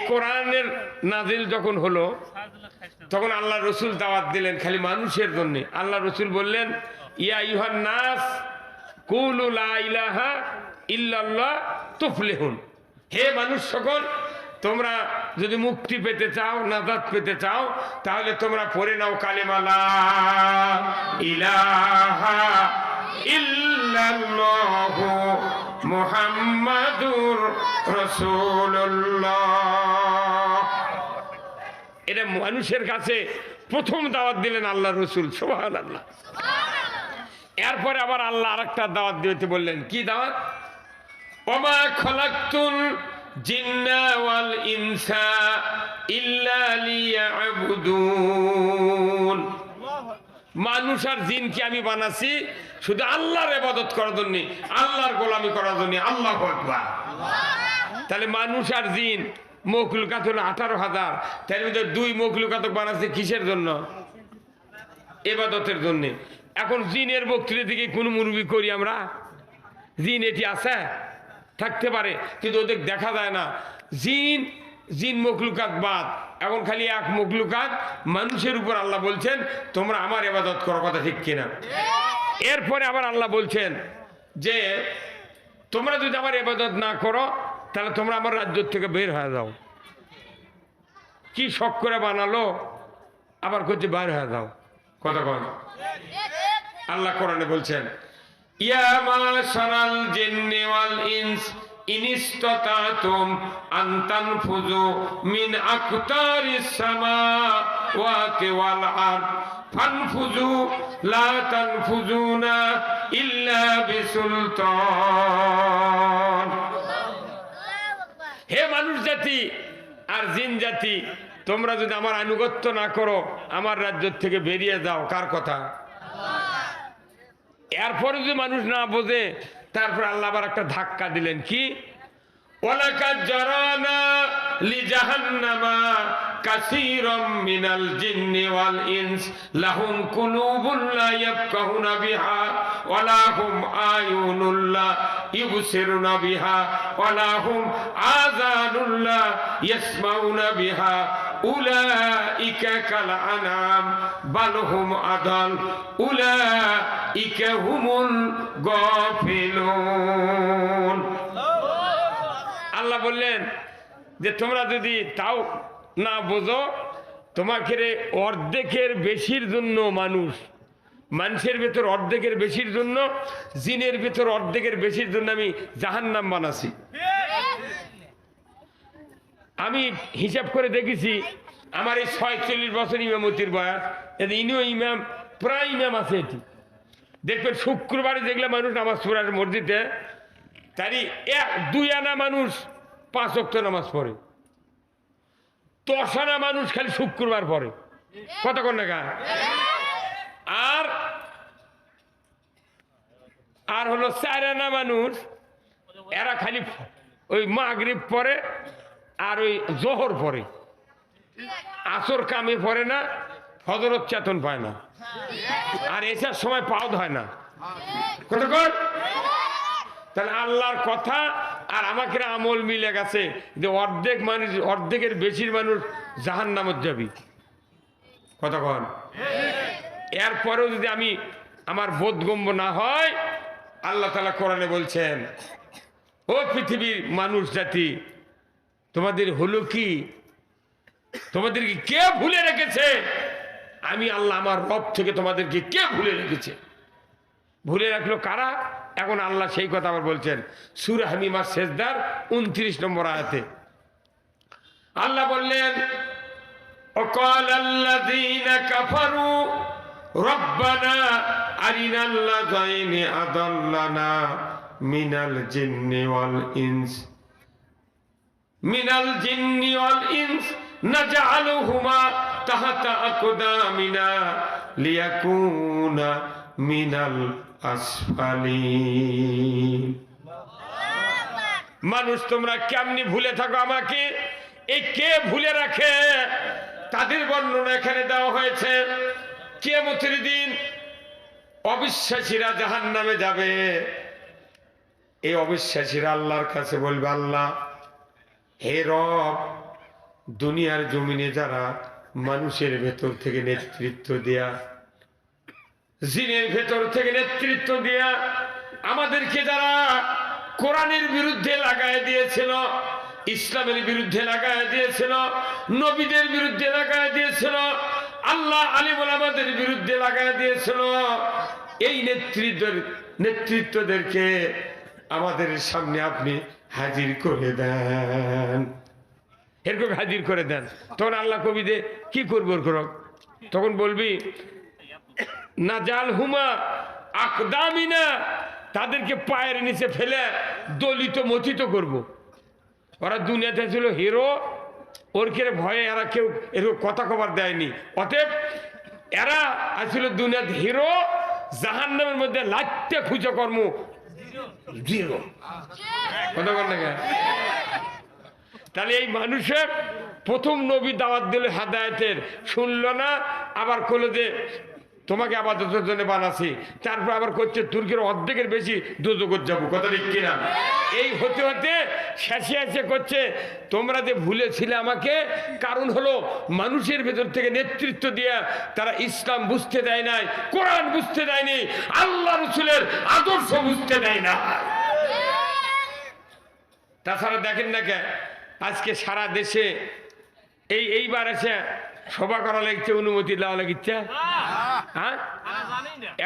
কোরআনের নাজিল যখন হলো তখন আল্লাহ রসুল দাওয়াত দিলেন খালি মানুষের জন্য। আল্লাহ রসুল বললেন, ইয়া আইয়ুহান নাস কুলু লা ইলাহা ইল্লাল্লাহ তুফলিহুন। হে মানুষ সকল, তোমরা যদি মুক্তি পেতে চাও, নাজাত পেতে চাও, তাহলে তোমরা পড়ে নাও কালেমা লা ইলাহা ইল্লাল্লাহু মুহাম্মাদুর রাসূলুল্লাহ। এটা মানুষের কাছে প্রথম দাওয়াত দিলেন আল্লাহ রসুল, সুবহানাল্লাহ। এরপরে আবার আল্লাহ আরেকটা দাওয়াত দিতে বললেন, কি দাওয়াত? ওমা খলাকতুল জিন্না ওয়াল ইনসা ইল্লা লিয়াবুদুন। মানুষ আর জিনকে আমি বানাচ্ছি শুধু আল্লাহর ইবাদত করার জন্য, আল্লাহর গোলামি করার জন্য। আল্লাহু আকবার। তাহলে মানুষ আর জিন মখলুকাত হলো 18,000, তার মধ্যে 2 মখলুকাত বানাচ্ছে কিসের জন্য? ইবাদতের জন্য। এখন জিনের বক্তৃতা থেকে কোনো মুরবি করি আমরা? জিন এটি আছে, থাকতে পারে, কিন্তু ওদের দেখা যায় না। জিন মখলুকাত বাদ, এখন খালি এক মখলুকাত মানুষের উপর আল্লাহ বলছেন তোমরা আমার ইবাদত করো, কথা ঠিক কিনা? এরপরে আবার আল্লাহ বলছেন যে তোমরা যদি আমার ইবাদত না করো তাহলে তোমরা আমার রাজ্য থেকে বের হয়ে যাও। কি শখ করে বানালো, আবার করছে বের হয়ে যাও, কথা কন। আল্লাহ কোরআনে বলছেন, ইয়া মাশারাল জিন্নি ওয়াল ইনস ইনিস্তাতাতুম আন তানফুযু মিন আকতারিস সামাওয়াতি ওয়াল আরদ ফানফুযু লা তানফুযুনা ইল্লা বিসুলতান। হে মানুষ জাতি আর জিন জাতি, তোমরা যদি আমার আনুগত্য না করো, আমার রাজ্য থেকে বেরিয়ে যাও। কার কথা? এরপরে যদি মানুষ না বোঝে, তারপর আল্লাহ আবার একটা ধাক্কা দিলেন, কি? ওয়ালাকাদ জারানা লিজাহান্নামা কাসীরাম মিনাল জিন্নি ওয়াল ইনস লাহুম কুলুবুন লা ইয়াফকাহুনা বিহা ওয়া লাহুম আয়ুনুন লা ইবসিরুনা বিহা ওয়া লাহুম আযানুন লা ইয়াসমাউনা বিহা উলাইকা কাল আনাম বাল হুম আদাল উলাইকা হুমুল গাফিলুন। আল্লাহ বললেন যে তোমরা যদি তাও না বোঝো, তোমাকে অর্ধেকের বেশির জন্য মানুষের ভেতর অর্ধেকের বেশির জন্য, জিনের ভেতর অর্ধেকের বেশির জন্য আমি জাহান্নাম বানাছি। আমি হিসাব করে দেখেছি, আমার এই 46 বছর ইমামতির বয়স, ইনিও ইমাম, প্রায় ইমাম আছে। এটি দেখবেন শুক্রবারে দেখলে মানুষ নামাজ পড়ার মসজিদে, তারই 1-2 আনা মানুষ 5 ওয়াক্ত নামাজ পড়ে, 10 আনা মানুষ খালি শুক্রবার পড়ে, কতক্ষণ না। আর হলো 4 আনা মানুষ, এরা খালি ওই মাগরিব পড়ে আর ওই জোহর পড়ে, আসর কামে পড়ে না, ফজরত চেতন পায় না, আর এসার সময় পাওয়া হয় না। কতক্ষণ? তাহলে আল্লাহর কথা আর আমাকে আমল মিলে গেছে যে অর্ধেক মানুষ, অর্ধেকের বেশির মানুষ জাহান্নামে যাবি। কতক্ষণ? এরপরেও যদি আমি আমার বোধগম্য না হয়, আল্লাহ তাআলা কোরআনে বলছেন, ও পৃথিবীর মানুষ জাতি, তোমাদের হলো কি? তোমাদেরকে কে ভুলে রেখেছে? আমি আল্লাহ আমার রব থেকে তোমাদেরকে কে ভুলে রেখেছে? ভুলে রাখলো কারা? এখন আল্লাহ সেই কথা আবার বলছেন সূরা হামিমার সেজদার 29 নম্বর আয়াতে। আল্লাহ বললেন, وقال الذين كفروا ربنا أرنا الذين أضلنا من الجن والإنس نجعلهما تحت أقدامنا ليكون من الأسفلين। মানুষ তোমরা কেমনি ভুলে থাকো আমাকে? এই কে ভুলে রাখে? তাদের বর্ণনা এখানে দেওয়া হয়েছে। কিয়ামতের দিন অবিশ্বাসীরা জাহান্নামে যাবে। এই অবিশ্বাসীরা আল্লাহর কাছে বলবে, আল্লাহ হে রব, দুনিয়ার জমিনে যারা মানুষের ভেতর থেকে নেতৃত্ব দেয়া, জিনের ভেতর থেকে নেতৃত্ব দেয়া আমাদেরকে যারা কোরআনের বিরুদ্ধে লাগায় দিয়েছিল, ইসলামের বিরুদ্ধে লাগায় দিয়েছিল, নবীদের বিরুদ্ধে লাগায় দিয়েছিল, আল্লাহ আলিম ওলামাদের বিরুদ্ধে লাগায় দিয়েছিল, এই নেতৃত্বদেরকে আমাদের সামনে আপনি হাজির করে দেন, এরকম হাজির করে দেন। তখন আল্লাহ কবিদে কি করবো, তখন বলবি না জাল হুমা আকদামিনা, তাদেরকে পায়ের নিচে ফেলে দলিত মথিত করব। ওরা দুনিয়াতে ছিল হিরো, ওর কে ভয়ে এরা কেউ এরকম কথা কবার দেয়নি, অতএব এরা আসছিল দুনিয়াতে হিরো, জাহান্নামের মধ্যে লাইতে খুঁজে কর্ম জিরো। কথা বল না? তাহলে এই মানুষের প্রথম নবী দাওয়াত দিল হেদায়েতের, শুনলো না, আবার করলো যে তোমাকে আবাদতের জন্য বানাচ্ছি, তারপর আবার করছে তুর্কির অর্ধেকের বেশি দোজখে যাবো। কথা ঠিক কিনা? এই হতে হতে শেষে এসে করছে তোমরা যে ভুলেছিলে আমাকে, কারণ হলো মানুষের ভেতর থেকে নেতৃত্ব দিয়ে তারা ইসলাম বুঝতে দেয় নাই, কোরআন বুঝতে দেয়নি, আল্লাহ রসুলের আদর্শ বুঝতে দেয় না। তাছাড়া দেখেন না কে আজকে সারা দেশে এইবার এসে সভা করা লাগছে, অনুমতি দেওয়া লাগিচ্ছে। হ্যাঁ,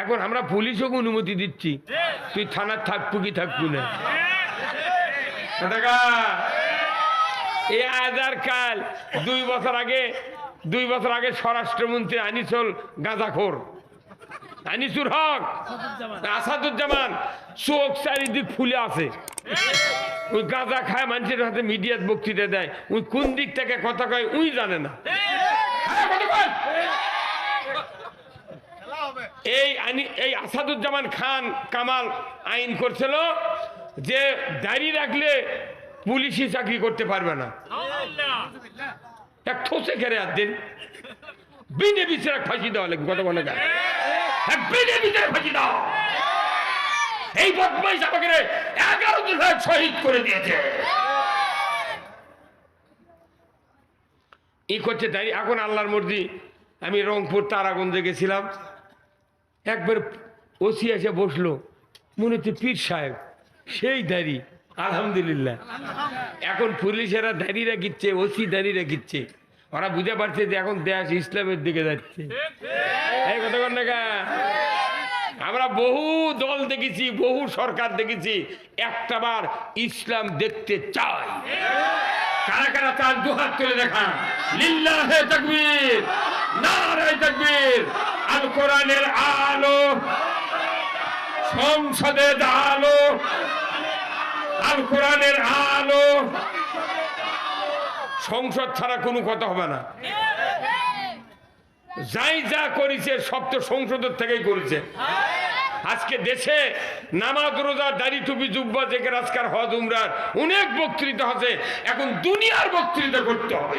এখন আমরা পুলিশও অনুমতি দিচ্ছি, তুই থানার থাকবো কি থাকবো না। এই আজার কাল 2 বছর আগে স্বরাষ্ট্রমন্ত্রী আনিসুল গাঁজাখোর, আনিসুর হক, আসাদুজ্জামান চোখ চারিদিক ফুলে আছে, ওই গাঁজা খায় মানুষের হাতে মিডিয়াত বক্তৃতা দেয়, ওই কোন দিক থেকে কথা কয় উই জানে না। এই আসাদুজ্জামান খান কামাল আইন করছিল যে দাড়ি রাখলে পুলিশি চাকরি করতে পারবে না, এক ঠোসে ঘেরে আর দিন বিনে বিচারে ফাঁসি দেওয়া লাগবে। কত বলে বিনে বিচারে ফাঁসি দাও। এই বদমাইশ আমাকে 11 জন শহীদ করে দিয়েছে। ই করছে তাই এখন আল্লাহর মর্জি। আমি রংপুর তারাগঞ্জে গেছিলাম, একবার ওসি এসে বসলো, মনে হচ্ছে পীর সাহেব, সেই দাড়ি, আলহামদুলিল্লাহ। এখন পুলিশেরা দাঁড়িয়ে রাখিচ্ছে, ওসি দাঁড়িয়ে রাখিচ্ছে, ওরা বুঝে পারছে যে এখন দেশ ইসলামের দিকে যাচ্ছে। এই কথা কন না, আমরা বহু দল দেখেছি, বহু সরকার দেখেছি, একটাবার ইসলাম দেখতে চাই। কারা কারা চান দুহাত তুলে দেখান। লিল্লাহে তাকবীর, নারে তাকবীর। আল কোরআনের আলো সংসদে আলো, আল কোরআনের আলো। সংসদ ছাড়া কোনো কথা হবে না। যাই যা করেছে সব তো সংসদের থেকেই করেছে। আজকে দেশে নামাজ রোজা দাড়ি টুপি জুব্বা থেকে আজকার হজ উমরার অনেক বক্তৃতা আছে, এখন দুনিয়ার বক্তৃতা করতে হবে।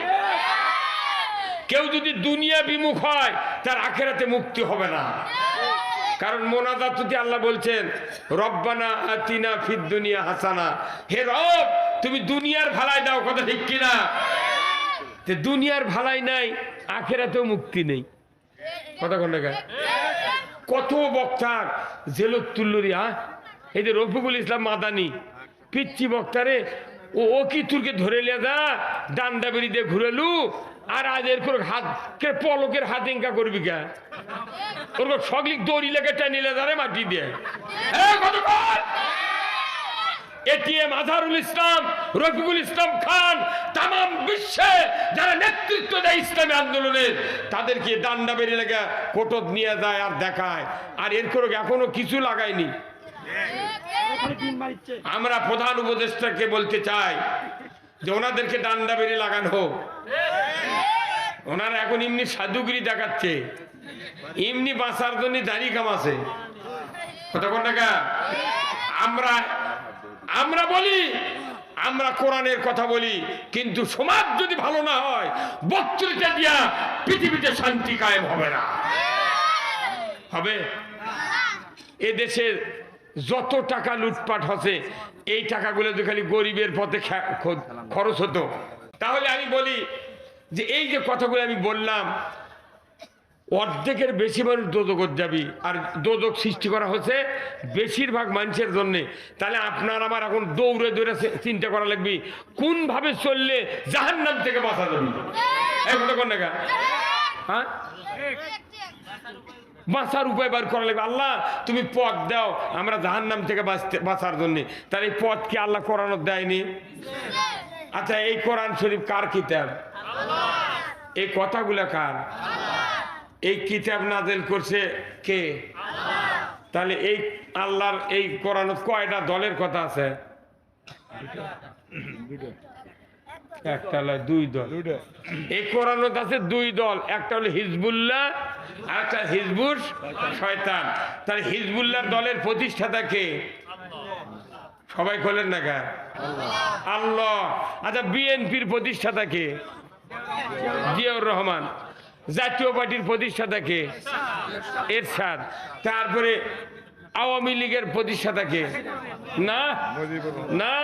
কেউ যদি দুনিয়া বিমুখ হয় তার আখেরাতে মুক্তি হবে না। কারণ মোনাজাতে আল্লাহ বলছেন রব্বানা আতিনা ফিদ দুনিয়া হাসানা, হে রব তুমি দুনিয়ার ভালাই দাও। কথা ঠিক কিনা? দুনিয়ার ভালাই নাই, আখেরাতেও মুক্তি নেই। কথা কোন জায়গায়? কত বক্তা জেলত তুল্লুরি, এই যে রফিকুল ইসলাম মাদানি পিচ্ছি বক্তারে, ও কি তুরকে ধরে লিয়া যা ডান্ডা বেরি দিয়ে ঘুরেলু, আর আজ এরকম হাত কে পলকের হাত এঙ্কা করবি কে, ওরকম সগলিক দড়ি লেগে টানিলে যারে মাটি দিয়ে। এটিএম আজহারুল ইসলাম, রফিকুল ইসলাম খান, তাম বিশ্বে যারা নেতৃত্ব দেয় ইসলামী আন্দোলনের, তাদেরকে ডান্ডা বেরিয়ে লেগে কোটত নিয়ে যায় আর দেখায়, আর এর করে এখনো কিছু লাগায়নি। আমরা প্রধান উপদেষ্টাকে বলতে চাই যে ওনাদেরকে ডান্ডা বেরিয়ে লাগানো হোক। ওনারা এখন এমনি সাধুগিরি দেখাচ্ছে, এমনি বাঁচার জন্য দাড়ি কামাছে। কথা কোন টাকা? আমরা বলি, আমরা কোরআনের কথা বলি, কিন্তু সমাজ যদি ভালো না হয় বক্তৃতা দিয়া পৃথিবীতে শান্তি কায়েম হবে না। হবে? এ দেশের যত টাকা লুটপাট হচ্ছে, এই টাকাগুলো যদি খালি গরিবের পথে খরচ হতো, তাহলে আমি বলি যে এই যে কথাগুলো আমি বললাম, অর্ধেকের বেশি মানুষ দোজখত যাবি, আর দোজখ সৃষ্টি করা হচ্ছে বেশিরভাগ মানুষের জন্যে। তাহলে আপনার আমার এখন দৌড়ে দৌড়ে চিন্তা করা লাগবে কোন ভাবে চললে জাহান্নাম থেকে বাঁচা যাবে। হ্যাঁ, বাঁচার উপায় বার করা লাগবে। আল্লাহ তুমি পথ দাও আমরা জাহান্নাম থেকে বাঁচার জন্য। তাহলে এই পথ কি আল্লাহ কোরআনত দেয়নি? আচ্ছা, এই কোরআন শরীফ কার কিতাব? এই কথাগুলা কার? এই কিতাব নাযিল করছে কে? তাহলে এই আল্লাহর এই কোরআনত কয়টা দলের কথা আছে? একটা হলো দুই দল। এই কোরআনত আছে দুই দল, একটা হলো হিজবুল্লাহ আর একটা হিজবুর শয়তান। তাহলে হিজবুল্লাহর দলের প্রতিষ্ঠাতা কে? সবাই বলেন না কে? আল্লাহ। আচ্ছা, বিএনপির প্রতিষ্ঠাতা কে? জিয়াউর রহমান। জাতীয় পার্টির প্রতিষ্ঠাতা কে? এরশাদ। তারপরে আওয়ামী লীগের প্রতিষ্ঠাতা কে? না না,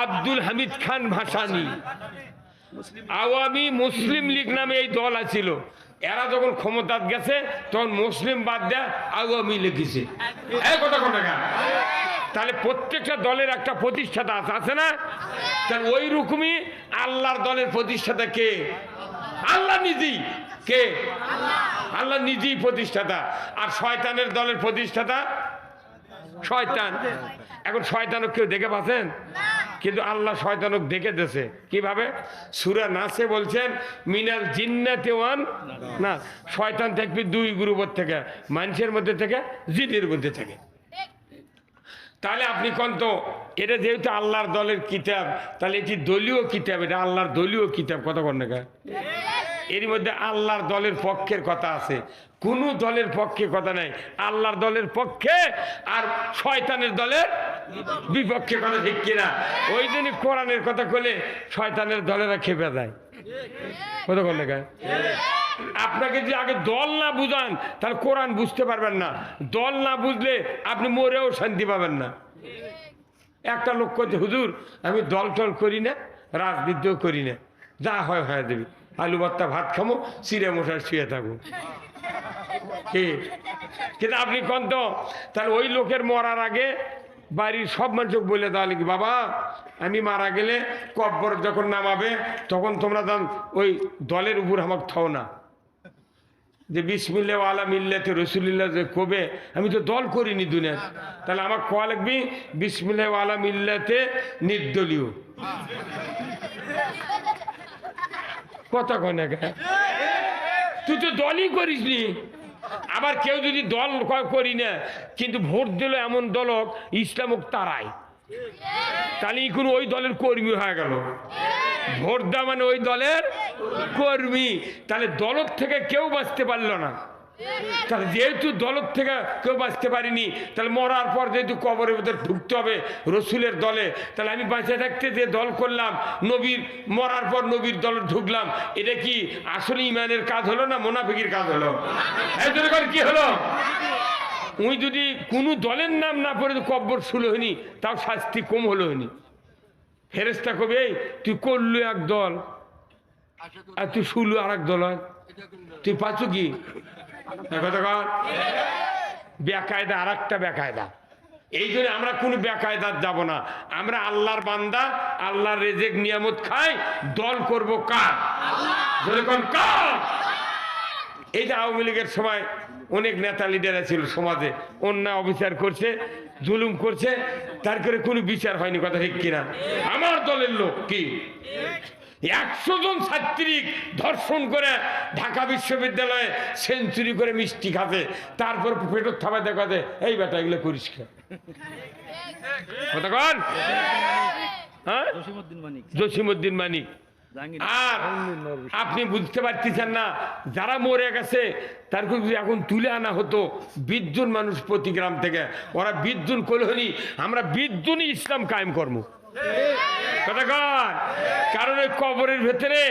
আব্দুল হামিদ খান ভাসানী। আওয়ামী মুসলিম লীগ নামে এই দল আছিল, এরা যখন ক্ষমতাত গেছে তখন মুসলিম বাদ দেয়া আওয়ামী লিখেছে। তাহলে প্রত্যেকটা দলের একটা প্রতিষ্ঠাতা আছে না? তাহলে ওই রকমই আল্লাহর দলের প্রতিষ্ঠাতা কে? আল্লাহ নিজেই। কে? আল্লাহ নিজেই প্রতিষ্ঠাতা। আর শয়তানের দলের প্রতিষ্ঠাতা শয়তান। এখন শয়তানক কেউ দেখে পাচ্ছেন? কিন্তু আল্লাহ শয়তানক দেখে দিয়েছে। কিভাবে? সূরা নাসে বলছেন মিনাল জিন্নাতি ওয়ান নাস। শয়তান থাকবে দুই গ্রুপের থেকে, মানুষের মধ্যে থেকে, জিনের মধ্যে থেকে। তাহলে আপনি কোন তো এটা যেহেতু আল্লাহর দলের কিতাব, তাহলে এটি দলীয় কিতাব, এটা আল্লাহর দলীয় কিতাব। কথা কন না? এর মধ্যে আল্লাহর দলের পক্ষের কথা আছে, কোন দলের পক্ষে কথা নাই। আল্লাহর দলের পক্ষে আর শয়তানের দলের বিপক্ষে কথা, ঠিক কিনা? ওই জন্য কোরআনের কথা বলে শয়তানের দলেরা খেপে যায়। কথা কন না? আপনাকে যে আগে দল না বুঝান তাহলে কোরআন বুঝতে পারবেন না। দল না বুঝলে আপনি মরেও শান্তি পাবেন না। একটা লোক করছে হুজুর আমি দল টল করি না, রাজনীতিও করি না, যা হয় হয়ে দেবি, আলু ভর্তা ভাত খামো, চিড়ে মশার শুয়ে থাকবো। কিন্তু আপনি কোন তো তাহলে ওই লোকের মরার আগে বাড়ির সব মানুষ বলে দেওয়া লিখি, বাবা আমি মারা গেলে কব্বর যখন নামাবে তখন তোমরা ওই দলের উপর আমাকে থাও না, যে বিসমিল্লাহ আলা মিল্লাতে রাসূলুল্লাহ যে কবে, আমি তো দল করিনি দুনিয়া, তাহলে আমার কোয়া লিখবি বিসমিল্লাহ আলা মিল্লাতে নির্দলীয়। কথা কয় না? তুই তো দলই করিস নি। আবার কেউ যদি দল করি না কিন্তু ভোট দিল এমন দলক ইসলামক তারাই, তাহলে কোনো ওই দলের কর্মী হয়ে গেল। ভোট দেওয়া মানে ওই দলের কর্মী। তাহলে দলের থেকে কেউ বাঁচতে পারলো না। তাহলে যেহেতু দলের থেকে কেউ বাঁচতে পারিনি, তাহলে মরার পর যেহেতু কবরের ভিতরে ঢুকতে হবে রসুলের দলে, তাহলে আমি বাঁচে থাকতে যে দল করলাম, নবীর মরার পর নবীর দলে ঢুকলাম, এটা কি আসলে ইমানের কাজ হলো না মুনাফিকের কাজ হলো? কি হলো? উনি যদি কোনো দলের নাম না পড়ে কব্বর শুরু হয়নি, তাও শাস্তি কম হলো হয়নি। ফেরেশতা কবে তুই করলু এক দল আর তুই শুলু আর এক দল, তুই পাচ্ছ কি? বেকায়দা আর একটা বেকায়দা। এই জন্য আমরা কোনো বেকায়দার যাব না। আমরা আল্লাহর বান্দা, আল্লাহর রেজেক নিয়ামত খাই, দল করব কার? কার? এই যে আওয়ামী লীগের সময় অনেক নেতা লিডাররা ছিল সমাজে, অন্যায় অবিচার করছে, জুলুম করছে, তার করে কোনো বিচার হয়নি। কথা ঠিক কিনা? আমার দলের লোক কি 100 জন ছাত্রী ধর্ষণ করে ঢাকা বিশ্ববিদ্যালয়ে সেঞ্চুরি করে মিষ্টি খাতে, তারপর পেটর থাবায় দেখাতে এই বেটা এগুলো করিস কে? জসিমউদ্দিন মানিক। আর আপনি বুঝতে পারতেছেন না, যারা মরে গেছে তার যদি এখন তুলে আনা হতো 20 জন মানুষ প্রতি গ্রাম থেকে, ওরা 20 জন করলেনি, আমরা 20 জনই ইসলাম কায়েম করব। কারণ ওই কবরের ভেতরে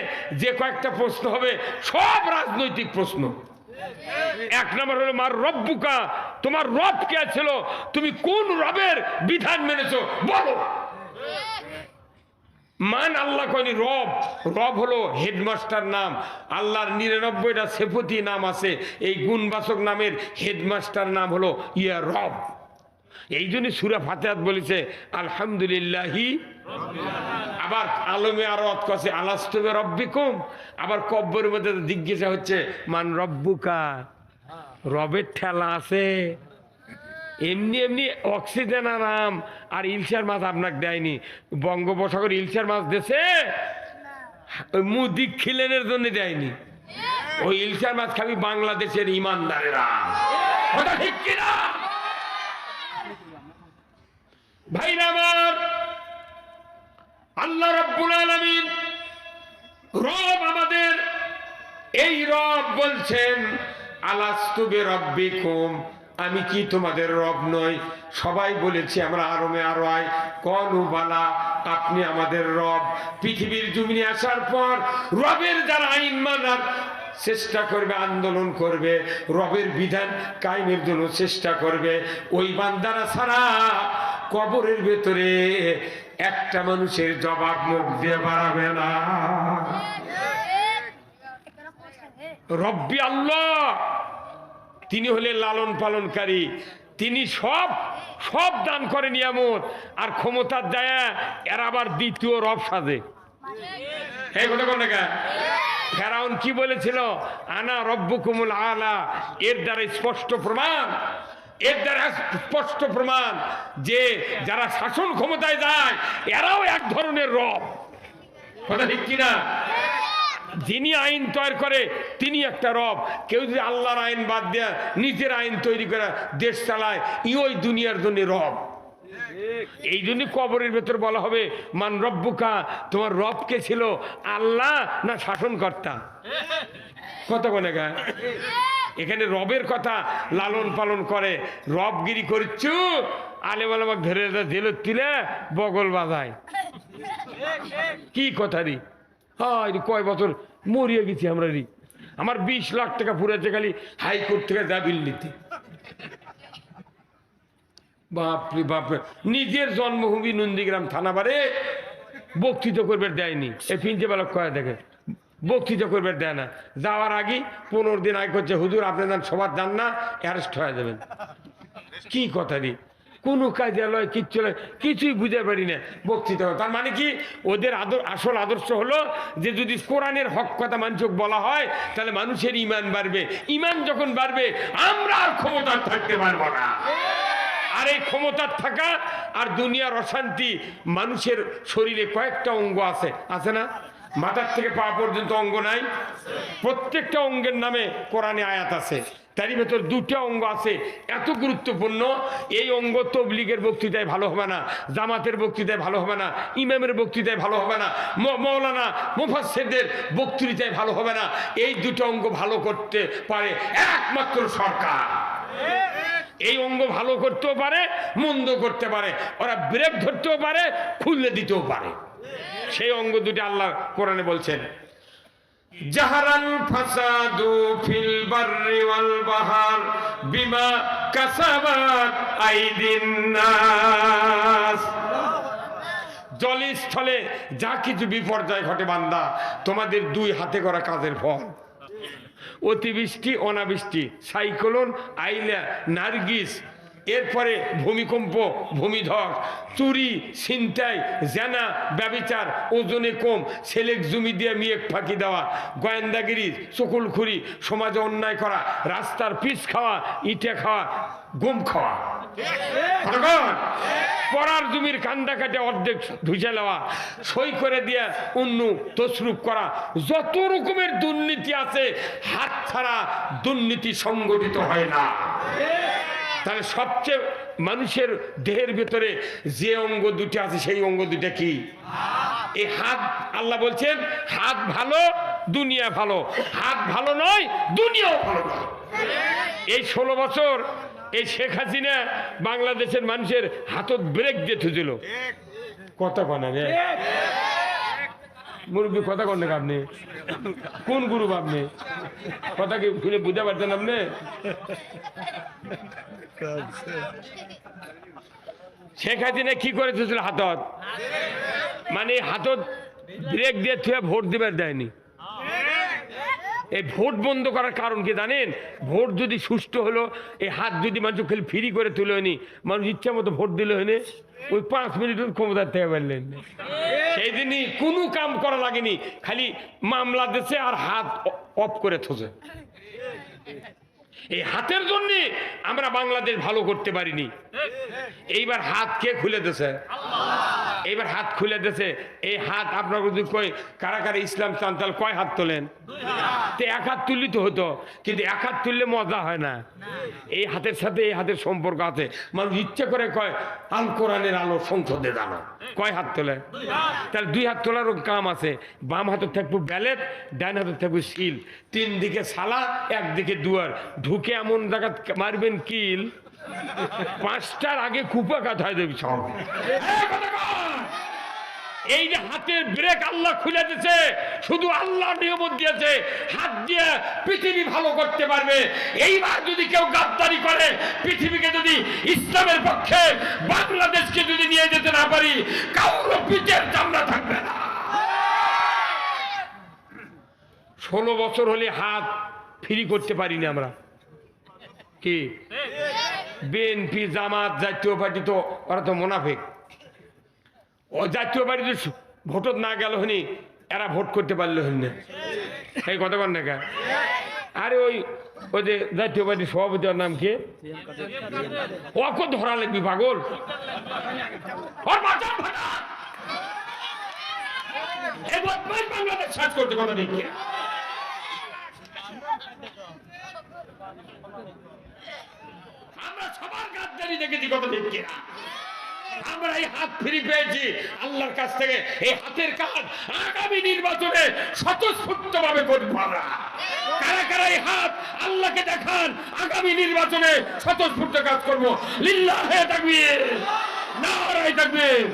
যে কয়েকটা প্রশ্ন হবে সব রাজনৈতিক প্রশ্ন। এক নম্বর হলো মার রব্বুকা, তোমার রব কে ছিল, তুমি কোন রবের বিধান মেনেছো বলো। মান আল্লাহ কয়নি রব। রব হলো হেডমাস্টার নাম। আল্লাহর 99টা সেফতি নাম আছে, এই গুণবাচক নামের হেডমাস্টার নাম হলো ইয়া রব। এই জন্য সূরা ফাতিহাত বলেছে আলহামদুলিল্লাহি। আবার আলমে আরো করছে আলাস্তু বিরাব্বিকুম। আবার কব্বরের মধ্যে জিজ্ঞাসা হচ্ছে মান রব্বুকা, রবের ঠেলা আছে। এমনি এমনি অক্সিজেন আরাম আর ইলশার মাছ আপনাকে দেয়নি। বঙ্গোপসাগর ইলশার মাছ দেশে ওই মুদিক খিলেনের জন্য দেয়নি। ওই ইলশার মাছ খাবি বাংলাদেশের ইমানদারেরা। কথা ঠিক কিনা ভাইরা আমার? আল্লাহ রাব্বুল আলামিন রব আমাদের। এই রব বলছেন আলাস্তু বিরাব্বিকুম, আমি কি তোমাদের রব নই? সবাই বলেছি আমরা আরমে আরো আয় কলু বালা, আপনি আমাদের রব। পৃথিবীর জমিনে আসার পর রবের যারা আইন মানার চেষ্টা করবে, আন্দোলন করবে, রবের বিধান কায়েমের জন্য চেষ্টা করবে, ওই বান্দারা ছাড়া কবরের ভেতরে একটা মানুষের জবাব মুখ দিয়ে বাড়াবে না। রব্বি আল্লাহ, তিনি হলেন লালন পালনকারী। তিনি সব সব দান করে নিয়ামত আর ক্ষমতার দায়া এর আবার দ্বিতীয় রব সাজে। এই কথা কোন জায়গা? ফেরাউন কি বলেছিল? আনা রব্বুকুমুল আলা। এর দ্বারা স্পষ্ট প্রমাণ, এর দ্বারা স্পষ্ট প্রমাণ যে যারা শাসন ক্ষমতায় যায় এরাও এক ধরনের রব। কথা ঠিক কিনা? যিনি আইন তৈরি করে তিনি একটা রব। কেউ যদি আল্লাহর আইন বাদ দেয় নিজের আইন তৈরি করে দেশ চালায়, ওই দুনিয়ার জন্য রব। এই জন্য কবরের ভেতর বলা হবে মান রব্বুকা, তোমার রব কে ছিল? আল্লাহ না শাসনকর্তা? কত কোনে গা? এখানে রবের কথা লালন পালন করে, রবগিরি করছু আলেম আলেমাক ধরে জেলত তুলে বগল বাজায়। কি কথা রি? হ্যাঁ, কয় বছর মরিয়ে গেছি আমরা রি। আমার 20 লাখ টাকা পুরেছে খালি হাইকোর্ট থেকে দাবিল নিতে। বাপরে বাপরে, নিজের জন্মভূমি নন্দীগ্রাম থানা বারে বক্তৃতা করবে দেয়নি। এই প্রিন্সিপাল কয়ে দেখে বক্তৃতা করবে দেয় না। যাওয়ার আগে 15 দিন আগে করছে হুজুর আপনি যান সবার যান না, অ্যারেস্ট হয়ে যাবেন। কি কথা রি? কোনো কাজে লয়, কিচ্ছু লয়, কিছুই বুঝতে পারি না বক্তৃতা। তার মানে কি? ওদের আসল আদর্শ হলো যে যদি কোরআনের হক কথা মানুষকে বলা হয় তাহলে মানুষের ইমান বাড়বে। ইমান যখন বাড়বে আমরা আর ক্ষমতা থাকতে পারবো না। আর এই ক্ষমতার থাকা আর দুনিয়ার অশান্তি, মানুষের শরীরে কয়েকটা অঙ্গ আছে, আছে না? মাথার থেকে পা পর্যন্ত অঙ্গ নাই? প্রত্যেকটা অঙ্গের নামে কোরআনে আয়াত আছে। তারই ভেতর 2টা অঙ্গ আছে এত গুরুত্বপূর্ণ। এই অঙ্গ তবলিগের বক্তৃতায় ভালো হবে না, জামাতের বক্তৃতায় ভালো হবে না, ইমামের বক্তৃতায় ভালো হবে না, মৌলানা মুফাসসিরদের বক্তৃতায় ভালো হবে না। এই 2টা অঙ্গ ভালো করতে পারে একমাত্র সরকার। এই অঙ্গ ভালো করতেও পারে, মন্দ করতে পারে, ওরা ব্রেক ধরতেও পারে, খুলে দিতেও পারে। সেই অঙ্গ 2টা আল্লাহ কোরআনে বলছেন জাহারাল ফাসাদু ফিল বাররি ওয়াল বাহর বিমা কাসাবাত আইদিন নাস। জলস্থলে যা কিছু বিপর্যয় ঘটে বান্দা, তোমাদের 2 হাতে করা কাজের ফল। অতিবৃষ্টি, অনাবৃষ্টি, সাইক্লোন, আইলা, নার্গিস, এরপরে ভূমিকম্প, ভূমিধস, চুরি, ছিনতাই, জেনা, ব্যভিচার, ওজনে কম, ছেলেক জমি দিয়ে মেয়েক ফাঁকি দেওয়া, গোয়েন্দাগিরি, চকুলখুরি, সমাজে অন্যায় করা, রাস্তার পিচ খাওয়া, ইটে খাওয়া, গম খাওয়া, পড়ার জমির কান্দা কাটে অর্ধেক ধুইছে নেওয়া, সই করে দিয়ে অন্য তসরুপ করা, যত রকমের দুর্নীতি আছে হাত ছাড়া দুর্নীতি সংগঠিত হয় না। তাহলে সবচেয়ে মানুষের দেহের ভেতরে যে অঙ্গ 2টা আছে সেই অঙ্গ 2টা কি? এই হাত। আল্লাহ বলছেন হাত ভালো দুনিয়া ভালো, হাত ভালো নয় দুনিয়াও ভালো নয়। এই 16 বছর এই শেখ হাসিনা বাংলাদেশের মানুষের হাতত ব্রেক দিয়ে থুছিল। কথা কন রে মুরব্বী, কথা কন না আপনি? কোন গুরু আপনি? কথা কি শুনে বুঝতে পারছেন আপনি? শেখ হাসিনা কি করে থুছিল হাতত? মানে হাতত ব্রেক দিয়ে থুয়ে ভোট দিবার দেয়নি। এই ভোট বন্ধ করার কারণ কি জানেন? ভোট যদি সুষ্ঠু হলো, এই হাত যদি মানুষ খালি ফ্রি করে তুলে হয়নি, মানুষ ইচ্ছা মতো ভোট দিলে হয়নি, ওই 5 মিনিটের ক্ষমতা থেকে পারলেন। সেই দিনই কোনো কাম করা লাগেনি, খালি মামলা দিচ্ছে আর হাত অফ করে থোছে। এই হাতের জন্য আমরা বাংলাদেশ ভালো করতে পারিনি। এইবার হাত কে খুলে দিয়েছে? এইবার হাত খুলে দিয়েছে। এই হাত আপনার যদি কই কারা কারা ইসলাম চান তাহলে কয় হাত তোলেন? তো এক হাত তুললি তো হতো, কিন্তু এক হাত তুললে মজা হয় না। এই হাতের সাথে এই হাতের সম্পর্ক আছে। মানুষ ইচ্ছে করে কয় আল কোরআনের আলো সংসদে জানো, কয় হাত তোলে? তাহলে 2 হাত তোলারও কাম আছে। বাম হাতে থাকবো ব্যালেট, ডান হাতে থাকবো শিল, 3 দিকে সালা, একদিকে দুয়ার, ঢুকে এমন জায়গা মারবেন কিল, 5টার আগে কুপাকাত হয়ে দেবে সব। এই যে হাতের ব্রেক আল্লাহ খুলে দিয়েছে, শুধু আল্লাহ নিয়ম দিয়েছে, হাত দিয়ে পৃথিবী ভালো করতে পারবে। এইবার যদি কেউ গাদ্দারি করে, পৃথিবীকে যদি ইসলামের পক্ষে বাংলাদেশকে যদি নিয়ে যেতে না পারি, কারো পিঠের চামড়া থাকবে না। 16 বছর হলে হাত ফ্রি করতে পারিনি আমরা। কি বিএনপি, জামাত, জাতীয় পার্টি তো ওরা তো মুনাফিক। ও জাতীয় পার্টি ভোটত না গেল হনি, এরা ভোট করতে পারলো হন না। এই কথা কন না। আরে ওই যে জাতীয় পার্টির সভাপতির নাম কি? ওকে ধরা লাগবি পাগল। বাংলাদেশ সার্চ করতে কথা নেই। আমরা সবার গাদ্দারি দেখেছি, কথা দেখি না। আমরা এই হাত ফ্রি পেয়েছি আল্লাহর কাছ থেকে। এই হাতের কাজ আগামী নির্বাচনে স্বতঃস্ফূর্ত ভাবে করবো আমরা। কারা কারা এই হাত আল্লাহকে দেখান, আগামী নির্বাচনে স্বতঃস্ফূর্ত কাজ করবো। লিল্লাহে তাকবীর, নারায়ে তাকবীর।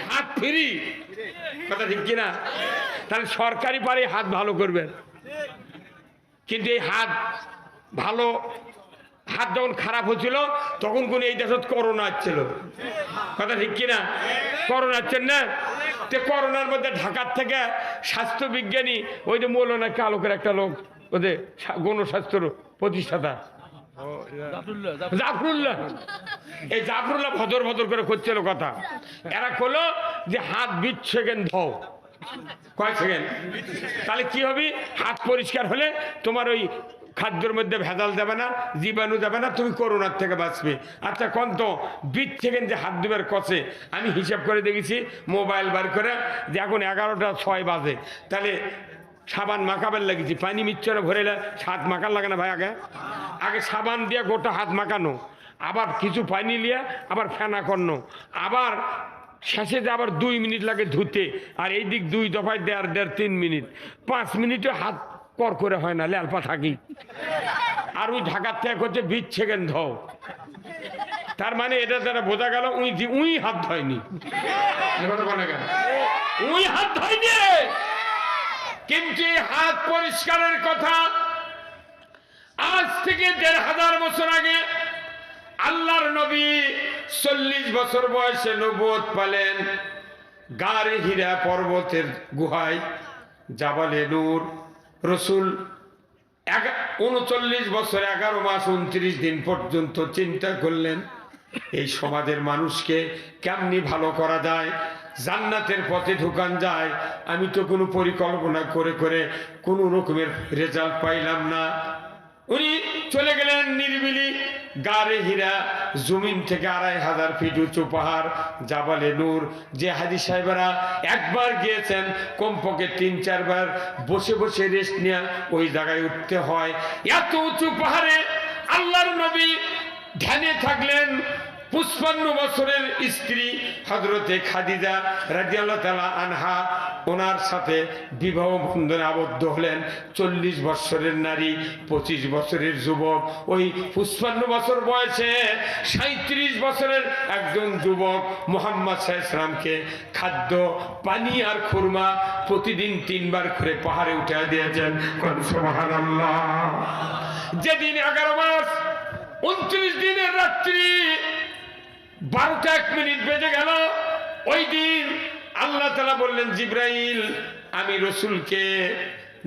হাত ফ্রি, কথা ঠিক কিনা? তাহলে সরকারি পারে হাত ভালো করবেন, কিন্তু এই হাত ভালো, হাত যখন খারাপ হচ্ছিল তখন কোন এই দেশত করোনা আসছিল, কথা ঠিক কিনা? করোনা আসছেন না? তো করোনার মধ্যে ঢাকার থেকে স্বাস্থ্য বিজ্ঞানী ওই যে মৌলানা কালকের একটা লোক, ওদের গণস্বাস্থ্য প্রতিষ্ঠাতা জাফরুল্লাহ, এই জাফরুল্লাহ ভদর ভদর করে করছিল কথা। এরা করলো যে হাত 20 সেকেন্ড ধোও। কয় সেকেন্ড? তাহলে কি হবে? হাত পরিষ্কার হলে তোমার ওই খাদ্যের মধ্যে ভেজাল যাবে না, জীবাণু যাবে না, তুমি করোনার থেকে বাঁচবে। আচ্ছা কোন তো 20 সেকেন্ড যে হাত দুবার কষে, আমি হিসাব করে দেখেছি মোবাইল বার করে যে এখন 11টা 6 বাজে, তাহলে সাবান মাখাবার লাগিয়েছি, পানি মিচ্ছরে ভরে হাত মাখার লাগে না ভাই? আগে সাবান দিয়ে গোটা হাত মাখানো, আবার কিছু পানি লিয়া আবার ফেনা করনো, আবার শেষে যে আবার 2 মিনিট লাগে ধুতে, আর এই দিক 2 দফায় 1.5 3 মিনিট, 5 মিনিটে হাত কর করে হয় না, ল্যালপা থাকি। আর ওই ঢাকার থেকে করছে 20 সেকেন্ড ধোও। তার মানে এটা যারা বোঝা গেল উই হাত ধয়নি, উই হাত ধয়নি। কিন্তু হাত পরিষ্কারের কথা আজ থেকে 1500 বছর আগে আল্লাহর নবী 40 বছর বয়সে নবুয়ত পেলেন গারে হীরা পর্বতের গুহায়, জাবালে নূর। রসুল 39 বছর 11 মাস 29 দিন পর্যন্ত চিন্তা করলেন এই সমাজের মানুষকে কেমনি ভালো করা যায়, জান্নাতের পথে ঢুকান যায়। আমি তো কোনো পরিকল্পনা করে করে কোনো রকমের রেজাল্ট পাইলাম না। উনি চলে গেলেন নিরিবিলি গারে হীরা, জমিন থেকে 2500 ফিট উঁচু পাহাড় জাবালে নূর। যে হাজি সাহেবেরা একবার গিয়েছেন কমপক্ষে 3-4 বার বসে বসে রেস্ট নিয়ে ওই জায়গায় উঠতে হয়। এত উঁচু পাহাড়ে আল্লাহর নবী ধ্যানে থাকলেন। 55 বছরের স্ত্রী হযরতে খাদিজা রাদিয়াল্লাহু তাআলা আনহা, ওনার সাথে বিবাহ বন্ধনে আবদ্ধ হলেন। 40 বছরের নারী, 25 বছরের যুবক। ওই 55 বছর বয়সে 37 বছরের একজন যুবক মুহাম্মদ সাল্লাল্লাহু আলাইহি ওয়াসাল্লামকে খাদ্য, পানি আর খুরমা প্রতিদিন 3 বার করে পাহাড়ে উঠে দিয়েছেন। সুবহানাল্লাহ। যেদিন 11 মাস 29 দিনের রাত্রি 12টা 1 মিনিট বেজে গেল, ওই দিন আল্লাহ তাআলা বললেন, জিবরাইল আমি রসুলকে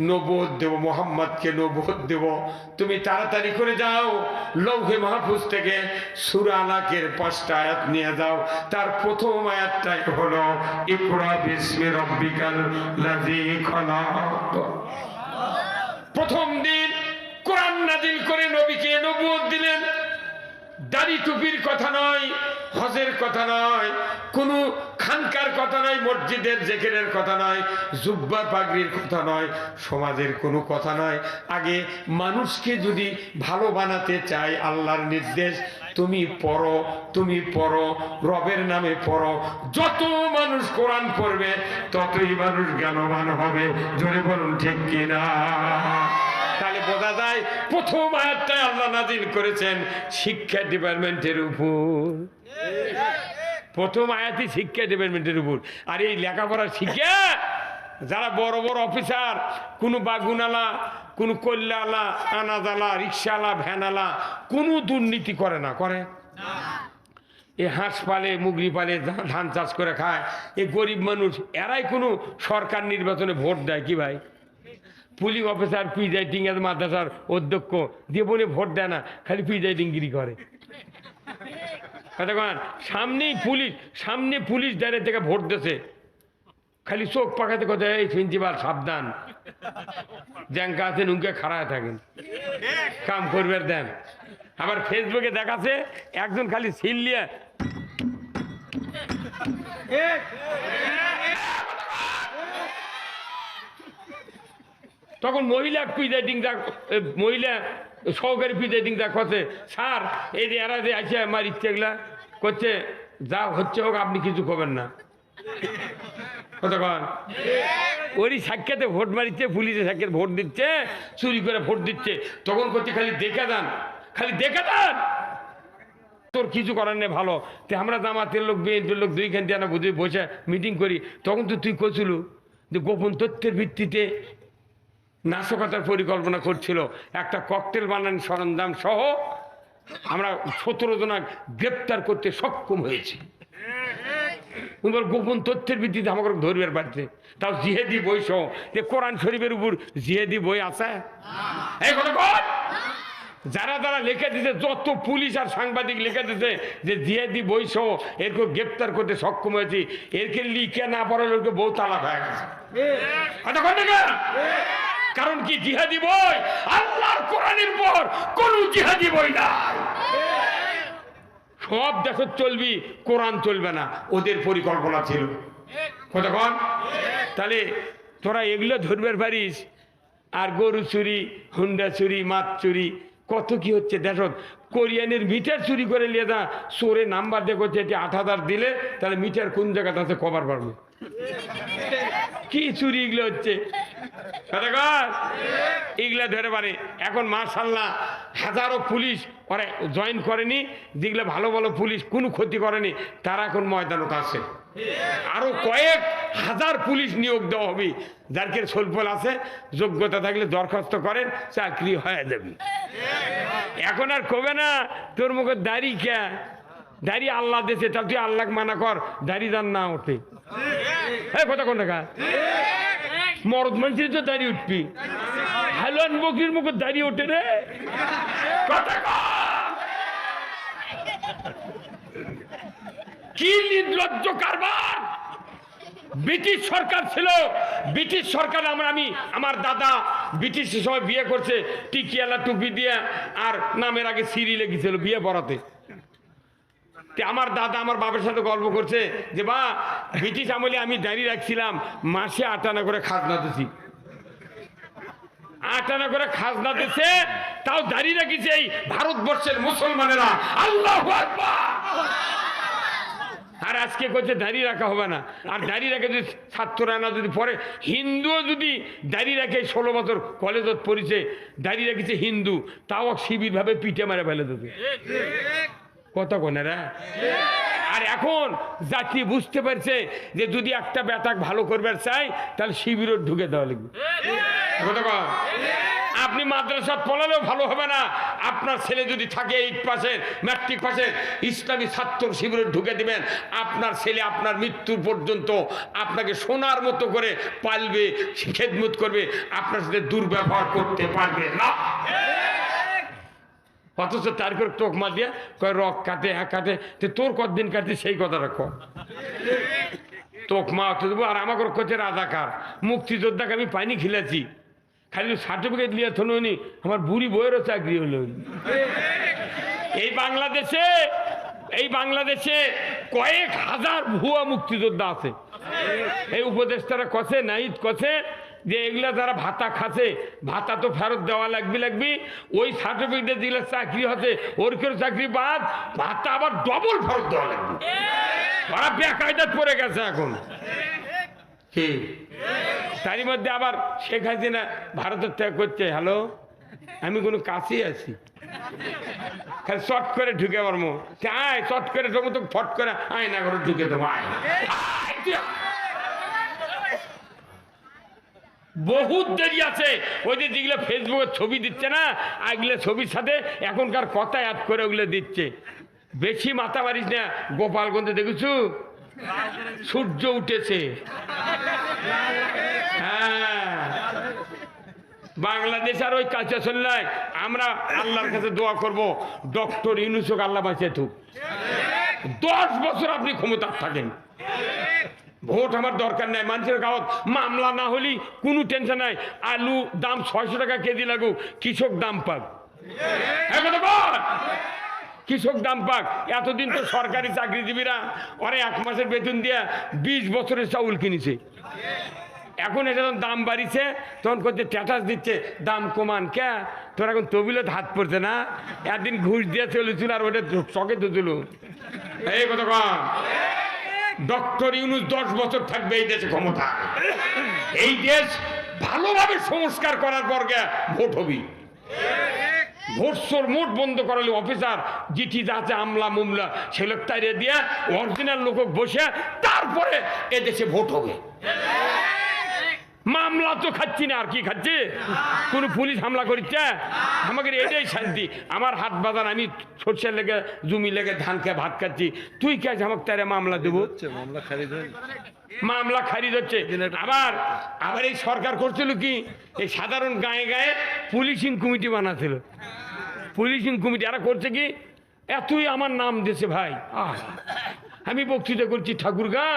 নবুয়ত দেব, মোহাম্মদকে নবুয়ত দেব, তুমি তাড়াতাড়ি করে যাও লৌহে মাহফুজ থেকে সূরা আলাকের 5টা আয়াত নিয়ে যাও। তার প্রথম আয়াতটাই হলো ইকরা বিসমি রাব্বিকাল লাযী খলাক। প্রথম দিন কোরআন নাজিল করে নবীকে নবুয়ত দিলেন। দাড়ি টুপির কথা নয়, হজের কথা নয়, কোনো খানকার কথা নয়, মসজিদের জিকিরের কথা নয়, জুব্বা পাগড়ির কথা নয়, সমাজের কোনো কথা নয়। আগে মানুষকে যদি ভালো বানাতে চাই, আল্লাহর নির্দেশ, তুমি পড়ো, তুমি পড়ো, রবের নামে পড়ো। যত মানুষ কোরআন পড়বে ততই মানুষ জ্ঞানবান হবে। জোরে বলুন ঠিক কিনা? তাহলে বোঝা যায় প্রথম আয়াতটা আল্লাহ নাজিল করেছেন শিক্ষা ডিপার্টমেন্টের উপর। প্রথম আয়াতই শিক্ষা ডিপার্টমেন্টের উপর। আর এই লেখাপড়ার শিক্ষা যারা বড় বড় অফিসার, কোনো বাগুনালা, কোনো কল্যাণালা, আনাজালা, রিক্সাওয়ালা, ভ্যানালা, কোনো দুর্নীতি করে না, করে এ হাঁস পালে, মুগরি পালে, ধান চাষ করে খায়, এ গরিব মানুষ, এরাই কোনো সরকার নির্বাচনে ভোট দেয় কি ভাই? পুলিশ অফিসার প্রিজাইডিং এর মাদ্রাসার অধ্যক্ষ দিয়ে বলে ভোট দেয় না, খালি প্রিজাইডিংগিরি করে। সামনে পুলিশ দাঁড়িয়ে থেকে ভোট দিয়েছে, খালি চোখ পাকাতে কথা, এই প্রিন্সিপাল সাবধান, জ্যাঙ্কা আছেন উনকে খাড়ায় থাকেন, কাম করবার দেন। আবার ফেসবুকে দেখাচ্ছে একজন খালি সিল্লিয়া তখন মহিলা প্রিজাইডিং মহিলা সহকারী প্রিজাইডিং করছে, স্যার এই যে এরা যে আছে আমার ইচ্ছেগুলা করছে, যা হচ্ছে হোক আপনি কিছু করবেন না। কতক্ষণ ওরই সাক্ষাতে ভোট মারিচ্ছে, পুলিশের সাক্ষাতে ভোট দিচ্ছে, চুরি করে ভোট দিচ্ছে, তখন করছে খালি দেখে দেন, খালি দেখে দেন, তোর কিছু করার নেই ভালো। তো আমরা জামাতের লোক, বিএনপির লোক দুইখান দিয়ে না বুঝে বসে মিটিং করি, তখন তো তুই করছিল যে গোপন তথ্যের ভিত্তিতে নাশকতার পরিকল্পনা করছিল। একটা ককটেল বানানোর সরঞ্জাম সহ আমরা 17 জন গ্রেপ্তার করতে সক্ষম হয়েছি। গোপন তথ্যের ভিত্তিতে আমাকে ধরবার পারছে, তাও জিহেদি বই সহ। যে কোরআন শরীফের উপর জিহেদি বই আছে? এই কথা কর। যারা যারা লিখে দিতে, যত পুলিশ আর সাংবাদিক লিখে দিতে যে জিহেদি বই সহ এরকে গ্রেপ্তার করতে সক্ষম হয়েছি, এরকে লিখে না পড়ার লোককে বউ তালাক হয়ে গেছে। কারণ কি? জিহাদি বই আল্লাহর কোরআনের পর কোন জিহাদি বই নাই। সব দেশ চলবি, কোরআন চলবে না, ওদের পরিকল্পনা ছিল। কতক্ষণ? তাহলে তোরা এগুলো ধরবার পারিস। আর গরু চুরি, হুন্ডা চুরি, মাছ চুরি, কত কি হচ্ছে দেশত। কোরিয়ানের মিটার চুরি করে নিয়ে যা, চোরে নাম্বার দিয়ে করছে এটি 8,000 দিলে তাহলে মিটার কোন জায়গাতে আছে কভার পারবে। কি চুরি এগুলো হচ্ছে, এগুলা ধরে পারে। এখন মাশাআল্লাহ হাজারো পুলিশ ওরা জয়েন করেনি, যেগুলো ভালো ভালো পুলিশ কোনো ক্ষতি করেনি, তারা এখন ময়দানত আছে। আরো কয়েক হাজার পুলিশ নিয়োগ দেওয়া হবে, যার কে স্বল্পল আছে, যোগ্যতা থাকলে দরখাস্ত করেন, চাকরি হয়ে যাবে। এখন আর কবে না তোর মুখে দাড়ি কে, দাড়ি আল্লাহ দিয়েছে, তাহলে তুই আল্লাহ মানা কর, দাড়ি যান না ওঠে। হ্যাঁ কথা কোন টাকা মরদ মানুষের তো দাঁড়িয়ে উঠবি, হালুয়ান বকরির মুখে দাঁড়িয়ে ওঠে রে। কি নির্লজ্জ কারবার! ব্রিটিশ সরকার ছিল, ব্রিটিশ সরকার আমি আমার দাদা ব্রিটিশের সময় বিয়ে করছে, টিকিয়ালা টুপি দিয়ে, আর নামের আগে সিরি লেগেছিল বিয়ে পড়াতে। আমার দাদা আমার বাবার সাথে গল্প করছে যে বা ব্রিটিশ আমলে আমি দাঁড়িয়ে রাখছিলাম, মাসে 8 আনা করে খাজনা দিছি, 8 আনা করে খাজনা দিছে, তাও দাঁড়িয়ে রাখিছে এই ভারতবর্ষের মুসলমানেরা। আল্লাহু আকবার! আর আজকে করছে দাঁড়িয়ে রাখা হবে না। আর দাঁড়িয়ে রাখে যদি 70 আনা যদি পরে, হিন্দুও যদি দাঁড়িয়ে রাখে, 16 বছর কলেজত পড়িছে, দাঁড়িয়ে রাখিছে হিন্দু, তাও শিবির ভাবে পিঠে মারে ফেলে দেবে। কত কোনেরা! আর এখন জাতি বুঝতে পারছে যে যদি একটা বেটাক ভালো করবার চাই, তাহলে শিবিরও ঢুকে দেওয়া লাগবে। আপনি মাদ্রাসা পড়ালেও ভালো হবে না। আপনার ছেলে যদি থাকে 8 পাসের, ম্যাট্রিক পাসের, ইসলামী ছাত্র শিবিরে ঢুকে দিবেন, আপনার ছেলে আপনার মৃত্যু পর্যন্ত আপনাকে সোনার মতো করে পালবে, খেদমত করবে, আপনার সাথে দুর্ব্যবহার করতে পারবে না। অথচ তার করে তোকমা দিয়ে কয় রক কাটে, কাটে, তোর কতদিন কাটে সেই কথাটা কম। তোকমা অত দেবো। আর আমাকে করছে রাজাকার, মুক্তিযোদ্ধাকে আমি পানি খিলেছি, খালি সার্টিফিকেট নিয়ে থনি, আমার বুড়ি বইয়েরও চাকরি হলো। এই বাংলাদেশে কয়েক হাজার ভুয়া মুক্তিযোদ্ধা আছে। এই উপদেষ্টারা কছে, নাইট কছে যে এগুলা যারা ভাতা খাচ্ছে, ভাতা তো ফেরত দেওয়া লাগবে, ওই সার্টিফিকেট দিলে চাকরি হচ্ছে, ওর কেউ চাকরি বাদ, ভাতা আবার ডবল ফেরত দেওয়া লাগবে। ওরা বেকায়দাত পড়ে গেছে এখন। কি তারই মধ্যে আবার শেখ হাসিনা ভারতের ত্যাগ করছে, হ্যালো আমি কোনো কাছেই আছি, খালি চট করে ঢুকে পারবো, আয় চট করে ঢুকবো, তো ফট করে আয় না করে ঢুকে দেবো, আয়। বহুত দেরি আছে। ওই যে যেগুলো ফেসবুকে ছবি দিচ্ছে না, এগুলো ছবির সাথে এখনকার কথা অ্যাড করে ওগুলো দিচ্ছে। বেশি মাথা মারিস না। গোপালগঞ্জে দেখেছু সূর্য উঠেছে। হ্যাঁ, বাংলাদেশ আর ওই কাছে চললাই। আমরা আল্লাহর কাছে দোয়া করব, ডক্টর ইউনূসকে আল্লাহ বাঁচিয়ে থুক। 10 বছর আপনি ক্ষমতা থাকেন, ভোট আমার দরকার নাই। মানুষের গাঁত মামলা না হলেই কোনো টেনশন নাই। আলু দাম 600 টাকা কেজি লাগুক, কৃষক দাম পাক। কৃষক দাম পাক। এতদিন তো সরকারি চাকরিজীবীরা ওরা 1 মাসের বেতন দিয়ে 20 বছরের চাউল কিনেছে। এখন এটা যখন দাম বাড়িছে তখন করতে স্ট্যাটাস দিচ্ছে দাম কমান। কে তোর এখন তবিলত হাত পড়ছে না? একদিন ঘুষ দিয়ে চলেছিল আর ওটা চকে ধুছিল। এই কথা কম। ডক্টর ইউনূস 10 বছর থাকবে এই দেশে ক্ষমতা। এই দেশ ভালোভাবে সংস্কার করার পর ভোট হবি। ভোটসোর মোট বন্ধ করালে অফিসার জিটি যাচ্ছে আমলা মুমলা সেগুলো তাইরে দিয়ে অরিজিনাল লোক বসে তারপরে এদেশে ভোট হবে। মামলা তো খাচ্ছি না, আর কি খাচ্ছি? কোন পুলিশ হামলা করছে আমাকে, এটাই শান্তি। আমার হাত বাজান, আমি সরষের লেগে জমি লেগে ধান খেয়ে ভাত খাচ্ছি, তুই কে আমাকে তারে মামলা দেবো? মামলা খারিজ হচ্ছে। আবার এই সরকার করছিল কি, এই সাধারণ গায়ে গায়ে পুলিশিং কমিটি বানাছিল। পুলিশিং কমিটি এরা করছে কি, এতই আমার নাম দিয়েছে ভাই। আমি বক্তৃতা করছি ঠাকুরগাঁ,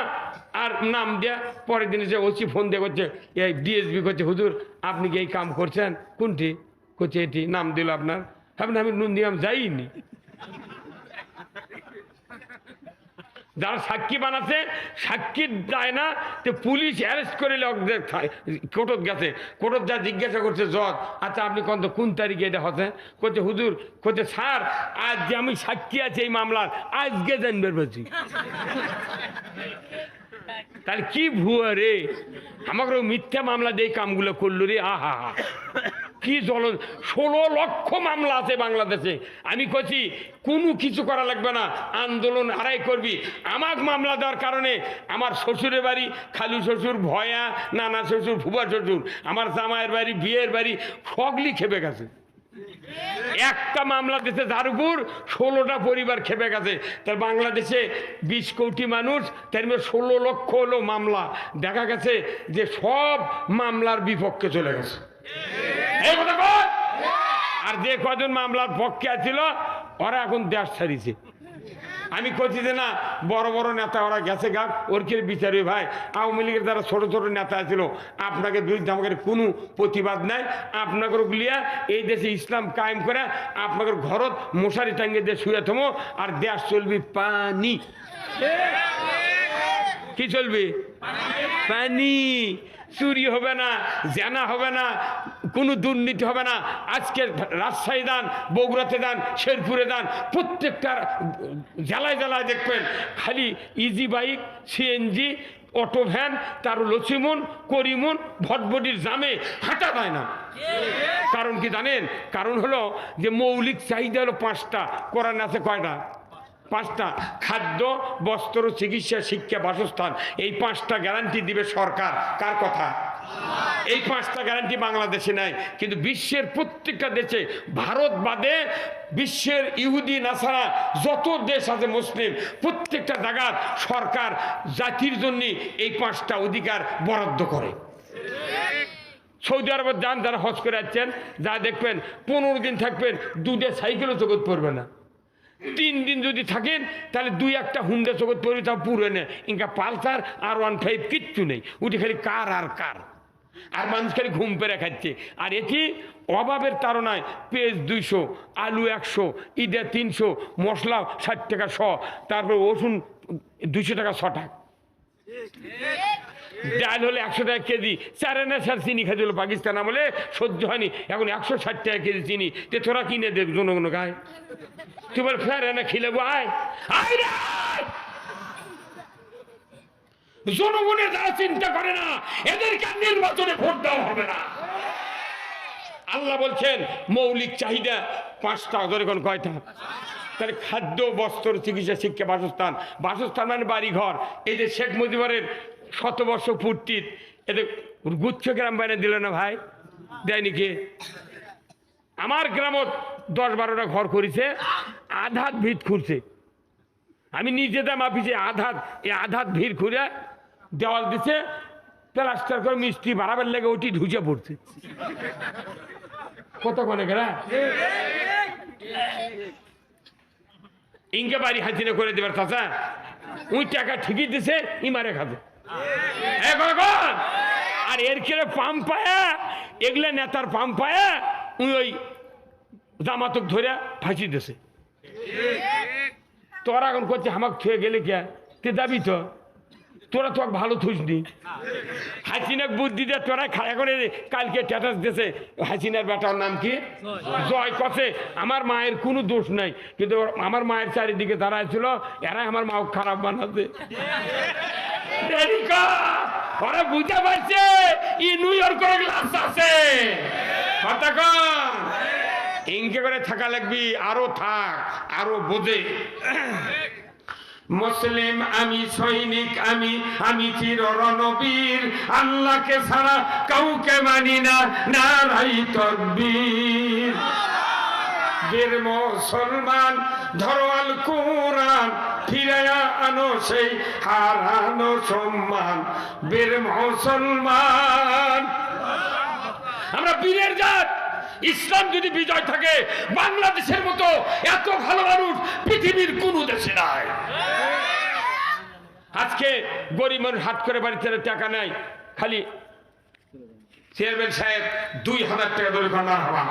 আর নাম দেয়া পরের দিন এসে ওসি ফোন দিয়ে করছে, এই ডিএসপি করছে, হুজুর আপনি কি এই কাম করছেন? কোনটি? করছে এটি, নাম দিল আপনার। আমি নুন দিলাম, যাইনি। যারা সাক্ষী বানাচ্ছে, সাক্ষী যায় না, তো পুলিশ অ্যারেস্ট করে কোর্টত গেছে। কোর্টত যা জিজ্ঞাসা করছে জজ, আচ্ছা আপনি কোন তারিখে এটা হচ্ছে? করছে হুজুর, করছে স্যার আজ যে আমি সাক্ষী আছি এই মামলার, আজকে জানবার পাচ্ছি। তাহলে কি ভুয়া রে, আমাকে মিথ্যা মামলা দিয়ে কামগুলো করলো রে। আহা হা, কি জ্বলন। 16 লক্ষ মামলা আছে বাংলাদেশে। আমি কছি কোনো কিছু করা লাগবে না, আন্দোলন আড়াই করবি। আমার মামলা দেওয়ার কারণে আমার শ্বশুরের বাড়ি, খালু শ্বশুর, ভয়া, নানা শ্বশুর, ফুফা শ্বশুর, আমার জামাইয়ের বাড়ি, বিয়ের বাড়ি সগলি খেপে গেছে। একটা মামলা দিতে যার উপর 16টা পরিবার খেপে গেছে। তার বাংলাদেশে 20 কোটি মানুষ, তার মধ্যে 16 লক্ষ হলো মামলা। দেখা গেছে যে সব মামলার বিপক্ষে চলে গেছে। আর যে কজন মামলার পক্ষে আছিল ওরা এখন দেশ ছাড়িয়েছে। আমি কইছি যে না, বড় বড় নেতা ওরা গেছে গা, ওর কি বিচারবে ভাই? আওয়ামী লীগের যারা ছোট ছোট নেতা ছিল, আপনাকে বিরুদ্ধে আমাদের কোনো প্রতিবাদ নাই। আপনাদের গুলিয়া এই দেশে ইসলাম কায়েম করে আপনাদের ঘরত মশারি টাঙ্গে দিয়ে শুয়ে থমো, আর দেশ চলবি পানি। কি চলবে? পানি। চুরি হবে না, জানা হবে না, কোনো দুর্নীতি হবে না। আজকে রাজশাহী দান, বগুড়াতে দান, শেরপুরে দান, প্রত্যেকটা জেলায় জেলায় দেখবেন খালি easy bike, CNG, auto van, তার লছিমন করিমন ভটভটির জামে হাঁটা যায় না। কারণ কি জানেন? কারণ হলো যে মৌলিক চাহিদা হলো 5টা, কোরআন আছে কয়টা? 5টা। খাদ্য, বস্ত্র, চিকিৎসা, শিক্ষা, বাসস্থান। এই 5টা গ্যারান্টি দিবে সরকার। কার কথা? এই 5টা গ্যারান্টি বাংলাদেশে নাই, কিন্তু বিশ্বের প্রত্যেকটা দেশে, ভারত বাদে বিশ্বের ইহুদি নাসারা যত দেশ আছে মুসলিম, প্রত্যেকটা জায়গার সরকার জাতির জন্য এই 5টা অধিকার বরাদ্দ করে। সৌদি আরবে যান, যারা হজ করে যাচ্ছেন, যা দেখবেন 15 দিন থাকবেন, 2টা সাইকেলও জগৎ পড়বে না। 3 দিন যদি থাকেন তাহলে 2-1টা হুন্ডা জগৎ পড়বে, তা পুরো নেই। ইনকা পালসার আর 15 কিচ্ছু নেই, উঠে খালি কার আর কার, আর মানুষ খালি ঘুম পেরে খাচ্ছে। আর এটি অভাবের তাড়নায় পেঁয়াজ 200, আলু 100, ইডা 300, মশলা 60 টাকা শ, তারপর রসুন 200 টাকা 6 টাকা, ডাল হলে 100 টাকা কেজি, 4 আনা সার চিনি খাইছিল পাকিস্তান আমলে, সহ্য হয়নি, এখন 160 টাকা কেজি চিনি। তে তোরা কিনে দেখ জনগণ গায়ে, তুই বল 4 আনা খেলে আয় আয় রে। জনগণের যারা চিন্তা করে না, এদেরকে নির্বাচনে ভোট দেওয়া হবে না। আল্লাহ বলছেন মৌলিক চাহিদা 5টা, এখন কয়টা? তাহলে খাদ্য, বস্ত্র, চিকিৎসা, শিক্ষা, বাসস্থান। বাসস্থান মানে বাড়ি ঘর। এই যে শেখ মুজিবের 100 পূর্তির এদের গুচ্ছ গ্রাম বানিয়ে দিল না ভাই, দেয়নি কে? আমার গ্রামত 10-12টা ঘর করেছে, আধাত ভিত খুঁড়ছে। আমি নিজে দাম মাপিছে আধাত, এই আধাত ভিড় খুঁড়ে দেওয়াল দিছে, প্লাস্টার করে মিষ্টি বাড়াবার লেগে ওটি ঢুকে পড়ছে। কত কোনে গেলা ইনকে বাড়ি হাজিরা করে দেবার চাচা, ওই টাকা ঠিকই দিছে, ইমারে খাবে। আর এর কেড়ে পাম পায়া, এগুলা নেতার পাম পায়া ওই জামাতক ধরে ফাঁসি দিছে। তোরা এখন করছে আমাকে থুয়ে গেলে কে, তে যাবি তো, তোরা তো ভালো থুসনি। হাসিনাক বুদ্ধি দিয়ে তোরা এখন কালকে স্ট্যাটাস দিয়েছে, হাসিনার বেটার নাম কি, জয়, কছে আমার মায়ের কোনো দোষ নাই, কিন্তু আমার মায়ের চারিদিকে দাঁড়ায় ছিল, এরাই আমার মা খারাপ বানাতে। ওরা বুঝতে পারছে ই নিউ ইয়র্কের গ্লাস আছে, কথা কম ইনকে করে থাকা লাগবি, আরো থাক, আরো বোঝে। মুসলিম আমি, সৈনিক আমি, আমি চির রণবীর, আল্লাহকে ছাড়া কাউকে মানি না, নারাই তাকবীর। বীর মুসলমান ধরো আল কুরআন, ফিরায়া আনো সেই হারানো সম্মান। বীর মুসলমান, আমরা বীরের জাত। ইসলাম যদি বিজয় থাকে, বাংলাদেশের মতো এত ভালো মানুষ পৃথিবীর কোন দেশে নাই। আজকে গরিব মানুষ হাট করে বাড়িতে টাকা নাই, খালি চেয়ারম্যান সাহেব 2000 টাকা ধরে না হওয়া।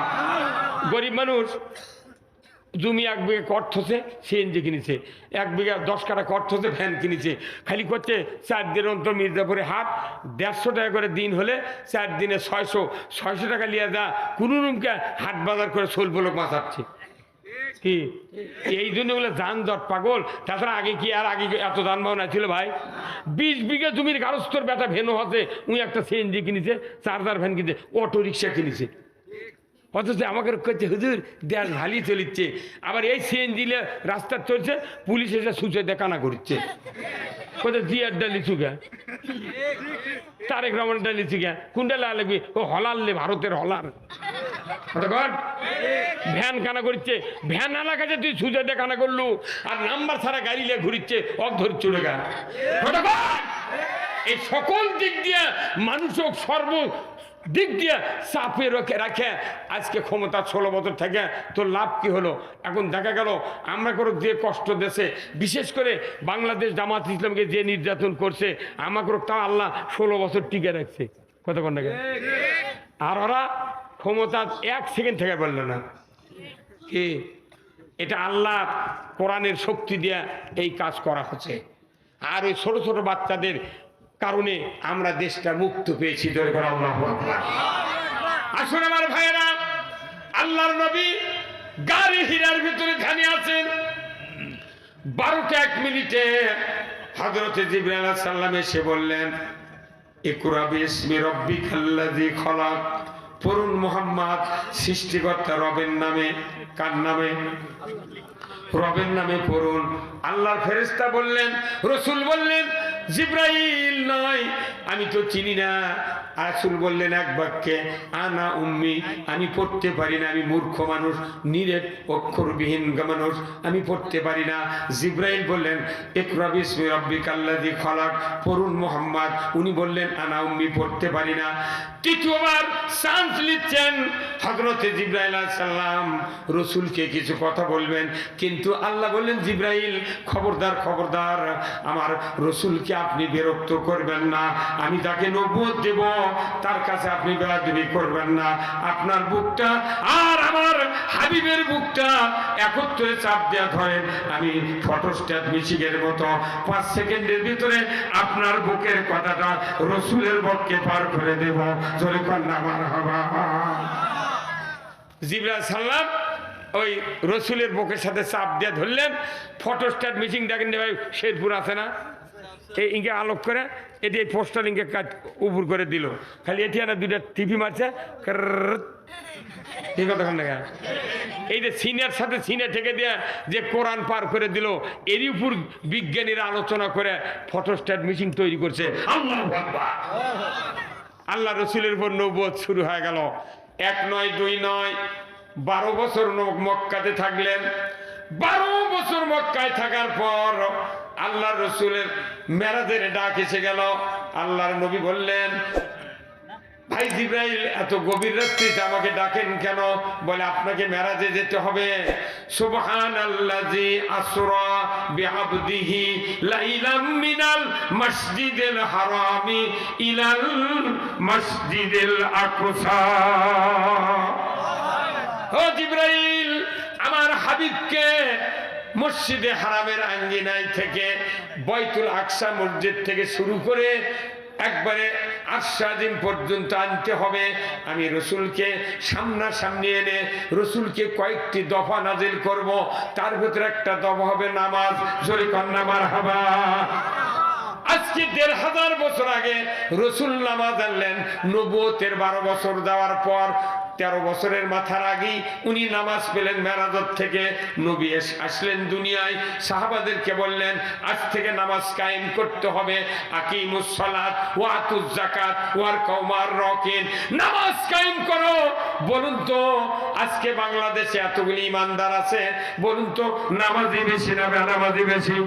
গরিব মানুষ জমি 1 বিঘা কট থসে, সিএনজি কিনেছে, 1 বিঘা 10 কাঠা কট থসে, ভ্যান কিনেছে, খালি করছে 4 দিন অন্তর মির্জাপুরে হাট, 150 টাকা করে দিন হলে 4 দিনে 600 টাকা লিয়ে যা, কোনো রুমকে হাট বাজার করে সোলপোলক মাথাচ্ছে কি। এই জন্য বলে যানজট পাগল। তাছাড়া আগে কি আর আগে এত যানবাহন ছিল ভাই? 20 বিঘা জমির গারস্থর বেটা ভ্যানও আছে, উনি একটা সিএনজি কিনেছে, চার্জার ভ্যান কিনেছে, অটো রিক্সা কিনেছে। অথচ আমাকে করছে হুজুর দেশ ভালি চলিচ্ছে, আবার এই সিএনজি রাস্তা চলছে, পুলিশ এসে সুচে দেখানা করছে। কোথায় জিয়ার ডালি চুগা, তারেক রহমান ডালি চুগা, কোনটা লাগবে? ও হলারলে, ভারতের হলার। ভ্যান কানা করছে, ভ্যান আলা কাছে তুই সুজে দেখানা করলু, আর নাম্বার ছাড়া গাড়ি নিয়ে ঘুরিচ্ছে, অধর চলে গা। এই সকল দিক দিয়ে মানুষও সর্ব দিক দিয়ে চাপে রাখে আজকে ক্ষমতা 16 বছর থেকে তোর লাভ কি হলো? এখন দেখা গেল আমরা করে যে কষ্ট দেশে, বিশেষ করে বাংলাদেশ জামাত ইসলামকে যে নির্যাতন করছে, আমাকে তা আল্লাহ 16 বছর টিকে রাখছে। কথা কোন টাকা? আর ওরা ক্ষমতা 1 সেকেন্ড থেকে বলল না কি। এটা আল্লাহ কোরআনের শক্তি দিয়ে এই কাজ করা হচ্ছে। আর ওই ছোট ছোট বাচ্চাদের কারণে আমরা দেশটা মুক্ত পেয়েছি। আসুন আমার ভাইয়েরা, আল্লাহর নবী গাড়ি হীরার ভিতরে ধ্যানে আছেন। 12টা 1 মিনিটে হযরত জিবরাইল আলাইহিস সালাম এসে বললেন, ইকরা বিসমি রাব্বিকাল্লাযী খলাক। পড়ুন মুহাম্মদ, সৃষ্টিকর্তা রবের নামে। কার নামে? রবের নামে পড়ুন। আল্লাহর ফেরেশতা বললেন, রাসূল বললেন, জিব্রাইল নয়, আমি তো চিনি না। রাসূল বললেন এক বাক্যে, আনা উম্মি, আমি পড়তে পারি না, আমি মূর্খ মানুষ, নিরেট অক্ষরবিহীন মানুষ, আমি পড়তে পারি না। জিব্রাইল বললেন, ইকরা বিসমি রাব্বিকাল্লাযী খালাক, পড়ুন মুহাম্মদ। উনি বললেন, আনা উম্মি, পড়তে পারি না। তৃতীয়বার চান্স নিচ্ছেন হযরতে জিব্রাইল আলাইহিস সালাম, রাসূলকে কিছু কথা বলবেন, কিন্তু আল্লাহ বললেন, জিব্রাইল খবরদার, খবরদার, আমার রাসূলকে আপনি বিরক্ত করবেন না, আমি তাকে নবুয়ত দেব, তার কাছে আপনি বেয়াদবি করবেন না। আপনার বুকটা আর আমার হাবিবের বুকটা একত্রে চাপ দেওয়া ধরেন, আমি ফটোস্ট্যাট মিশিংয়ের মতো 5 সেকেন্ডের ভিতরে আপনার বুকের কথাটা রাসূলের বুককে পার করে দেব। জোরে কন্যা মারহাবা। জিবরাইল সাল্লাম ওই রাসূলের বুকের সাথে চাপ দিয়ে ধরলেন। ফটোস্ট্যাট মিশিং দেখেন ভাই, শেরপুর আছে না, এই ইঙ্কে আলোক করে এটি এই পোস্টার ইঙ্কে কাজ উপর করে দিল, খালি এটি না দুইটা টিভি মারছে, ঠিক কতক্ষণ দেখা। এই যে সিনের সাথে সিনে ঠেকে দিয়ে যে কোরআন পার করে দিল, এরই উপর বিজ্ঞানীরা আলোচনা করে ফটোস্ট্যাট মিশিং তৈরি করছে। আল্লাহু আকবার। আল্লাহ রসুলের উপর নবুয়ত শুরু হয়ে গেল। 1 নয় 2 নয়, 12 বছর মক্কাতে থাকলেন। 12 বছর মক্কায় থাকার পর আল্লাহ রসুলের মেরাজের ডাক এসে গেল। আল্লাহর নবী বললেন, ভাই জিব্রাইল, এত গভীর রাত্রিতে আমাকে ডাকেন কেন? বলে, আপনাকে মেরাজে যেতে হবে। সুবহানাল্লাযী আসরা বিআবদিহি লাইলাম মিনাল মসজিদিল হারামি ইলাল মসজিদিল আকসা। ও জিব্রাইল, আমার হাবিবকে মসজিদে হারামের আঙ্গিনায় থেকে বাইতুল আকসা মসজিদ থেকে শুরু করে একবারে আরশ-এ-আজিম পর্যন্ত আনতে হবে। আমি রসুলকে সামনাসামনি এনে রসুলকে কয়েকটি দফা নাজিল করব, তার ভিতরে একটা দফা হবে নামাজ। জোরে কন্যা মারহাবা। আজকে 1500 বছর আগে রসুল নামাজ আনলেন। নবুয়তের 12 বছর যাওয়ার পর 13 বছরের মাথার আগেই উনি নামাজ পেলেন মেরাজত থেকে। নবী আসলেন দুনিয়ায়, সাহাবাদেরকে বললেন, আজ থেকে নামাজ কায়েম করতে হবে। আকিমুস সালাত ওয়া আতুজ যাকাত ওয়ারকাউ মা'আর রাকিন, নামাজ কায়েম করো। বলুন তো আজকে বাংলাদেশে এতগুলি ইমানদার আছে, বলুন তো নামাজি বেশি না বেনামাজি বেশি?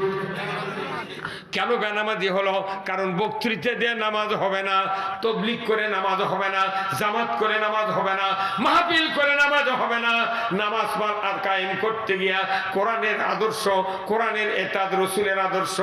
কেন বেনামাজি হলো? কারণ বক্তৃতা দিয়ে নামাজ হবে না, তবলিগ করে নামাজ হবে না, জামাত করে নামাজ হবে না, মাহফিল করে নামাজ হবে না। নামাজ আর কায়েম করতে গিয়া কোরআনের আদর্শ, কোরআনের এতাদ, রসুলের আদর্শ,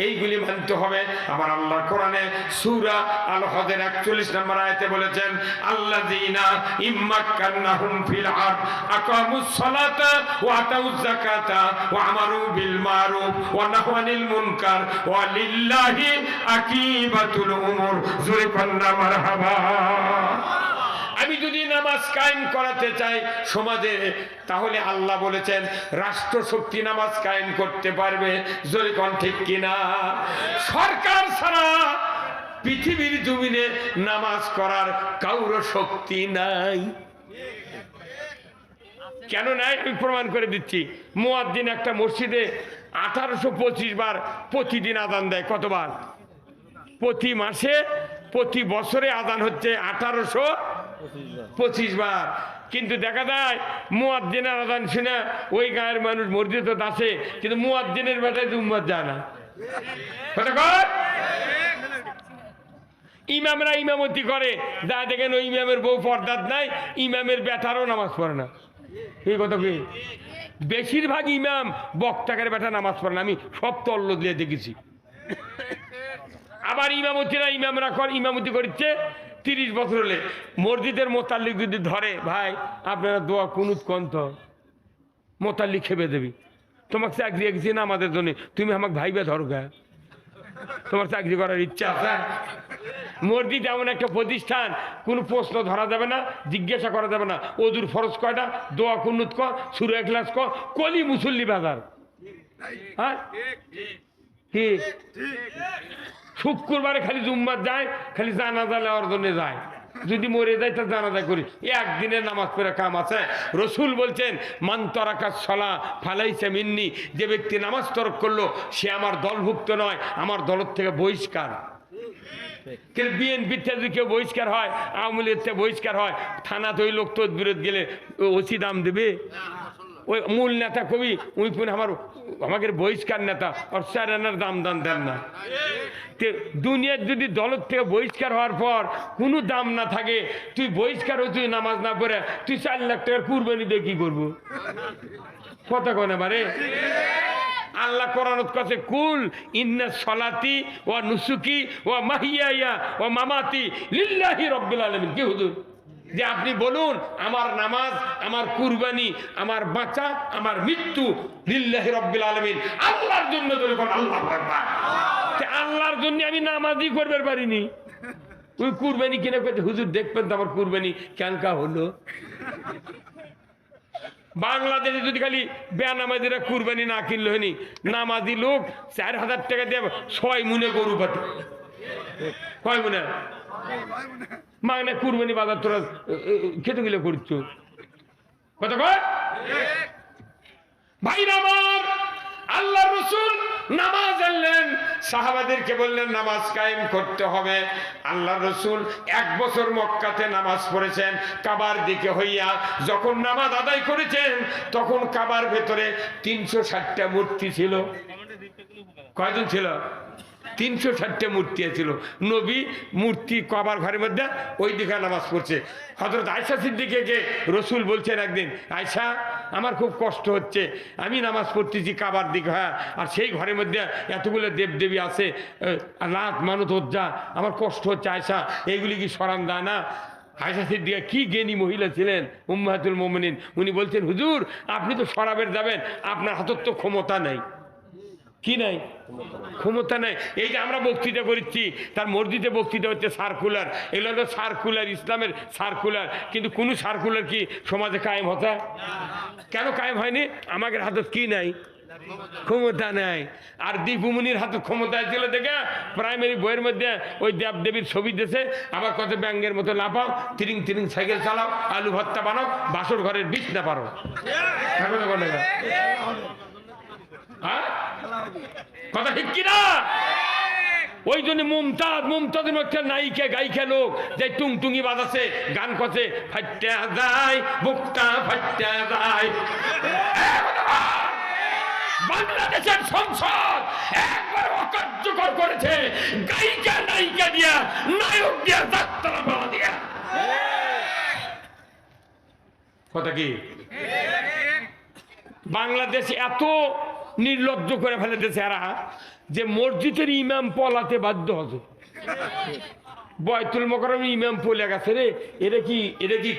এইগুলি মানতে হবে। আমার আল্লাহ কোরআনে সূরা আল হজের 41 নম্বর আয়াতে বলেছেন, আল্লাযীনা ইম্মাক্কান্নাহুম ফিল আরদ আকামুস সালাতা ওয়া আতাউয যাকাতা ওয়া আমারু বিল মারুফ ওয়া নাহাউ আনিল মুনকার ওয়া লিল্লাহি আকিবাতুল উমুর। জোরে কন্যা মারহাবা। আমি যদি নামাজ কায়েম করাতে চাই সমাজে, তাহলে আল্লাহ বলেছেন রাষ্ট্রশক্তি নামাজ কায়েম করতে পারবে। জোরে কোন ঠিক কিনা? সরকার ছাড়া পৃথিবীর জমিনে নামাজ করার কারো শক্তি নাই। কেন নাই? আমি প্রমাণ করে দিচ্ছি। মুয়াজ্জিন একটা মসজিদে 1825 বার প্রতিদিন আযান দেয়। কতবার? প্রতি মাসে, প্রতি বছরে আযান হচ্ছে 1825 বার। কিন্তু দেখা যায় মুয়াজ্জিনের আযান শুনে ওই গায়ের মানুষ মসজিদে আসে, কিন্তু মুয়াজ্জিনের বেটায় উম্মত যায় না। ইমামরা ইমামতি করে, যা দেখেন ওই ইমামের বউ পর্দাত নাই, ইমামের বেটারও নামাজ পড়ে না। এই কথা কি? বেশিরভাগ ইমাম বক্তাকের বেটা নামাজ পড়ে না, আমি সব তল্ল দিয়ে দেখেছি। আবার ইমামরা ইমামতি করছে 30 বছর হলে। মসজিদের মোতাল্লিক যদি ধরে, ভাই আপনারা দোয়া কুনুত কন্ত, মোতাল্লিক খেপে দেবি, তোমাকে চাকরি গেছি না আমাদের জন্য, তুমি আমাকে ভাইবে ধরো গা, তোমার চাকরি করার ইচ্ছা আছে? মসজিদ এমন একটা প্রতিষ্ঠান, কোনো প্রশ্ন ধরা যাবে না, জিজ্ঞাসা করা যাবে না। ওজুর ফরজ কয়টা, দোয়া কুনুত কর, সূরা ইখলাস কর, কলি মুসল্লি বাজার। হ্যাঁ কি? শুক্রবারে খালি জুম্মার যায়, খালি জানাজা নেওয়ার জন্য যায়। যদি মরে যায় তা জানাজা করি, একদিনের নামাজ পড়ে কাম আছে? রসুল বলছেন মান তারাকা সলা ফালাইসা মিন্নি, যে ব্যক্তি নামাজ তরক করলো সে আমার দলভুক্ত নয়, আমার দলের থেকে বহিষ্কার। বিএনপির থেকে কেউ বহিষ্কার হয়, আওয়ামী লীগের থেকে বহিষ্কার হয়, থানাতে ওই লোক তোর বিরোধ গেলে ওসি দাম দেবে? ওই মূল নেতা কবি উনি কোন আমাকে বহিষ্কার নেতা আর স্যারেনার দাম দেন না। দুনিয়ার যদি দলের থেকে বহিষ্কার হওয়ার পর কোনো দাম না থাকে, তুই বহিষ্কার হয়ে তুই নামাজ না পড়ে তুই 4 লাখ টাকার কুরবানি দিয়ে কি করবো? কথা কয় না বারে? আল্লাহ কোরআনত কাছে কুল ইন্না সলাতি ওয়া নুসুকি ওয়া মাহিয়ায়া ওয়া মামাতি লিল্লাহি রাব্বিল আলামিন। কি হুজুর, যে আপনি বলুন আমার নামাজ, আমার কুরবানি, আমার বাঁচা, আমার মৃত্যু লিল্লাহি রাব্বিল আলামিন, আল্লাহর জন্য। আল্লাহু আকবার। আল্লাহর জন্য আমি নামাজই করবার পারিনি, ওই কুরবানি কিনে করতে হুজুর দেখবেন তো আমার কুরবানি কেনকা হলো। বাংলাদেশে যদি খালি বেনামাজিরা কুরবানি না কিনলো হয়নি, নামাজি লোক 4000 টাকা দিয়ে 6 মুনে গরু পাতে। কয় মুনে মানে কুরবানি বাজার তোরা খেতে গেলে করছো? কথা কয় ভাইরা আমার, আল্লাহ রসুল নামাজ আনলেন, সাহাবাদেরকে বললেন নামাজ কায়েম করতে হবে। আল্লাহ রসুল 1 বছর মক্কাতে নামাজ পড়েছেন কাবার দিকে হইয়া। যখন নামাজ আদায় করেছেন তখন কাবার ভেতরে 360টা মূর্তি ছিল। কয়জন ছিল? 360টা মূর্তি ছিল। নবী মূর্তি কাবার ঘরের মধ্যে ওই দিকে নামাজ পড়ছে। হযরত আয়েশা সিদ্দিকাকে রসুল বলছেন একদিন, আয়েশা আমার খুব কষ্ট হচ্ছে, আমি নামাজ পড়তেছি কাবার দিকে, হ্যাঁ, আর সেই ঘরের মধ্যে এতগুলো দেবদেবী আছে, লাত মানত ওজ্জা, আমার কষ্ট হচ্ছে আয়েশা, এইগুলি কি সরান দেয় না? আয়েশা সিদ্দিকা কি জ্ঞানী মহিলা ছিলেন, উম্মাহাতুল মুমিনিন। উনি বলছেন হুজুর আপনি তো সরাবের যাবেন, আপনার হাতের তো ক্ষমতা নাই। কি নাই? ক্ষমতা নাই। এই যে আমরা বক্তৃতা করছি, তার মসজিদে বক্তৃতা হচ্ছে সার্কুলার, এগুলো হলো সার্কুলার, ইসলামের সার্কুলার। কিন্তু কোন সার্কুলার কি সমাজে কায়েম হতা? কেন কায়েম হয়নি? আমাদের হাতে কি নাই? ক্ষমতা নাই। আর দীপুমনির হাতে ক্ষমতা ছিল দেখে প্রাইমারি বইয়ের মধ্যে ওই দেবদেবীর ছবি দিয়েছে, আবার কত ব্যাঙ্গের মতো লাফাও, তিরিং তিরিং সাইকেল চালাও, আলু ভর্তা বানাও, বাসর ঘরের বিছনা পারো। কথা ঠিক কিনা? ওই জন্য মুমতাজের একটা নায়িকা গায়িকা লোক যে টুংটুঙ্গি বাজাচ্ছে, গান করছে, ফাট্টা যায় বুকটা ফাট্টা যায়। বাংলাদেশের সংসদ একবার অকার্যকর করেছে গায়িকা নায়িকা দিয়া, নায়ক দিয়া, যাত্রা পালা দিয়া। কথা কি? বাংলাদেশ এত নির্লজ্জ করে ফেলেছে এরা যে মসজিদের ইমাম পলাতে বাধ্য হবে। বয়তুল মোকাররমের ইমাম পলে গেছে রে, এটা কি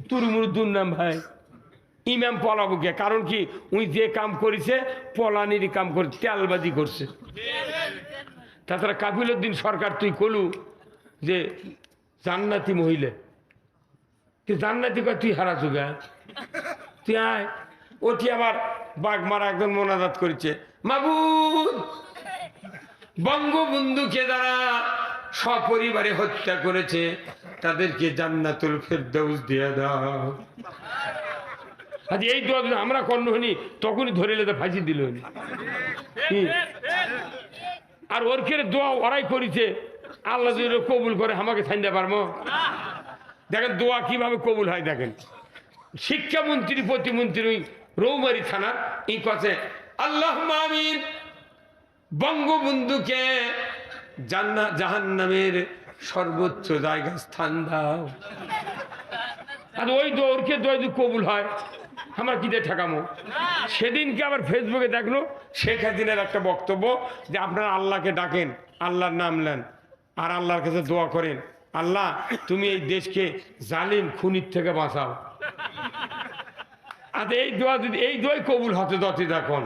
তুরমুর দুর্নাম ভাই? ইমাম পলাবো কে? কারণ কি উনি যে কাম করেছে পলানিরই কাম করে, তেলবাজি করছে। তাছাড়া কাফিলউদ্দিন সরকার তুই কলু যে জান্নাতি মহিলা, তুই জান্নাতি কয় তুই হারা চুগা, তুই আয়। ওটি আবার বাগমারা একজন মোনাজাত করেছে, মাবুদ বঙ্গবন্ধুকে যারা সপরিবারে হত্যা করেছে তাদেরকে জান্নাতুল ফেরদাউস দিয়ে দাও। আজ এই দোয়া আমরা কর্ণ হইনি, তখনই ধরে লেতে ফাঁসি দিল। আর ওর কে দোয়া ওরাই করেছে, আল্লাহ যদি কবুল করে আমাকে ছাইন্দা পারবো? দেখেন দোয়া কিভাবে কবুল হয়। দেখেন শিক্ষামন্ত্রী প্রতিমন্ত্রী রৌমারি থানার এই কাছে, আল্লাহুম্মা আমিন, বঙ্গবন্ধুকে জাহান্নামের সর্বোচ্চ জায়গা স্থান দাও। আর ওই দৌড়কে দোয়া যদি কবুল হয় আমার কি দিয়ে ঠেকামো? সেদিনকে আবার ফেসবুকে দেখলো শেখ হাসিনার একটা বক্তব্য যে আপনারা আল্লাহকে ডাকেন, আল্লাহর নাম নেন, আর আল্লাহর কাছে দোয়া করেন, আল্লাহ তুমি এই দেশকে জালিম খুনির থেকে বাঁচাও। আর এই দোয়া যদি এই দোয়াই কবুল হতে দতে দেখুন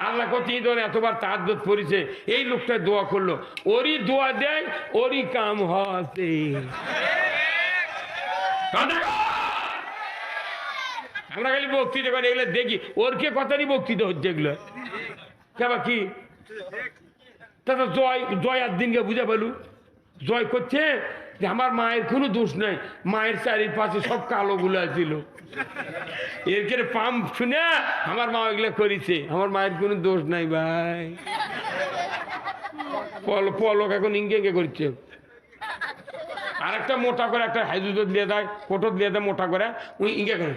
আল্লাহ কত এই দোয়া এতবার তাহাজ্জুদ পড়েছে, এই লোকটা দোয়া করলো, ওরই দোয়া দেয় ওরই কাম হতে। আমরা খালি বক্তৃতা করি, এগুলো দেখি ওর কে কথারই বক্তৃতা হচ্ছে এগুলো কেবা কি? তারপর জয় আর দিনকে বুঝে পেলু জয় করছে যে আমার মায়ের কোনো দোষ নাই, মায়ের চারিপাশে সব কালো গুলা ছিল। এর পাম্প শুনে আমার মা ওইগুলো করেছে, আমার মায়ের কোনো দোষ নাই ভাই। পলক এখন ইঙ্গে ইঙ্গে করছে। আর একটা মোটা করে একটা হাইজুদ দিয়ে দেয়, কোটো দিয়ে দেয় মোটা করে, ওই ইঙ্গে করে।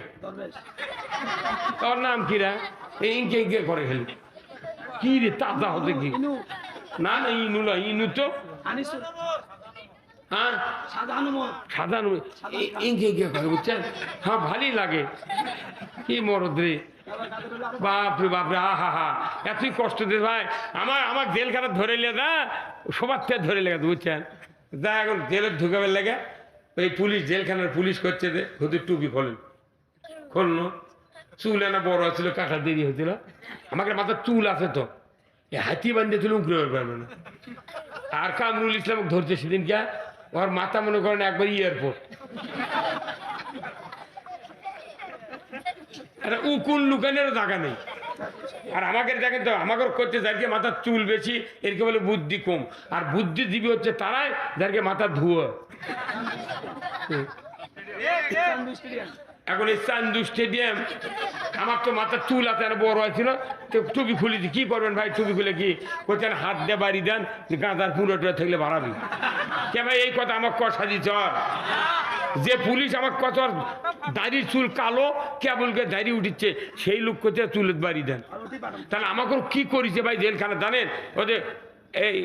তোর নাম কিরা? এই ইঙ্গে ইঙ্গে করে খেলি কি রে তাজা হতে কি? না না ইনু না, ইনু তো হ্যাঁ সাধারণ ইঙ্গে ইঙ্গে করে, বুঝছেন? হ্যাঁ ভালোই লাগে। কি মরদ রে, বাপরে বাপরে, হা হা, এতই কষ্ট দে ভাই। আমার জেলখানা ধরে নিয়ে না, সবার থেকে ধরে লেগে, বুঝছেন? যা এখন জেলে ঢুকাবেন লাগে, ওই পুলিশ জেলখানার পুলিশ করছে যে হুজুর টুপি খোলেন, খুললো। চুল এনা বড় হয়েছিল, কাটা দেরি হয়েছিল। আমাকে মাথার চুল আছে তো, হাতি বান্ধিয়েছিল, উঁকড়ে পারবে না। আর কামরুল ইসলাম ধরছে সেদিন কে, ওর মাথা মনে করেন একবার এয়ারপোর্ট। উকুন লুকানোর জায়গা নেই। আর আমাকে দেখেন তো, আমাকে করছে যাদেরকে মাথার চুল বেশি, এরকে বলে বুদ্ধি কম। আর বুদ্ধিজীবী হচ্ছে তারাই যাদেরকে মাথা ধুয়ো। এখন এই চান্দু স্টেডিয়াম, আমার তো মাথার চুল আছে, বড় হয়েছিল, টুপি খুলেছি। কি করবেন ভাই, টুপি খুলে কি করছেন? হাত দিয়ে বাড়ি দেন, গাঁদার পুরোটা থাকলে বাড়াবি কে ভাই? এই কথা আমার কষা দিচ্ছে। যে পুলিশ আমার কত দাড়ির চুল কালো, কেবলকে দাড়ি উঠিচ্ছে, সেই লোক করছে চুলের বাড়ি দেন। তাহলে আমাকে কি করেছে ভাই জেলখানা জানেন? ওদের এই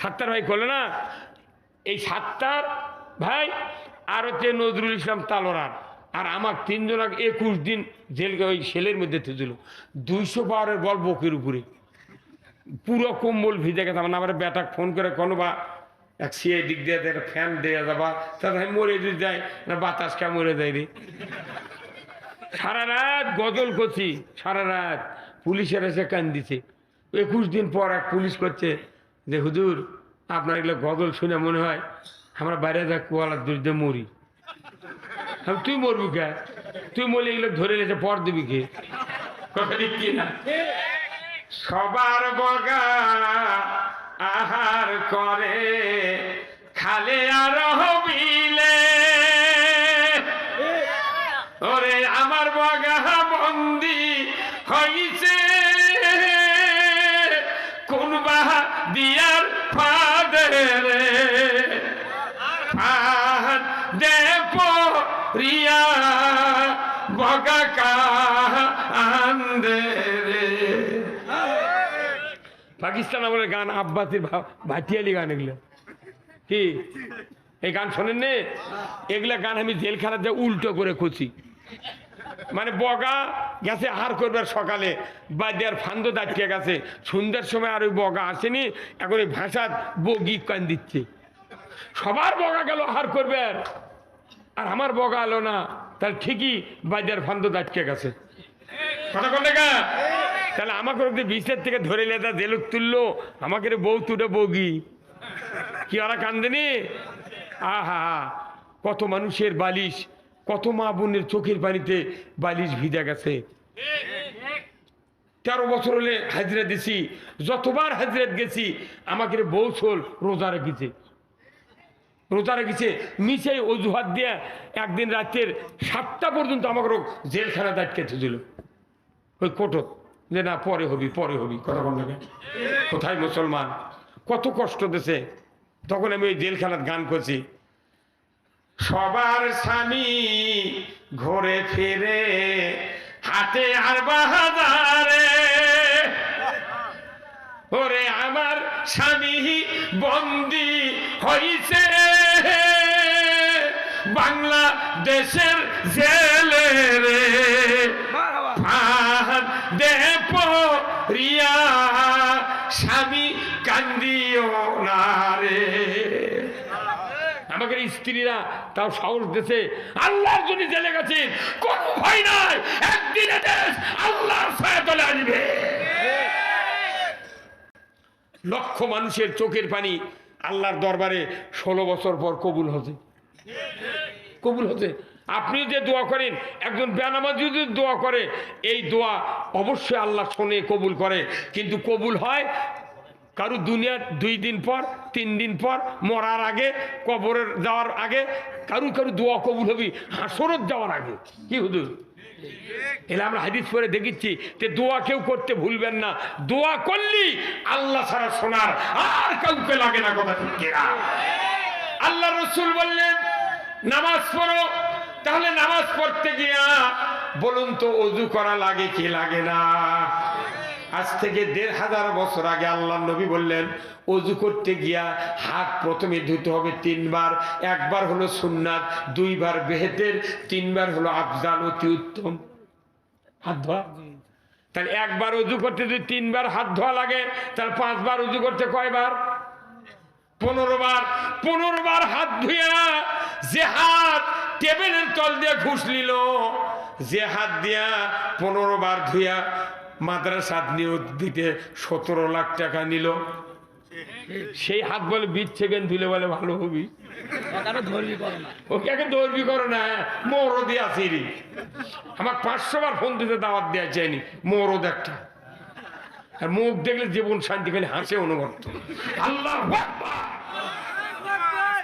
সাত্তার ভাই করলো না, এই সাত্তার ভাই আর হচ্ছে নজরুল ইসলাম তালোরার, আর আমার তিনজন 21 দিন জেলকে ওই সেলের মধ্যে থেছিল। 200 পাওয়ারের বল বকের উপরে, পুরো কম্বল ভিজে গেছে। আমার বেটা ফোন করে কোনো বা এক সিআই দিক দিয়ে একটা ফ্যান দেওয়া যাবা, তাহলে মরে যদি যায় না, বাতাস কে মরে যায় রে। সারা রাত গজল করছি, সারা রাত পুলিশের এসে কান দিছে। 21 দিন পর এক পুলিশ করছে যে হুজুর আপনার এগুলো গজল শুনে মনে হয় আমরা বাইরে যা কুয়ালার দুর্দে মরি। তুই মরবি কে? তুই মরলে এগুলো ধরে নিয়েছে, পর দিবি কে? কথা ঠিক কি না? সবার বগা আহার করে খালে আর হবিলে, ওরে আমার বগা বন্দি হইছে কোন বাহা দিয়ার ফাদের ফাদ দে পরিয়া বগা কান্দে রে। পাকিস্তান আমলের গান, আব্বাসির ভাটিয়ালি গান, এগুলো কি এই গান শোনেন নে? এগুলা গান আমি জেলখানাতে উল্টো করে খুঁজি। মানে বগা গেছে আহার করবার সকালে, বাদিয়ার ফান্দ দাঁড়িয়ে গেছে, সন্ধ্যার সময় আর ওই বগা আসেনি, এখন ওই ভাষা বগি কান দিচ্ছে। সবার বগা গেল আহার করবে, আর আমার বগা এলো না, তাহলে ঠিকই বাদিয়ার ফান্দ দাঁড়িয়ে গেছে। কথা বল না? তাহলে আমাকে বিশের থেকে ধরে লেদা জেলুক তুললো, আমাকে বউ তুলে বগি কি ওরা কান্দেনি? আহা, কত মানুষের বালিশ, কত মা বোনের চোখের পানিতে বালিশ ভিজা গেছে। 13 বছর হলে হাজরা দিছি, যতবার হাজরাত গেছি আমাকে বউ ছোল রোজা রেখেছে, রোজা রেখেছে নিচে অজুহাত দিয়ে একদিন রাতের 7টা পর্যন্ত আমাকে জেলখানা দাঁড়িয়ে দিল ওই কোটো, যে না পরে হবি পরে হবি। কথা বল না? কোথায় মুসলমান, কত কষ্ট দিছে। তখন আমি ওই জেলখানার গান করছি, সবার স্বামী ঘরে ফিরে হাতে আর বাজারে, ওরে আমার স্বামী বন্দি হইছে বাংলাদেশের জেলে রে, দে পরিয়া স্বামী কান্দিও না রে। আমাদের স্ত্রীরা তাও সাহস দিয়েছে, আল্লাহর জন্য জেলে গেছে, কোনো ভয় নাই, একদিনে দেশ আল্লাহর ছায়া তলে আসবে। লক্ষ মানুষের চোখের পানি আল্লাহর দরবারে 16 বছর পর কবুল হচ্ছে, কবুল হচ্ছে। আপনি যে দোয়া করেন, একজন বেনামাজি যদি দোয়া করে, এই দোয়া অবশ্যই আল্লাহ শোনে, কবুল করে, কিন্তু কবুল হয় কারু দুনিয়ার 2 দিন পর 3 দিন পর মরার আগে কবরের যাওয়ার আগে কারু দোয়া কবুল হবি হাসরত যাওয়ার আগে। কি হুজুর এলা আমরা হাদিস পড়ে দেখেছি যে দোয়া কেউ করতে ভুলবেন না, দোয়া করলি আল্লাহ ছাড়া শোনার আর কাউকে লাগে না। কথা ঠিক কিনা? আল্লাহ রসুল বললেন নামাজ পড়ো, তাহলে নামাজ পড়তে গিয়া বলুন তো ওযু করা লাগে কি লাগে না? আজ থেকে 1500 বছর আগে আল্লাহ নবী বললেন ওযু করতে গিয়া হাত প্রথমে ধুতে হবে 3 বার, 1 বার হলো সুন্নাত, 2 বার বেহেতের, 3 বার হলো আফজাল অতি উত্তম। হাত ধোয়া, তাহলে 1 বার ওযু করতে যদি 3 বার হাত ধোয়া লাগে, তাহলে 5 বার ওযু করতে কয়বার? 15 বার। 15 বার হাত ধুইয়া যে হাত টেবিলের তল দিয়ে ঘুষ নিল, যে হাত দিয়া 15 বার ধুইয়া মাদ্রাসাত নিয়োগ দিতে 17 লাখ টাকা নিল, সেই হাত বলে 20 সেকেন্ড ধুলে বলে ভালো হবি। ওকে ধরবি করো না, মরদি আছি রে। আমার 500 বার ফোন দিতে দাওয়াত দেওয়া চাইনি, মরদ একটা। আর মুখ দেখলে জীবন শান্তি, খালি হাসে অনুভূত। আল্লাহ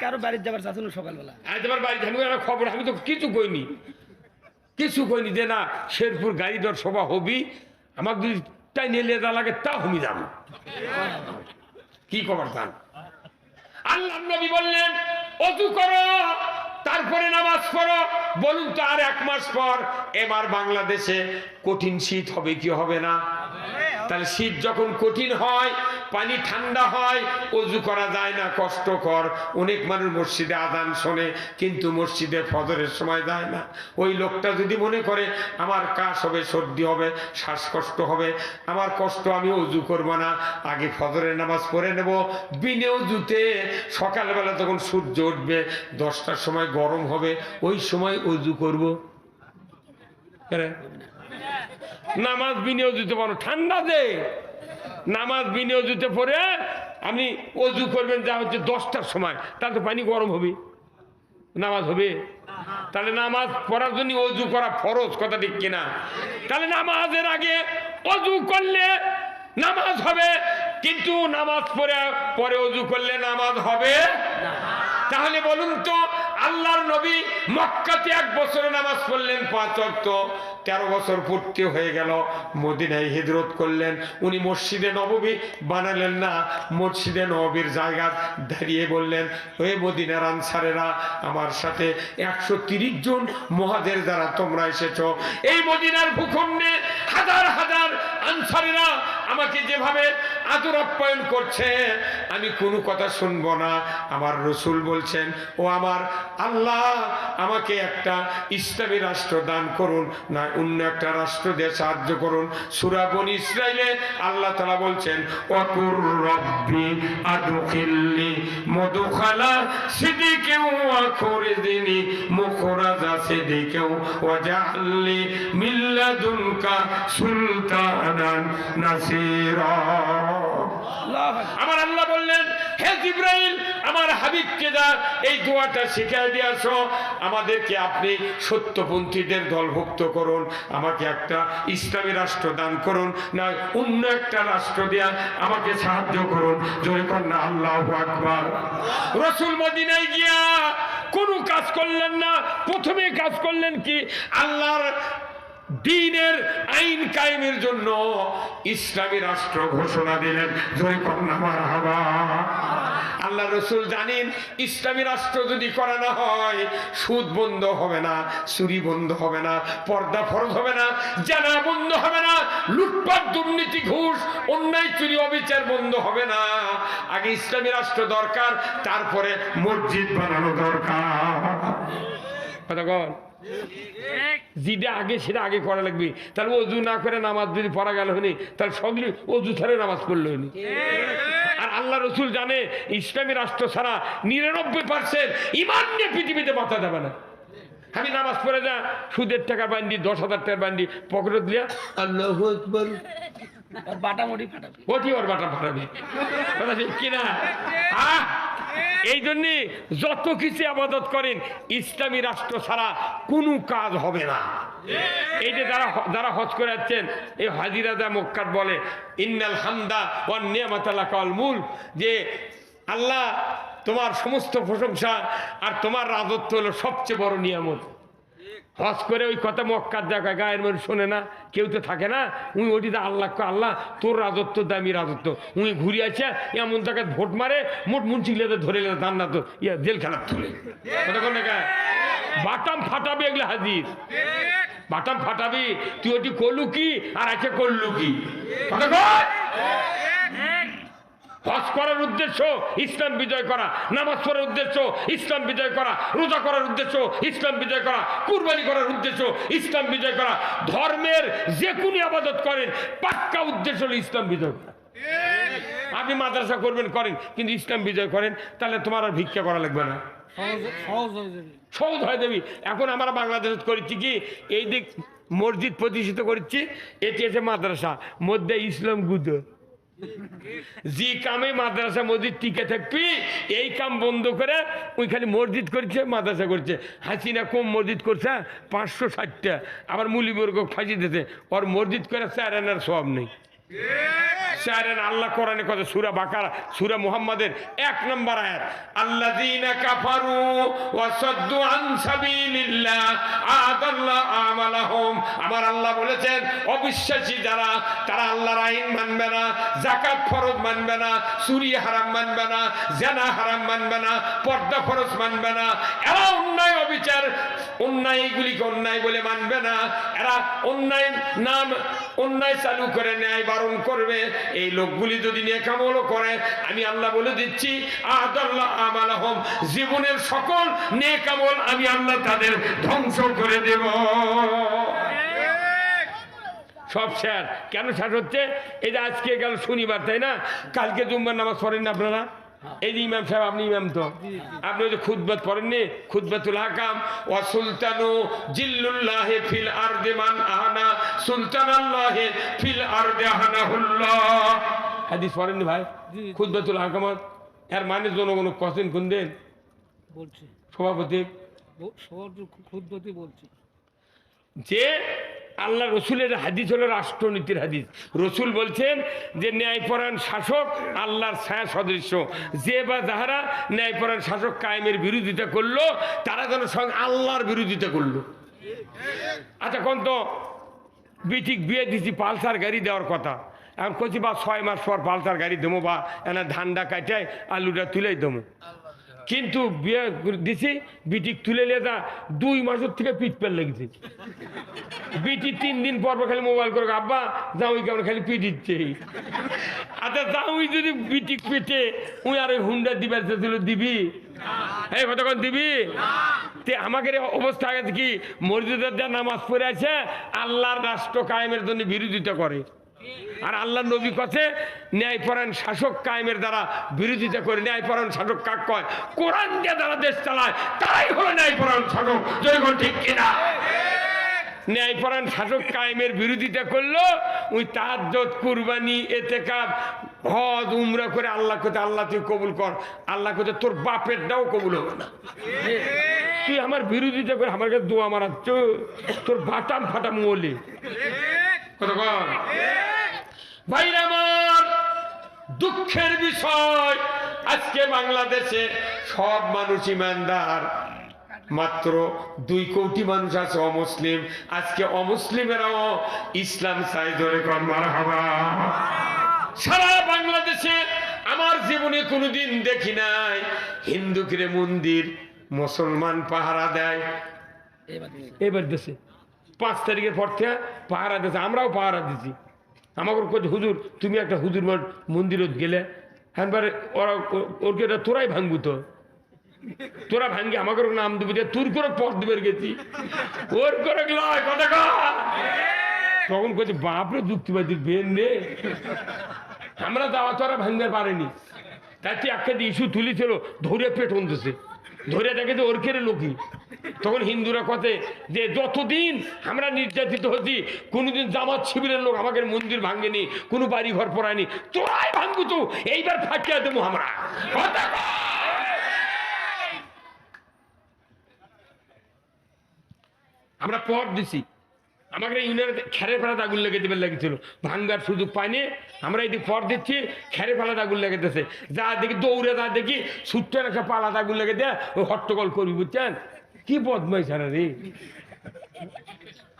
কারো বাড়ির যাবার চাচ্ছিল সকালবেলা, আজ আমার বাড়ি যাবো খবর, আমি তো কিছু কইনি যে না শেরপুর গাড়ি দর সভা হবি, আমাকে যদি তাই নিয়ে লেদা লাগে তা হুমি যাবো। কি খবর তান? আল্লাহ নবী বললেন ওযু করো, তারপরে নামাজ পড়ো। বলুন তো আর 1 মাস পর এবার বাংলাদেশে কঠিন শীত হবে কি হবে না? তাহলে শীত যখন কঠিন হয়, পানি ঠান্ডা হয়, ওযু করা যায় না, কষ্টকর। অনেক মানুষ মসজিদে আযান শোনে কিন্তু মসজিদে ফজরের সময় যায় না। ওই লোকটা যদি মনে করে আমার কাশ হবে, সর্দি হবে, শ্বাসকষ্ট হবে, আমার কষ্ট, আমি ওযু করবো না, আগে ফজরের নামাজ পড়ে নেব বিনে ওযুতে। সকালবেলা যখন সূর্য উঠবে 10টার সময় গরম হবে, ওই সময় ওযু করব। নামাজ বিনিয়োগ দিতে পারো ঠান্ডা দে, নামাজ বিনিয়োগ দিতে পরে আপনি ওযু করবেন যা হচ্ছে 10টার সময়, তাহলে তো পানি গরম হবে, নামাজ হবে। তাহলে নামাজ পড়ার জন্য ওযু করা ফরজ, কথা ঠিক কিনা? তাহলে নামাজের আগে ওযু করলে নামাজ হবে, কিন্তু নামাজ পরে ওযু করলে নামাজ হবে না। তাহলে বলুন তো আল্লাহর নবী মক্কাতে 1 বছরে নামাজ পড়লেন 5 ওয়াক্ত, 13 বছর পূর্তি হয়ে গেল, মদিনায় হিজরত করলেন। উনি মসজিদে নববী বানালেন না, মসজিদে নববীর জায়গা দাঁড়িয়ে বললেন হে মদিনার আনসারেরা, আমার সাথে 130 জন মুহাজির যারা তোমরা এসেছো, এই মদিনার ভূখণ্ডে হাজার হাজার আনসারীরা আমাকে যেভাবে আদর আপ্যায়ন করছে, আমি কোনো কথা শুনবো না। আমার রসুল বলছেন ও আমার আল্লাহ, আমাকে একটা ইসলামী রাষ্ট্র দান করুন, না অন্য একটা রাষ্ট্র দিয়ে সাহায্য করুন। সূরা বনী ইসরাইলে আল্লাহ তাআলা বলছেন ওয়াকুর রব্বি আদখিলনি মুদখালা সিদিকিন ওয়া খুরজিনি মুখরাজা সিদিকিন ওয়াজআলনি মিন লাদুনকা সুলতানান নাসীরা। আমার আল্লাহ বললেন হে জিবরাইল, আমার হাবিবকে যা এই দোয়াটা শিখিয়ে দিয়ে আসো, আমাদেরকে আপনি সত্যপন্থীদের দলভুক্ত করুন, আমাকে একটা ইসলামী রাষ্ট্র দান করুন, না অন্য একটা রাষ্ট্র দিয়া আমাকে সাহায্য করুন। জয় কন্যা আল্লাহু আকবার। রাসূল মদিনায় গিয়া কোনো কাজ করলেন না, প্রথমে কাজ করলেন কি? আল্লাহর দ্বীনের আইন কায়েমের জন্য ইসলামী রাষ্ট্র ঘোষণা দিলেন। জয় কন্যা মারহাবা। আল্লাহ রসুল জানেন ইসলামী রাষ্ট্র যদি করা না হয়, সুদ বন্ধ হবে না, চুরি বন্ধ হবে না, পর্দা ফরজ হবে না, জানা বন্ধ হবে না, লুটপাট দুর্নীতি ঘুষ অন্যায় চুরি অবিচার বন্ধ হবে না। আগে ইসলামী রাষ্ট্র দরকার, তারপরে মসজিদ বানানো দরকার। কথা কন, যেটা আগে সেটা আগে করা লাগবে। তাহলে ওযু না করে নামাজ যদি পড়া গেল হনি, তাহলে সবগুলি ওযু ছাড়া নামাজ পড়লো হনি। আর আল্লাহ রসুল জানে ইসলামী রাষ্ট্র ছাড়া 99% ইমান নিয়ে পৃথিবীতে বাঁচা যাবে না। আমি নামাজ পড়ে যা সুদের টাকা বান্ডি, 10,000 টাকার বান্ডি পকেটে দিয়া আল্লাহু আকবার, ওর বাটা ফাটাবে, কথা ঠিক কিনা? এই জন্যে যত কিছু আবাদত করেন ইসলামী রাষ্ট্র ছাড়া কোনো কাজ হবে না। এই যে যারা হজ করে যাচ্ছেন, এই হাজিরা যা মক্কার বলে ইন্নাল হামদা ওয়ান নিয়ামাতা লাকাল মুলক, যে আল্লাহ তোমার সমস্ত প্রশংসা আর তোমার রাজত্ব হলো সবচেয়ে বড় নিয়ামত। হজ করে ওই কথা মক্কার জায়গায় গায়ের মানুষ শোনে না, কেউ তো থাকে না। উনি ওটিতে আল্লাহ আল্লাহ তোর রাজত্ব দামি রাজত্ব, উনি ঘুরে আছে এমন জায়গায় ভোট মারে মোট মুন্সিগুলোতে ধরে গেলে দান না তো ইয়া জেল খেলার তুলে বাটাম ফাটাবে এগুলো হাজির, বাটাম ফাটাবি। তুই ওটি করলু কি আর আছে করলু কি? হজ করার উদ্দেশ্য ইসলাম বিজয় করা, নামাজ পড়ার উদ্দেশ্য ইসলাম বিজয় করা, রোজা করার উদ্দেশ্য ইসলাম বিজয় করা, কুরবানি করার উদ্দেশ্য ইসলাম বিজয় করা। ধর্মের যে কোনো ইবাদত করেন পাক্কা উদ্দেশ্য হলো ইসলাম বিজয় করা। আপনি মাদ্রাসা করবেন করেন, কিন্তু ইসলাম বিজয় করেন, তাহলে তোমার আর ভিক্ষা করা লাগবে না, সহজ হয়ে যাবি। এখন আমরা বাংলাদেশে করেছি কি, এই দিক মসজিদ প্রতিষ্ঠিত করছি, এটি আছে মাদ্রাসা, মধ্যে ইসলাম গুদ। যে কামে মাদ্রাসা মসজিদ টিকে থাকবি, এই কাম বন্ধ করে ওই খালি মসজিদ করছে মাদ্রাসা করছে। হাসিনা কম মসজিদ করছে 560টা, আবার মুলিবর্গ ফাঁসি দিতে, ওর মসজিদ করে 4 আনার সব নেই। আল্লাহ কোরআনে কথা, সূরা বাকারা সূরা মুহাম্মাদের 1 নম্বর আয়াত, আল্লাযীনা কাফারু ওয়া সাদ্দু আন সাবিলিল্লাহ আদাল্লাহু আমালাহুম। আমার আল্লাহ বলেছেন অবিশ্বাসী যারা, তারা আল্লাহর আইন মানবে না, যাকাত ফরজ মানবে না, চুরি হারাম মানবে না, জিনা হারাম মানবে না, পর্দা ফরজ মানবে না, এরা অন্যায় অবিচার অন্যায়গুলিকে অন্যায় বলে মানবে না, এরা অন্যায় চালু করে ন্যায় বারণ করবে। এই লোকগুলি যদি নেক আমল করে, আমি আল্লাহ বলে দিচ্ছি আদাল্লাহু আমালাহুম, জীবনের সকল নেক আমল আমি আল্লাহ তাদের ধ্বংস করে দেব। সব শেষ। কেন শেষ হচ্ছে? এই যে আজকে গেল শনিবার, তাই না? কালকে জুম্মার নামাজ পড়েন না আপনারা? এই যে ইমাম সাহেব, আপনি ইমাম তো, আপনি ওই যে খুতবাত পড়েননি, খুতবাতুল হাকাম, ওয়া সুলতানু জিল্লুল্লাহি ফিল আরদি মান আহানা সুলতানাল্লাহি ফিল আরদি আহানাহুল্লাহ। হাদিস পড়েননি ভাই? খুতবাতুল হাকাম এর মানে জনগণ কসেন কোন দিন বলছি, সভাপতি খুতবাতি বলছি যে আল্লাহ রসুলের হাদিস হলো রাষ্ট্রনীতির হাদিস। রসুল বলছেন যে ন্যায়পরায়ণ শাসক আল্লাহর ছায়া সদৃশ্য, যে বা যাহারা ন্যায়পরায়ণ শাসক কায়েমের বিরোধিতা করলো, তারা যেন স্বয়ং আল্লাহর বিরোধিতা করলো। আচ্ছা, কোন তো বিটিক বিয়ে দিছি, পালসার গাড়ি দেওয়ার কথা, এখন কচি বা 6 মাস পর পালসার গাড়ি দেবো, বা এনা ধানটা কাটায় আলুটা তুলেই দেবো। কিন্তু বিয়ে দিছি, বিটিক তুলে নিয়ে যা 2 মাসের থেকে পিঠ পেল লেগেছে। বিটি 3 দিন পর খালি মোবাইল করে, আব্বা জাউই কেমন খালি পিঠ দিচ্ছে। আচ্ছা, জাউই যদি বিটিক পেটে ওই আর ওই হুন্ডা দিবার চেয়েছিল, দিবি? এই কতক্ষণ দিবি? তে আমাকে অবস্থা আছে কি, মসজিদের যা নামাজ পড়ে আছে আল্লাহর রাষ্ট্র কায়েমের জন্য বিরোধিতা করে, আর আল্লাহ নবী কাছে ন্যায়পরায়ণ শাসক কায়েমের দ্বারা বিরোধিতা করে। ন্যায়পরায়ণ শাসক কাক কয়? কোরআন দিয়ে যারা দেশ চালায় তারাই হলো ন্যায়পরায়ণ শাসক। জয়গণ ঠিক কিনা? ন্যায়পরায়ণ শাসক কায়েমের বিরোধিতা করলো, ওই তাহাজ্জুদ, কুরবানি, ইতিকাফ, হজ, উমরা করে আল্লাহ কোথায়, আল্লাহ তুই কবুল কর, আল্লাহ কোথায় তোর বাপের দাও কবুল হবে না। তুই আমার বিরোধিতা করে আমার কাছে দোয়া মারাচ্ছ, তোর বাটাম ফাটাম মলি কতক্ষণ। ভাইরা আমার, দুঃখের বিষয় আজকে বাংলাদেশে সব মানুষ ইমানদার, মাত্র 2 কোটি মানুষ আছে অমুসলিম। আজকে অমুসলিমেরাও ইসলাম চাই, ধরে কর মারহাবা। সারা বাংলাদেশে আমার জীবনে কোনোদিন দেখি নাই হিন্দুকে মন্দির মুসলমান পাহারা দেয়। এবার দেশে 5 তারিখের পর থেকে পাহারা দিয়েছে, আমরাও পাহারা দিছি। আমাকে কোথায় হুজুর, তুমি একটা হুজুর মন্দিরত গেলে হ্যাঁ, ওরা ওরকে তোরাই ভাঙবু, তো তোরা ভাঙ্গি আমাকে নাম দিবি, তোর করে পথ দিবে গেছি, ওর করে কথা। তখন কইছে বাপরে যুক্তিবাদীর বেন রে, আমরা যাওয়া তোরা ভাঙতে পারেনি। তাতে একটা ইস্যু তুলেছিল, ধরে পেট হতেছে, ধরে দেখে যে ওর কেড়ে লোকই। তখন হিন্দুরা কথা যে যতদিন আমরা নির্যাতিত হচ্ছি, কোনোদিন জামাত শিবিরের লোক আমাদের মন্দির ভাঙেনি, কোনো বাড়ি ঘর পড়ায়নি, তোরাই ভাঙবু তো, এইবার ফাটিয়ে দেবো আমরা। আমরা পর দিছি, আমাকে ইউনিয়নে খেরে ফেলাতে আগুন লেগে দেবে লেগেছিল, ভাঙ্গার সুযোগ পাইনি, আমরা এদিকে পর দিচ্ছি, খেরে ফেলাতে আগুন লেগে দিতেছে, যা দেখি দৌড়ে যা দেখি ছুটতে একটা পালাতে আগুন লেগে দেয়, ওই হট্টগোল করবি, বুঝছেন কি বদমাই ছাড়া রে।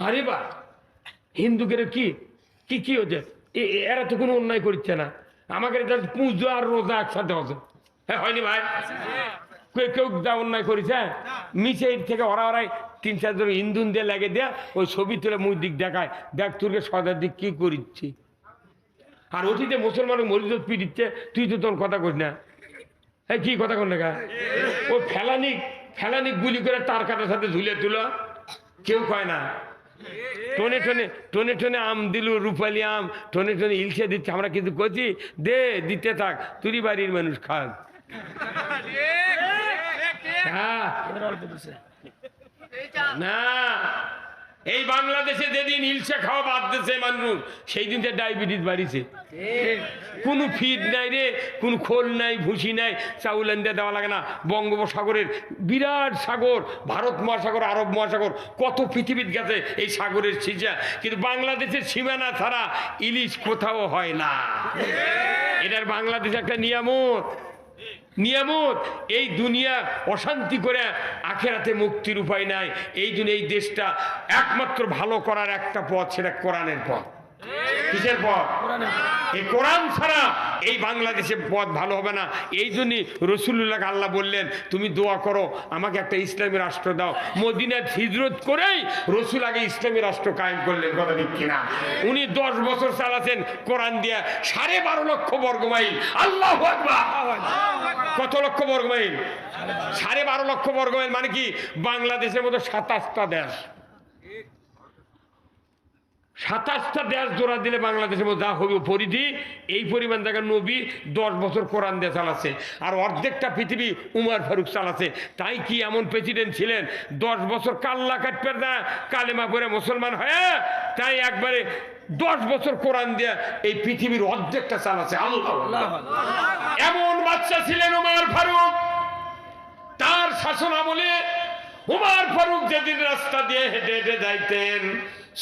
আরে বা হিন্দুদের কি কি কি হচ্ছে, এরা তো কোনো অন্যায় করছে না, আমাকে পুজো আর রোজা একসাথে হচ্ছে, হ্যাঁ হয়নি ভাই? কেউ যা অন্যায় করেছে নিচে থেকে ওরাই 3-4 জন ইন্ধন দিয়ে লাগে দেয়া ওই ছবি তুলে মুখ দিক দেখায়, দেখ তোরকে সদার দিক কি করিচ্ছি, আর ওটিতে মুসলমান মরিদ পিটিচ্ছে, তুই তো তোর কথা করিস না, হ্যাঁ কি কথা কর না, ও ফেলানিক গুলি করে তার কাটার সাথে ঝুলে তুলো, কেউ কয় না। টনে টনে টনে টনে আম দিল, রূপালি আম টনে টনে ইলসে দিচ্ছে, আমরা কিন্তু করছি দে দিতে থাক, তুই বাড়ির মানুষ খান। হ্যাঁ না, এই বাংলাদেশে যেদিন ইলসা খাওয়া বাদ দিয়েছে মানুষ, সেই দিন ডায়াবেটিস বাড়িছে। কোনো ফিড নাই রে, কোনো খোল নাই, ভুসি নাই, চাউল আনতে দেওয়া লাগে না। বঙ্গোপসাগরের বিরাট সাগর, ভারত মহাসাগর, আরব মহাসাগর, কত পৃথিবীর গেছে এই সাগরের সিজা, কিন্তু বাংলাদেশের সীমানা ছাড়া ইলিশ কোথাও হয় না। এটার বাংলাদেশ একটা নিয়ামত, এই দুনিয়া অশান্তি করে আখেরাতে মুক্তির উপায় নাই। এই জন্য এই দেশটা একমাত্র ভালো করার একটা পথ, সেটা কোরআনের পথ। কিসের পথ? এই কোরআন ছাড়া এই বাংলাদেশের পথ ভালো হবে না। এই জন্যই রাসূলুল্লাহ আল্লাহ বললেন, তুমি দোয়া করো আমাকে একটা ইসলামী রাষ্ট্র দাও। মদিনায় হিজরত করেই রাসূল আগে ইসলামী রাষ্ট্র কায়েম করলেন, কথা ঠিক কিনা? উনি 10 বছর চালাছেন কোরআন দিয়ে 12.5 লক্ষ বর্গমাইল। আল্লাহু আকবার! কত লক্ষ বর্গমাইল? 12.5 লক্ষ বর্গমাইল, মানে কি বাংলাদেশের মতো 27টা দেশ, 27টা দেশ জোড়া দিলে বাংলাদেশের মধ্যে যা হবে পরিধি, এই পরিমাণ জায়গা নবী 10 বছর কোরআন দিয়ে চালাচ্ছে, আর অর্ধেকটা পৃথিবী উমর ফারুক চালাচ্ছে। তাই কি এমন প্রেসিডেন্ট ছিলেন 10 বছর কাল্লা কাটপের না কালেমা পড়ে মুসলমান হয়ে, তাই একবারে 10 বছর কোরআন দিয়ে এই পৃথিবীর অর্ধেকটা চালাচ্ছে। আল্লাহ! এমন বাচ্চা ছিলেন উমর ফারুক, তার শাসন আমলে উমর ফারুক যেদিন রাস্তা দিয়ে হেঁটে হেঁটে যাইতেন,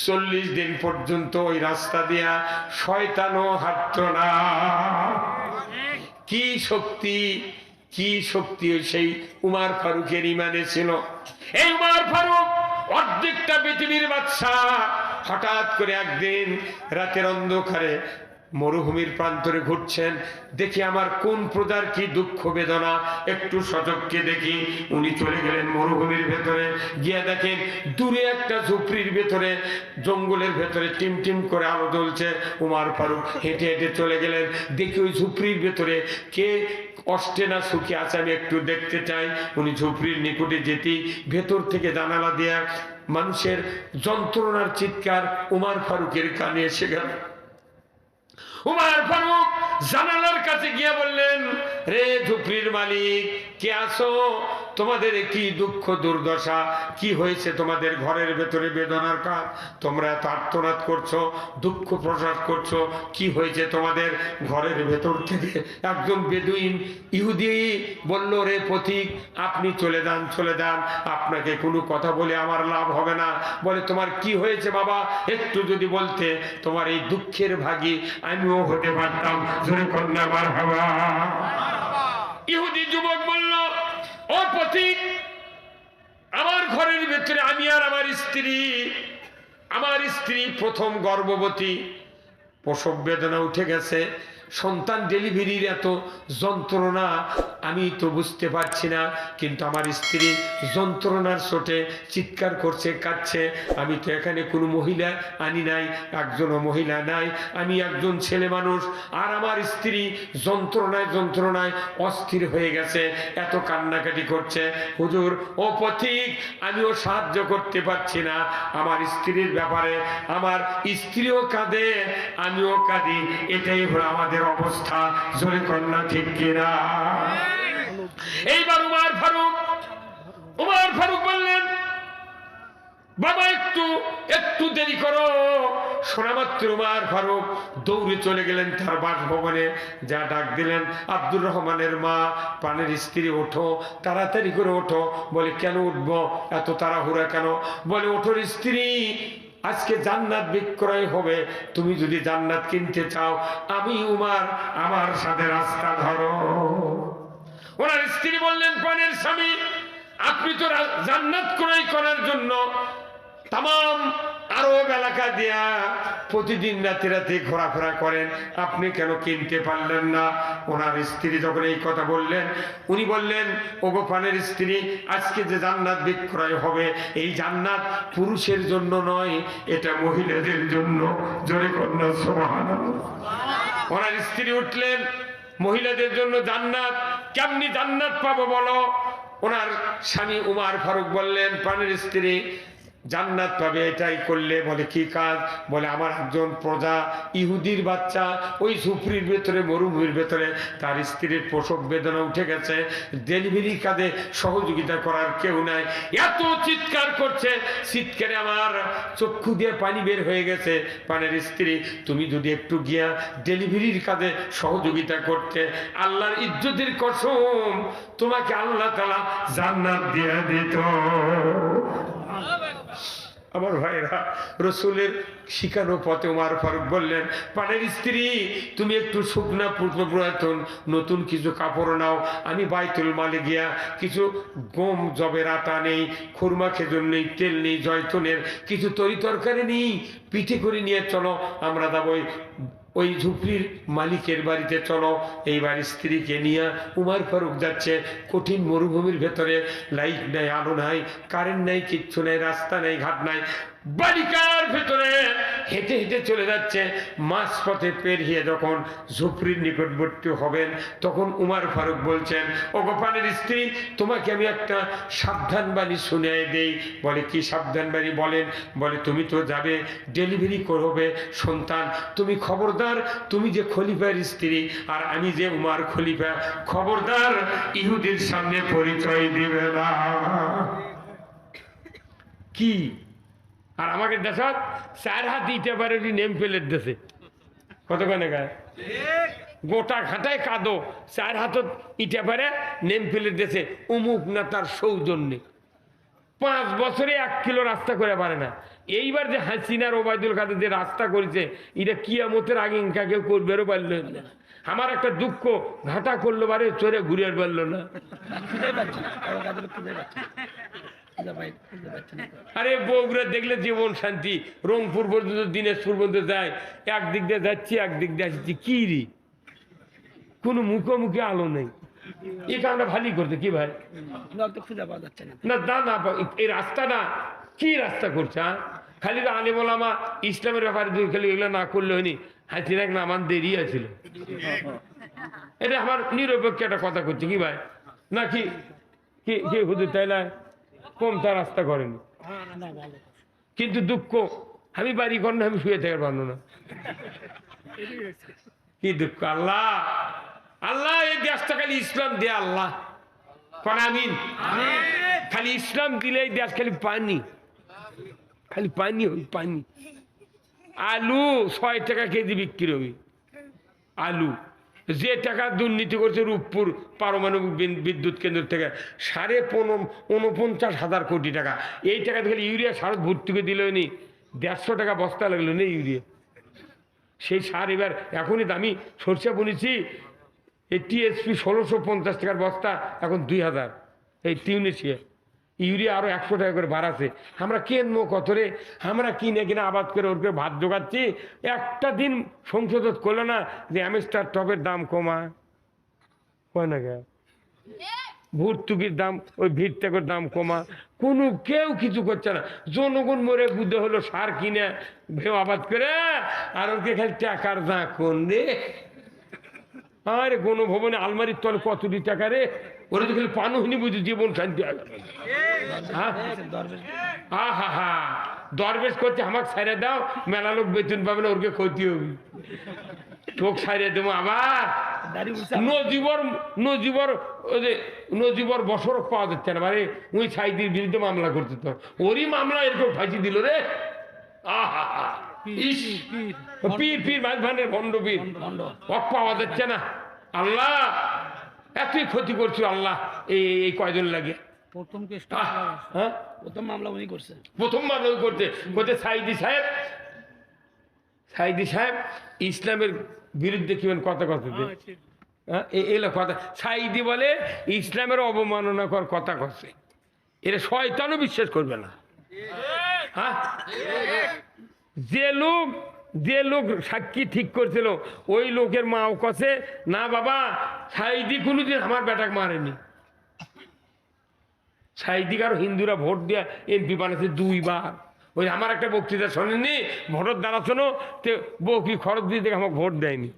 40 দিন পর্যন্ত ওই রাস্তা দিয়া শয়তানও হাঁটত না। কি শক্তি, কি শক্তি সেই উমর ফারুকের ইমানে ছিল। এই উমর ফারুক অর্ধেকটা পৃথিবীর বাদশা, হঠাৎ করে একদিন রাতের অন্ধকারে মরুভূমির প্রান্তরে ঘুরছেন, দেখি আমার কোন প্রজার কি দুঃখ বেদনা, একটু সচক্ষে দেখি। উনি চলে গেলেন মরুভূমির ভেতরে, গিয়ে দেখেন দূরে একটা ঝুপড়ির ভেতরে, জঙ্গলের ভেতরে টিম টিম করে আলো জ্বলছে। উমর ফারুক হেঁটে হেঁটে চলে গেলেন, দেখি ওই ঝুপড়ির ভেতরে কে কষ্টে না সুখে আছে, আমি একটু দেখতে চাই। উনি ঝুপড়ির নিকটে যেতেই ভেতর থেকে জানালা দেয়া মানুষের যন্ত্রণার চিৎকার উমর ফারুকের কানে এসে গেল। উমর ফারুক জানালার কাছে গিয়ে বললেন, রে ঝুপড়ির মালিক, কে আসো? তোমাদের কি দুঃখ দুর্দশা, কি হয়েছে তোমাদের ঘরের ভেতরে বেদনার কাজ? তোমরা এত আর্তনাদ করছো, দুঃখ প্রকাশ করছো, কি হয়েছে তোমাদের? ঘরের ভেতর থেকে একজন বেদুইন ইহুদি বলল, রে পথিক, আপনি চলে যান, চলে যান, আপনাকে কোনো কথা বলে আমার লাভ হবে না। বলে, তোমার কি হয়েছে বাবা, একটু যদি বলতে, তোমার এই দুঃখের ভাগী আমিও হতে পারতাম। জোরে কন্যা মারহাবা। ইহুদি যুবক বলল, ও পথিক, আমার ঘরের ভেতরে আমি আর আমার স্ত্রী প্রথম গর্ভবতী, প্রসব বেদনা উঠে গেছে, সন্তান ডেলিভারির এত যন্ত্রণা আমি তো বুঝতে পারছি না, কিন্তু আমার স্ত্রী যন্ত্রণার চোটে চিৎকার করছে, কাঁদছে। আমি তো এখানে কোনো মহিলা আনি নাই, একজনও মহিলা নাই, আমি একজন ছেলে মানুষ, আর আমার স্ত্রী যন্ত্রণায় অস্থির হয়ে গেছে, এত কান্নাকাটি করছে। হুজুর, ও পথিক, আমিও সাহায্য করতে পারছি না আমার স্ত্রীর ব্যাপারে, আমার স্ত্রীও কাঁদে, আমিও কাঁদি, এটাই হলো আমাদের অবস্থা। জোরে কন্যা ঠিক কিনা? এইবার উমর ফারুক বললেন, বাবা একটু একটু দেরি করো। শোনা মাত্র উমর ফারুক দৌড়ে চলে গেলেন তার বাসভবনে, যা ডাক দিলেন আব্দুর রহমানের মা, প্রাণের স্ত্রী, ওঠো, তাড়াতাড়ি করে ওঠো। বলে কেন উঠবো, এত তাড়াহুড়া কেন? বলে ওঠোর স্ত্রী, আজকে জান্নাত বিক্রয় হবে, তুমি যদি জান্নাত কিনতে চাও আমি উমর আমার সাথে রাস্তা ধরো। ওনার স্ত্রী বললেন, প্রাণের স্বামী, আপনি তো জান্নাত ক্রয় করার জন্য তাম আরব এলাকা দিয়া প্রতিদিন রাতে রাতে ঘোরাফেরা করেন, আপনি কেন কিনতে পারলেন না? ওনার স্ত্রী যখন এই কথা বললেন, উনি বললেন, ওগো প্রাণের স্ত্রী, আজকে যে জান্নাত বিক্রয় হবে, এই জান্নাত পুরুষের জন্য নয়, এটা মহিলাদের জন্য। জোরে কন্যা সুবহানাল্লাহ। ওনার স্ত্রী উঠলেন, মহিলাদের জন্য জান্নাত, কেমনি জান্নাত পাবো বলো? ওনার স্বামী উমর ফারুক বললেন, প্রাণের স্ত্রী, জান্নাত পাবে এটাই করলে। বলে কি কাজ? বলে আমার একজন প্রজা ইহুদির বাচ্চা ওই ঝুপড়ির ভেতরে, মরুভূমির ভেতরে, তার স্ত্রীর প্রসব বেদনা উঠে গেছে, ডেলিভারি কাজে সহযোগিতা করার কেউ নাই, এত চিৎকার করছে, চিৎকারে আমার চক্ষু দিয়ে পানি বের হয়ে গেছে। প্রাণের স্ত্রী, তুমি যদি একটু গিয়া ডেলিভারির কাজে সহযোগিতা করতে, আল্লাহর ইজ্জতের কসম, তোমাকে আল্লাহ তাআলা জান্নাত দিয়ে দিত। আমার ভাইরা, রসুলের শিখানো পথে উমর ফারুক বললেন, প্রাণের স্ত্রী, তুমি একটু শুকনা পুরাতন নতুন কিছু কাপড় নাও, আমি বাইতুল মালে গিয়া কিছু গম জবের আটা নেই, খুরমা খেজুর নেই, তেল নেই, জয়তুনের কিছু তরি তরকারি নেই, পিঠে করে নিয়ে চলো, আমরা যাবো ওই ঝুপড়ির মালিকের বাড়িতে চলো। এইবার স্ত্রীকে নিয়ে উমর ফারুক যাচ্ছে কঠিন মরুভূমির ভেতরে, লাইট নাই, আলো নাই, কারেন্ট নাই, কিচ্ছু নাই, রাস্তা নাই, ঘাট নাই, বালিকার ভেতরে হেঁটে হেঁটে চলে যাচ্ছে। মাঝপথে পেরিয়ে যখন ঝুপড়ির নিকটবর্তী হবেন, তখন উমর ফারুক বলছেন, ও গোপালের স্ত্রী, তোমাকে আমি একটা সাবধান বাণী শুনিয়ে দেই। বলে কি সাবধান বাণী বলেন? বলে তুমি তো যাবে ডেলিভারি করবে সন্তান, তুমি খবরদার, তুমি যে খলিফার স্ত্রী আর আমি যে উমর খলিফা, খবরদার ইহুদির সামনে পরিচয় দিবে না। কি? আর আমাকে দেশত 4 হাত ইটে পারে নেম প্লেট দেশে কতখানে গায়ে গোটা ঘাটায় কাঁদো, 4 হাতত ইটে পারে নেম প্লেট দেশে, উমুক না তার সৌজন্যে। 5 বছরে 1 কিলো রাস্তা করে পারে না। এইবার যে হাসিনার ওবায়দুল কাদের যে রাস্তা করেছে, এটা কিয়ামতের আগে ইনকা কেউ করবেও পারলো না। আমার একটা দুঃখ, ঘাটা করলো বারে চড়ে ঘুরে পারলো না। আরে বগুড়া দেখলে জীবন শান্তি, রংপুর পর্যন্ত, দিনাজপুর পর্যন্ত যায়, একদিক দিয়ে যাচ্ছি একদিক দিয়ে আসছি, কি রে কোনো মুখোমুখি আলো নেই। এই কারণটা ভালোই করছে কি ভাই, খুঁজে পাওয়া যাচ্ছে না। না না, এই রাস্তাটা কি রাস্তা করছে? খালি আলেম ওলামা ইসলামের ব্যাপারে খালি এগুলো না করলে হয়নি। হাসিনা নামান দেরি আছিল, এটা আমার নিরপেক্ষ একটা কথা করছে কি ভাই, নাকি কি হুজুর তাইলা কমতা রাস্তা করেনি? কিন্তু দুঃখ, আমি বাড়ি কর না, আমি শুয়ে থাকার পারলো না। কি দুঃখ! আল্লাহ আল্লাহ এই দেশটা খালি ইসলাম দে, আল্লাহ কোন আমিন। খালি ইসলাম দিলে এই দেশ খালি পানি, খালি পানি হই পানি। আলু 6 টাকা কেজি বিক্রি হবে, আলু যে টাকা দুর্নীতি করছে রূপপুর পারমাণবিক বিদ্যুৎ কেন্দ্র থেকে 49,500 কোটি টাকা, এই টাকা খালি ইউরিয়া সার ভর্তি করে দিল নি, 150 টাকা বস্তা লাগলো না ইউরিয়া। সেই সার এবার এখনই দামি, সরষে বুনেছি, এই টিএসপি 1650 টাকার বস্তা, এখন 2000। এই টিউনেশিয়া ইউরিয়া আরো 100 টাকা করে বাড়াছে। আমরা কেনবো কত রে? আমরা কিনে কিনে আবাদ করে ওর করে ভাত জোগাচ্ছি, একটা দিন সংশোধন করলো না যে অ্যামস্টার টপের দাম কমা হয় না, ভর্তুকির দাম, ওই ভিড়টাকের দাম কমা, কোনো কেউ কিছু করছে না। জনগণ মরে বুদ্ধ হলো সার কিনে ভেউ আবাদ করে, আর ওকে খালি টাকার দা কোন রে। আরে গণভবনে আলমারির তলে কতটি টাকা রে, ওরা তো খালি পানু হইনি বুঝি জীবন শান্তি হয়ে গেল। হা দরবেশ করছে, আমাকে ছাড়িয়ে দাও, মেলা লোক বেতন পাবে না, ওরকে ক্ষতি হবে, তোকে ছাড়িয়ে দেবো আবার দাড়ি উঠছে নজিবর বছর পাওয়া যাচ্ছে না, মানে ওই সাইদির বিরুদ্ধে মামলা করতে তো ওরই মামলা এরকম ফাঁসি দিল রে। পীর পীর মাঝখানের ভণ্ড পীর পাওয়া যাচ্ছে না। আল্লাহ এতই ক্ষতি করছো আল্লাহ এই কয়জন লাগে। প্রথম কেস হ্যাঁ প্রথম মামলা উনি করছে, প্রথম মামলা করতে সাইদি সাহেব ইসলামের বিরুদ্ধে কি কথা কথা এলো কথা। সাইদি বলে ইসলামের অবমাননা কর কথা করছে, এরা শয়তানও বিশ্বাস করবে না। হ্যাঁ যে লোক সাক্ষী ঠিক করছিল ওই লোকের মাও কছে না বাবা সাইদি কোনোদিন আমার বেটাকে মারেনি। সাইদিক আর হিন্দুরা ভোট দিয়ে এমপি বানাচ্ছে 2 বার। ওই আমার একটা বক্তৃতা শোনেননি, ভোটের দ্বারা শোনো তো বউকি খরচ দিয়ে দেখে আমাকে ভোট দেয়নি,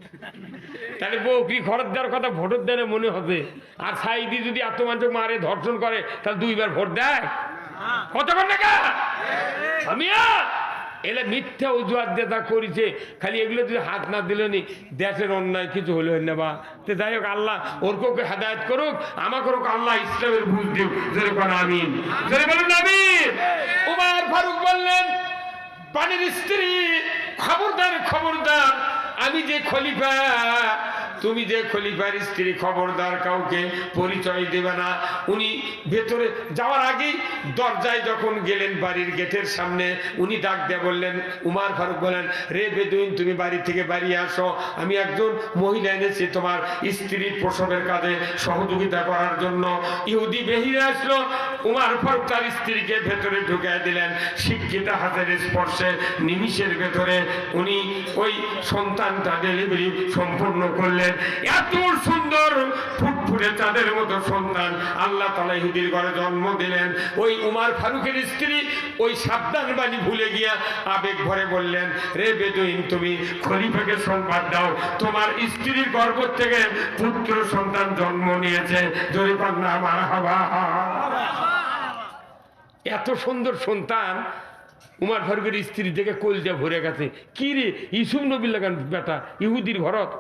তাহলে বউকি খরচ দেওয়ার কথা ভোটের দেয় মনে হবে। আর সাইদি যদি এত মানুষ মারে ধর্ষণ করে তাহলে 2 বার ভোট দেয় কতক্ষণ টাকা আমিয়া এলে মিথ্যা অজুহাত দিয়ে তা করেছে। খালি এগুলো যদি হাত না দিলে নি দেশের অন্যায় কিছু হলো না বা তো যাই হোক আল্লাহ ওর কোকে হেদায়ত করুক, আমাকে আল্লাহ ইসলামের বুঝ দিক। আমিন বলুন আমিন। উমর ফারুক বললেন পানির স্ত্রী খবরদার খবরদার, আমি যে খলিফা তুমি যে খলিফার স্ত্রী খবরদার কাউকে পরিচয় দেবে না। উনি ভেতরে যাওয়ার আগেই দরজায় যখন গেলেন বাড়ির গেটের সামনে উনি ডাক দিয়ে বললেন, উমর ফারুক বলেন রে বেদুইন তুমি বাড়ি থেকে বাড়িয়ে আসো, আমি একজন মহিলা এনেছি তোমার স্ত্রীর প্রসবের কাজে সহযোগিতা করার জন্য। ইহুদি বেরিয়ে আসলো, উমর ফারুক তার স্ত্রীকে ভেতরে ঢুকিয়ে দিলেন। শিক্ষিতা হাতের স্পর্শে নিমিষের ভেতরে উনি ওই সন্তানটা ডেলিভারি সম্পূর্ণ করলেন। এত সুন্দর ফুটফুটে চাঁদের মতো সন্তান আল্লাহ তাআলা ইহুদির ঘরে জন্ম দিলেন। ওই উমর ফারুকের স্ত্রী ওই সাবধান বাণী ভুলে গিয়া আবেগ ভরে বললেন রে বেদুইন তুমি খলিফাকে সংবাদ দাও তোমার স্ত্রীর গর্ভ থেকে পুত্র সন্তান জন্ম নিয়েছে। জোরে কন্যা মারহাবা। এত সুন্দর সন্তান উমর ফারুকের স্ত্রী থেকে কলজা ভরে গেছে। কি রে ইউসুফ নবীর লাগান বেটা ইহুদির ঘরত।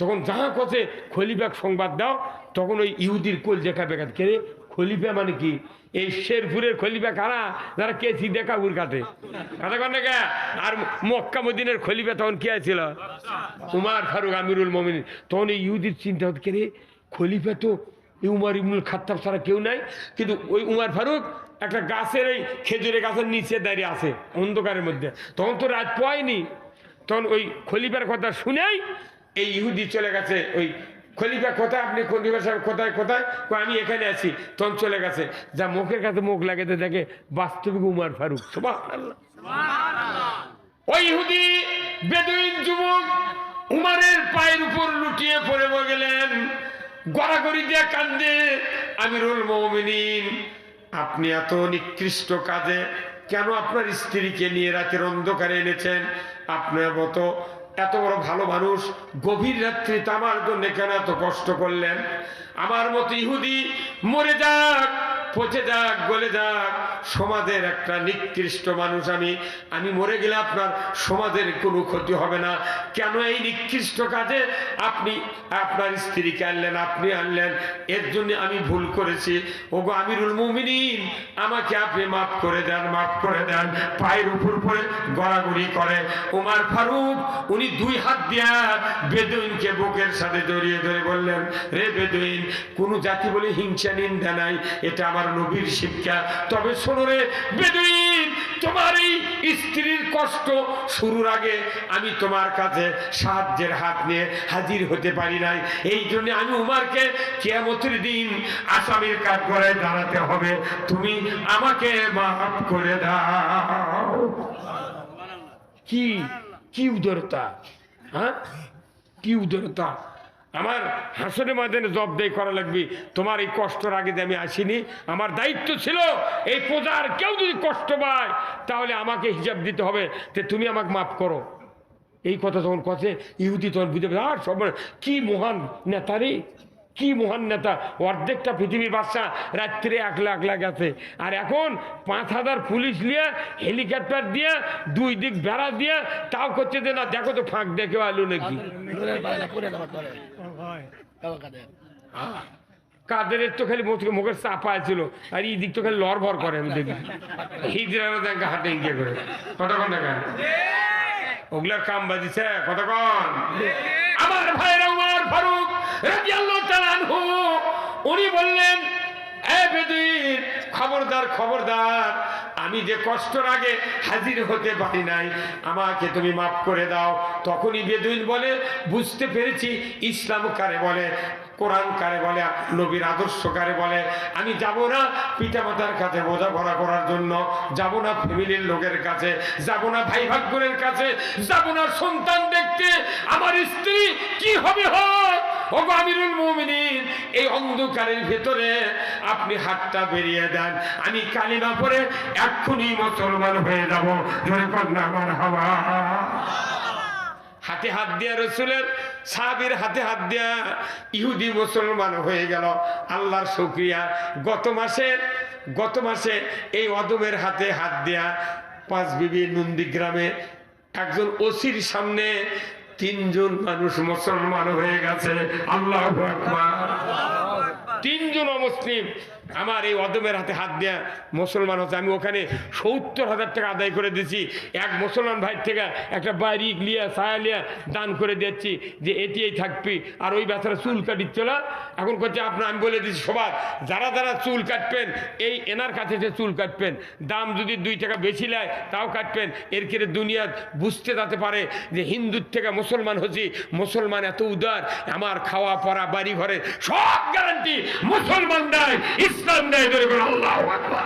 তখন যাহা কথা খলিফাকে সংবাদ দাও তখন ওই ইহুদির কলজা কাঁপে গেছে। কে রে খলিফা মানে কি? এই শেরপুরের খলিফা কারা? যারা কেসি দেখা উর কাটে কথা কন না। আর মক্কা মদিনের খলিফা তখন কে ছিল? উমর ফারুক আমিরুল মুমিনিন। তখন এই ইহুদির চিন্তা হতো কে রে খলিফা তো উমর ইবনুল খাত্তাব ছাড়া কেউ নাই, কিন্তু ওই উমর ফারুক একটা গাছের এই খেজুরের গাছের নিচে দাঁড়িয়ে আছে অন্ধকারের মধ্যে। তখন তো রাত পায়নি। তখন ওই খলিফার কথা শুনেই এই ইহুদি চলে গেছে। ওই খলিফা কোথায়? আপনি খলিফা সাহেব কোথায়? কোথায়? আমি এখানে আছি। তখন চলে গেছে, যা মুখের কাছে মুখ লাগাতে দেখে বাস্তবিক উমর ফারুক। সুবহানাল্লাহ। ওই ইহুদি বেদুইন যুবক উমরের পায়ের উপর লুটিয়ে পড়ে গেলেন, গড়াগড়ি দিয়ে কান্দে, আমিরুল মুমিনিন আপনি এত নিকৃষ্ট কাজে কেন আপনার স্ত্রীকে নিয়ে রাতের অন্ধকারে এনেছেন? আপনার মতো এত বড় ভালো মানুষ গভীর রাত্রি আমার জন্য কেন এত কষ্ট করলেন? আমার মতো ইহুদি মরে যাক, পচে যাক, গলে যাক, সমাজের একটা নিকৃষ্ট মানুষ আমি মরে গেলে আপনার সমাজের কোনো ক্ষতি হবে না। কেন এই নিকৃষ্ট কাজে আপনি আপনার স্ত্রীকে আনলেন? আপনি আনলেন, এর জন্য আমি ভুল করেছি। ওগো আমিরুল মুমিনিন আমাকে আপনি মাফ করে দেন, মাফ করে দেন। পায়ের উপর পড়ে গড়াগড়ি করে উমর ফারুক উনি 2 হাত দিয়া বেদুইনকে বুকের সাথে জড়িয়ে ধরে বললেন রে বেদুইন কোনো জাতি বলে হিংসা নিন্দা নাই, এটা আমার নবীর শিক্ষা। তবে শোনো রে বেদুইন তোমার এই স্ত্রীর কষ্ট শুরুর আগে আমি তোমার কাছে সাহায্যের হাত নিয়ে হাজির হতে পারি নাই, এই জন্য আমি উমরকে কিয়ামতের দিন আসামির কাঠগড়ায় দাঁড়াতে হবে, তুমি আমাকে মাফ করে দাও। কি কি উদারতা! হ্যাঁ কি উদারতা! আমার হাসনের ময়দানে জবাবদেহি করা লাগবে। তোমার এই কষ্টের আগে আমি আসিনি, আমার দায়িত্ব ছিল এই প্রজার কেউ যদি কষ্ট পায় তাহলে আমাকে হিসাব দিতে হবে, যে তুমি আমাকে মাফ করো। এই কথা যখন কথা ইহুদি তখন বুঝে পারে আর সব কি মহান নেতা রে, কি মহান নেতা। অর্ধেকটা পৃথিবীর বাদশা রাত্রে 1 লাখ গেছে, আর এখন 5000 পুলিশ নিয়ে হেলিকপ্টার দিয়ে 2 দিক বেড়া দিয়ে তাও করছে যে না দেখো তো ফাঁক দেখে আলু নাকি। কাদের তো খালি মুখের চাপা ছিল আর এই দিক তো খালি লড়ভর করে আমি দেখি হিজড়ানো দেখা হাতে ইঙ্গে করে কতক্ষণ দেখা ওগুলার কাম বাজিছে কতক্ষণ আমার ভাইরা উমর ফারুক রাদিয়াল্লাহু তাআলা আনহু উনি বললেন এ বেদুইন খবরদার খবরদার আমি যে কষ্টর আগে হাজির হতে পারি নাই আমাকে তুমি মাফ করে দাও তখনই বেদুইন বলে বুঝতে পেরেছি ইসলাম কারে বলে কোরআন কারে বলে নবীর আদর্শ কারে বলে আমি যাব না পিতামাতার কাছে বোঝাপড়া করার জন্য যাব না ফ্যামিলির লোকের কাছে যাব না ভাই ভাগ্যের কাছে যাব না সন্তান দেখতে আমার স্ত্রী কি হবে হোক ওগো আমিরুল মুমিনিন এই অন্ধকারের ভেতরে আপনি হাতটা বেরিয়ে দেন আমি কালিমা পড়ে এক্ষুনি মুসলমান হয়ে যাব জোরে কন্যা আমার হাওয়া হাতে হাত দিয়া রসুলের সাহাবীর হাতে হাত দিয়া ইহুদি মুসলমান হয়ে গেল আল্লাহর শুকরিয়া গত মাসে এই অদমের হাতে হাত দিয়া পাঁচ বিবি নন্দীগ্রামে একজন ওসির সামনে 3 জন মানুষ মুসলমান হয়ে গেছে আল্লাহু আকবার 3 জন অমুসলিম আমার এই অদমের হাতে হাত দেয়া মুসলমান হচ্ছে আমি ওখানে 70,000 টাকা আদায় করে দিয়েছি এক মুসলমান ভাই থেকে একটা বাড়ি লিয়া ছায়া লিয়া দান করে দিচ্ছি যে এটিই থাকবি আর ওই বেচারা চুল কাটিচ্ছিল এখন করছে আপনার আমি বলে দিচ্ছি সবার যারা যারা চুল কাটবেন এই এনার কাছে যে চুল কাটবেন দাম যদি 2 টাকা বেশি নেয় তাও কাটবেন এর কেড়ে দুনিয়া বুঝতে যেতে পারে যে হিন্দুর থেকে মুসলমান হচ্ছি মুসলমান এত উদার আমার খাওয়া পড়া বাড়ি ঘরে সব গ্যারান্টি মুসলমান দেয় ইসলাম দেয় আল্লাহু আকবার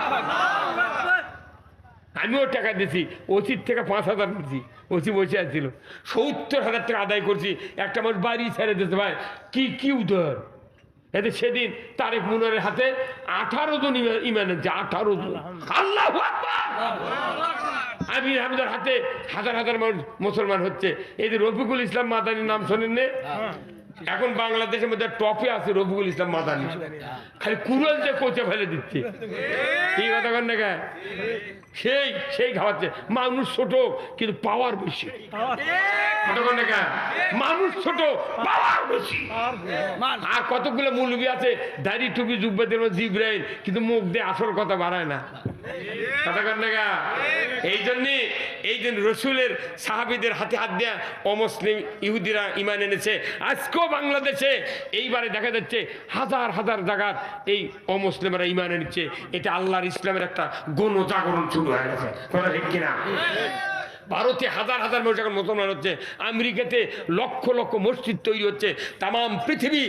আমিও টাকা দিয়েছি ওসির থেকে 5,000 দিয়েছি ওসি বসে আসছিল 70,000 টাকা আদায় করছি একটা মানুষ বাড়ি ছেড়ে দিতে ভাই কি উদার এতে সেদিন তারেক মুনারের হাতে 18 জন ইমান আছে 18 জন আল্লাহু আকবার আমির হামজার হাতে হাজার হাজার মানুষ মুসলমান হচ্ছে এই যে রফিকুল ইসলাম মাদানির নাম শোনেন না এখন বাংলাদেশের মধ্যে টপে আছে রফিকুল ইসলাম মাদানি খালি কুরআন যে কোচে ফেলে দিচ্ছে কি কথা কন না সেই খাওয়াচ্ছে মানুষ ছোট কিন্তু পাওয়ার বেশি মানুষ ছোট পাওয়ার বেশি আর কতগুলো মৌলবী আছে দাড়ি টুপি জুব্বাদের মধ্যে জিব্রাইল কিন্তু মুখ দিয়ে আসল কথা বাড়ায় না কথা কন না এই জন্যে এই দিন রসুলের সাহাবীদের হাতে হাত দেয়া অমুসলিম ইহুদিরা ইমান এনেছে আজকেও বাংলাদেশে এইবারে দেখা যাচ্ছে হাজার হাজার জায়গার এই অমুসলিমরা ইমান এনেছে এটা আল্লাহর ইসলামের একটা গণজাগরণ শুরু হয়ে গেছে কথা ঠিক কিনা ভারতে হাজার হাজার মানুষ এখন মুসলমান হচ্ছে আমেরিকাতে লক্ষ লক্ষ মসজিদ তৈরি হচ্ছে তাম পৃথিবী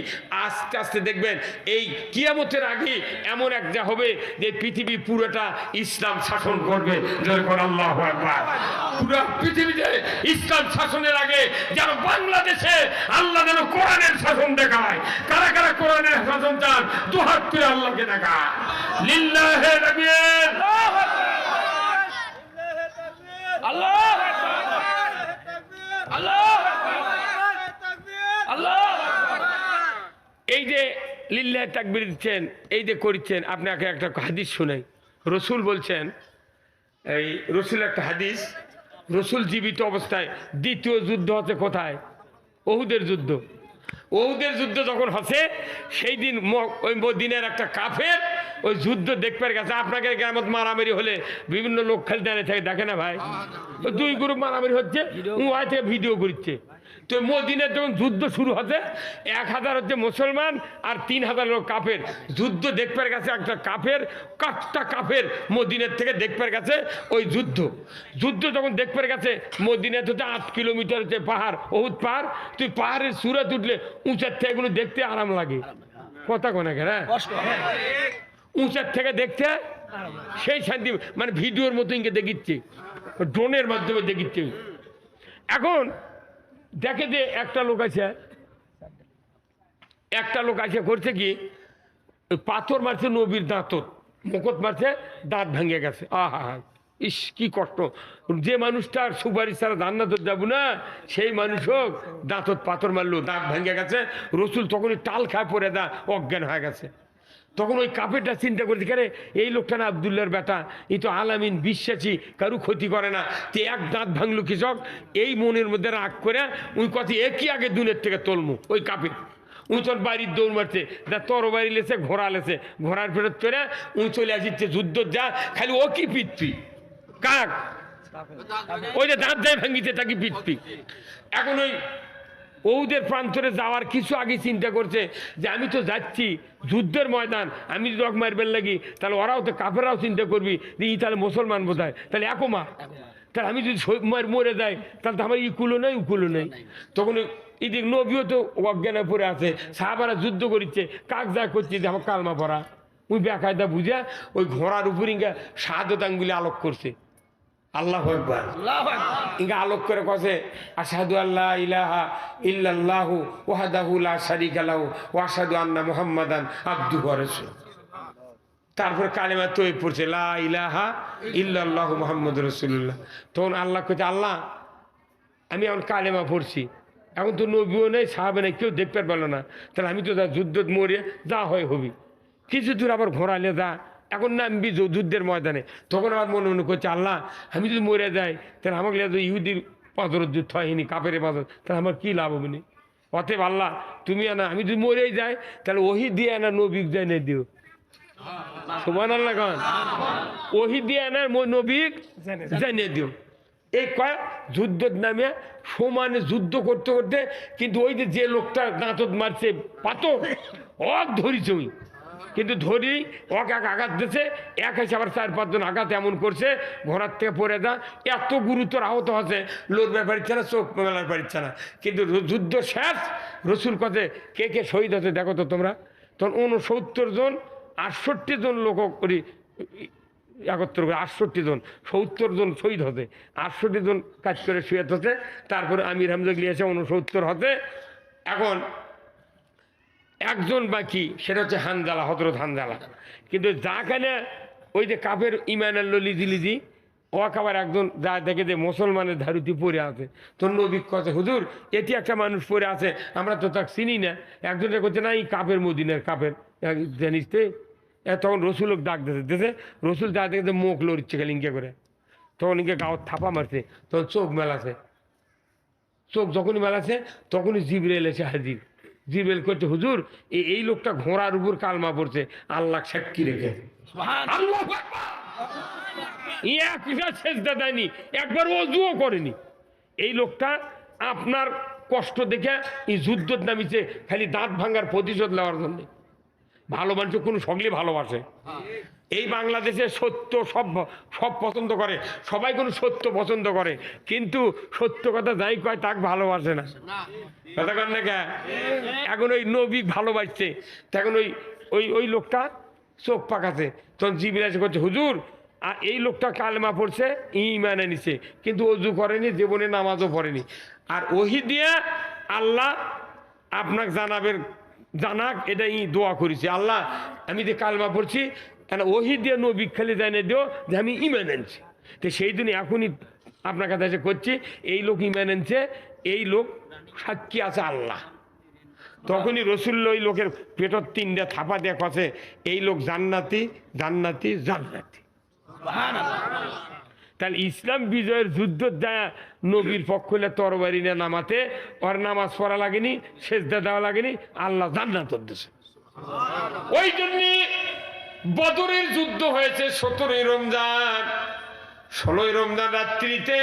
আস্তে আস্তে দেখবেন এই কিয়ামতের আগে এমন এক যা হবে যে পৃথিবী পুরোটা ইসলাম শাসন করবে আল্লাহু আকবার পুরো পৃথিবীতে ইসলাম শাসনের আগে যেন বাংলাদেশে আল্লাহ যেন কোরআনের শাসন দেখায় কারা কারা কোরআনের শাসন চান দুহাত তুলে আল্লাহকে দেখায় লিল্লাহি রাব্বিল আল্লাহ আল্লাহ এই যে লিল্লাহি তাকবীর দিচ্ছেন এই যে করছেন আপনাকে একটা হাদিস শুনাই রসুল বলছেন এই রসুল একটা হাদিস রসুল জীবিত অবস্থায় দ্বিতীয় যুদ্ধ হচ্ছে কোথায় ওহুদের যুদ্ধ যখন হচ্ছে সেই দিন ওই দিনের একটা কাফের ওই যুদ্ধ দেখতে গেছে আপনাকে গ্রামত মারামারি হলে বিভিন্ন লোক খালি দাঁড়িয়ে থাকে দেখে না ভাই ওই 2 গ্রুপ মারামারি হচ্ছে ওয়াই থেকে ভিডিও করছে তো মদিনার যখন যুদ্ধ শুরু হচ্ছে 1000 হচ্ছে মুসলমান আর 3000 লোক কাফের যুদ্ধ দেখতে গেছে একটা কাফের মদিনার থেকে দেখতে গেছে ওই যুদ্ধ যখন দেখতে গেছে মদিনা হচ্ছে 8 কিলোমিটার হচ্ছে পাহাড় ওহুদ পাহাড় তুই পাহাড়ের চূড়াতে উঠলে উঁচার থেকে এগুলো দেখতে আরাম লাগে কথা কোনে হ্যাঁ উঁচার থেকে দেখতে সেই শান্তি মানে ভিডিওর মতো ইনকে দেখিচ্ছে ড্রোনের মাধ্যমে দেখিচ্ছে এখন দেখে যে একটা লোক আছে করছে কি ওই পাথর মারছে নবীর দাঁতত মুকট মারছে দাঁত ভেঙে গেছে আহা ইস কি কষ্ট যে মানুষটার সুপারিশ ছাড়া জান্নাত যাবো না সেই মানুষ হোক দাঁতত পাথর মারলো দাঁত ভেঙে গেছে রসুল তখনই টাল খায় পড়ে অজ্ঞান হয়ে গেছে তখন ওই কাপেরটা চিন্তা করতে পারে এই লোকটা না আব্দুল্লাহর বেটা এই তো আলামিন বিশ্বাসী কারু ক্ষতি করে না তে এক দাঁত ভাঙলো কৃষক এই মনের মধ্যে রাগ করে ওই কথা একই আগে দুনের থেকে তোলমু ওই কাপের তোর বাড়ির দৌড় মারছে, যা তরবারি লেছে, ঘোড়া লেছে, ঘোড়ার ফেরত করে চলে আসছে যুদ্ধ, যা খালি ও কি পিটপি কাক, ওই যে দাঁত যায় ভাঙ্গিতে তাকে পিটপি। এখন ওই ওদের প্রান্তরে যাওয়ার কিছু আগে চিন্তা করছে যে আমি তো যাচ্ছি যুদ্ধের ময়দান, আমি যদি রক মারবেন লাগি তাহলে ওরাও তো কাফেরাও চিন্তা করবি যে ই তাহলে মুসলমান বোধ হয়, তাহলে একমা, তাহলে আমি যদি মরে যাই তাহলে তো আমার ইকুলো নাই উকুলো নেই। তখন এদিক নবীও তো অজ্ঞানে পড়ে আছে, সাহাবারা যুদ্ধ করিচ্ছে, কাক যা করছে যে আমার কালমা পড়া, ওই বেকায়দা বুঝা ওই ঘোড়ার উপর ইঙ্গা শাহাদত আঙ্গুলি আলোক করছে, আল্লাহু আকবার, ইঙ্গা আলোক করে কছে আশহাদু আল্লা ইলাহা ইল্লাল্লাহু ওয়াহদাহু লা শারীকা লাহু ওয়া আশহাদু আন্না মুহাম্মাদান আবদুহু ওয়া রাসূলুহু। তারপর কালেমা তৈব পড়ছে লা ইলাহা ইল্লাল্লাহু মুহাম্মাদুর রাসূলুল্লাহ। তখন আল্লাহ কইছে আল্লাহ আমি এখন কালেমা পড়ছি, এখন তো নবীও নেই সাহাবে নেই, কেউ দেখতে পারলো না, তাহলে আমি তো যা যুদ্ধ মরে যা হয় হবি, কিছু দূর আবার ঘোরালে যা, এখন নামবি যুদ্ধের ময়দানে। তখন আমার মনে মনে করছে আল্লাহ আমি যদি মরে যাই তাহলে আমাকে তো ইহুদির পাথর যুদ্ধ হয়নি, কাপের পাথর, তাহলে আমার কী লাভ হবে না। অতএব আল্লাহ তুমি আনা, আমি যদি মরেই যাই তাহলে ওহি দিয়ে আনা নবী জানিয়ে দিও, সুবহানাল্লাহ গান, ওহি দিয়ে আনা নবী জানিয়ে দিও। এই কয় যুদ্ধের নামে সমানে যুদ্ধ করতে করতে, কিন্তু ওই যে লোকটা দাঁতত মারছে পাথর অক ধরিছে, ওই কিন্তু ধরি ওকে এক আঘাত দিয়েছে, এক এসে আবার 4-5 জন আঘাত এমন করছে ঘোড়ার থেকে পড়ে যা, এত গুরুতর আহত হচ্ছে, লড়বার পারছে না, চোখ মেলার পারছে না। কিন্তু যুদ্ধ শেষ, রসুল কথে কে কে শহীদ হচ্ছে দেখো তো তোমরা। তখন 69 জন 68 জন লোক করি একত্র করে 68 জন, 70 জন শহীদ হতে, 68 জন কাজ করে শুয়েত হতে, তারপরে আমির হামজা গিয়েছে 69 হতে। এখন একজন বাকি, সেটা হচ্ছে হানজালা, হযরত হানজালা। কিন্তু যাখানে ওই যে কাফের ইমানের লিজি ও আবার একজন যা দেখে যে মুসলমানের ধারুতি পড়ে আছে, তোর নবী কথা হুজুর এটি একটা মানুষ পড়ে আছে, আমরা তো তাকে চিনি না। একজনটা করছে না এই কাফের মদিনের কাফের জানিস তে। তখন রসুল ডাক দিতেছে, রসুল যা দেখে মুখ লড়িচ্ছে খালি ইঙ্কে করে, তখন ইঙ্কে গাঁত থাপা মারছে, তখন চোখ মেলাছে, চোখ যখনই মেলাছে তখনই জিবরাইল এসে হাজির। জিবরাইল করছে হুজুর এই লোকটা ঘোড়ার উপর কালমা পড়ছে, আল্লাহ সাক্ষী রেখে, সেজদা দেয়নি, একবার ওযুও করেনি। এই লোকটা আপনার কষ্ট দেখে এই যুদ্ধ নামিছে খালি দাঁত ভাঙার প্রতিশোধ নেওয়ার জন্য। ভালো মানুষ কোনো সকলে ভালোবাসে, এই বাংলাদেশে সত্য সব পছন্দ করে, সবাই কোনো সত্য পছন্দ করে, কিন্তু সত্য কথা যাই কয় তাকে ভালোবাসে না, কথা কন না কে। এখন ওই নবী ভালোবাসছে, তখন ওই ওই ওই লোকটা চোখ পাকাছে, তখন জিবরাইল এসে করছে হুজুর আর এই লোকটা কালেমা পড়ছে, ঈমান এনেছে, কিন্তু ওযু করেনি, জীবনে নামাজও পড়েনি। আর ওহী দিয়ে আল্লাহ আপনাকে জানাক এটা দোয়া করেছি, আল্লাহ আমি যে কালেমা পড়ছি কেন ওহী দিয়ে নবী খালি জানিয়ে দিও যে আমি ঈমান এনেছি। তো সেই দিন এখনই আপনার কাছে এসে করছি, এই লোক ঈমান এনেছে, এই লোক সাক্ষী আছে আল্লাহ। তখনই রসুল্লাহ ওই লোকের পেটর 3টে থাপা দিয়ে কছে এই লোক জান্নাতি জান্নাতি জান্নাতি। তাহলে ইসলাম বিজয়ের যুদ্ধ যায় নবীর পক্ষ হলে তরবারি না নামাতে, ওর নামাজ পড়া লাগেনি, সেজদা দেওয়া লাগেনি, আল্লাহ জান্নাত দিয়েছে। ওই জন্য বদরের যুদ্ধ হয়েছে 17ই রমজান। 16ই রমজান রাত্রিতে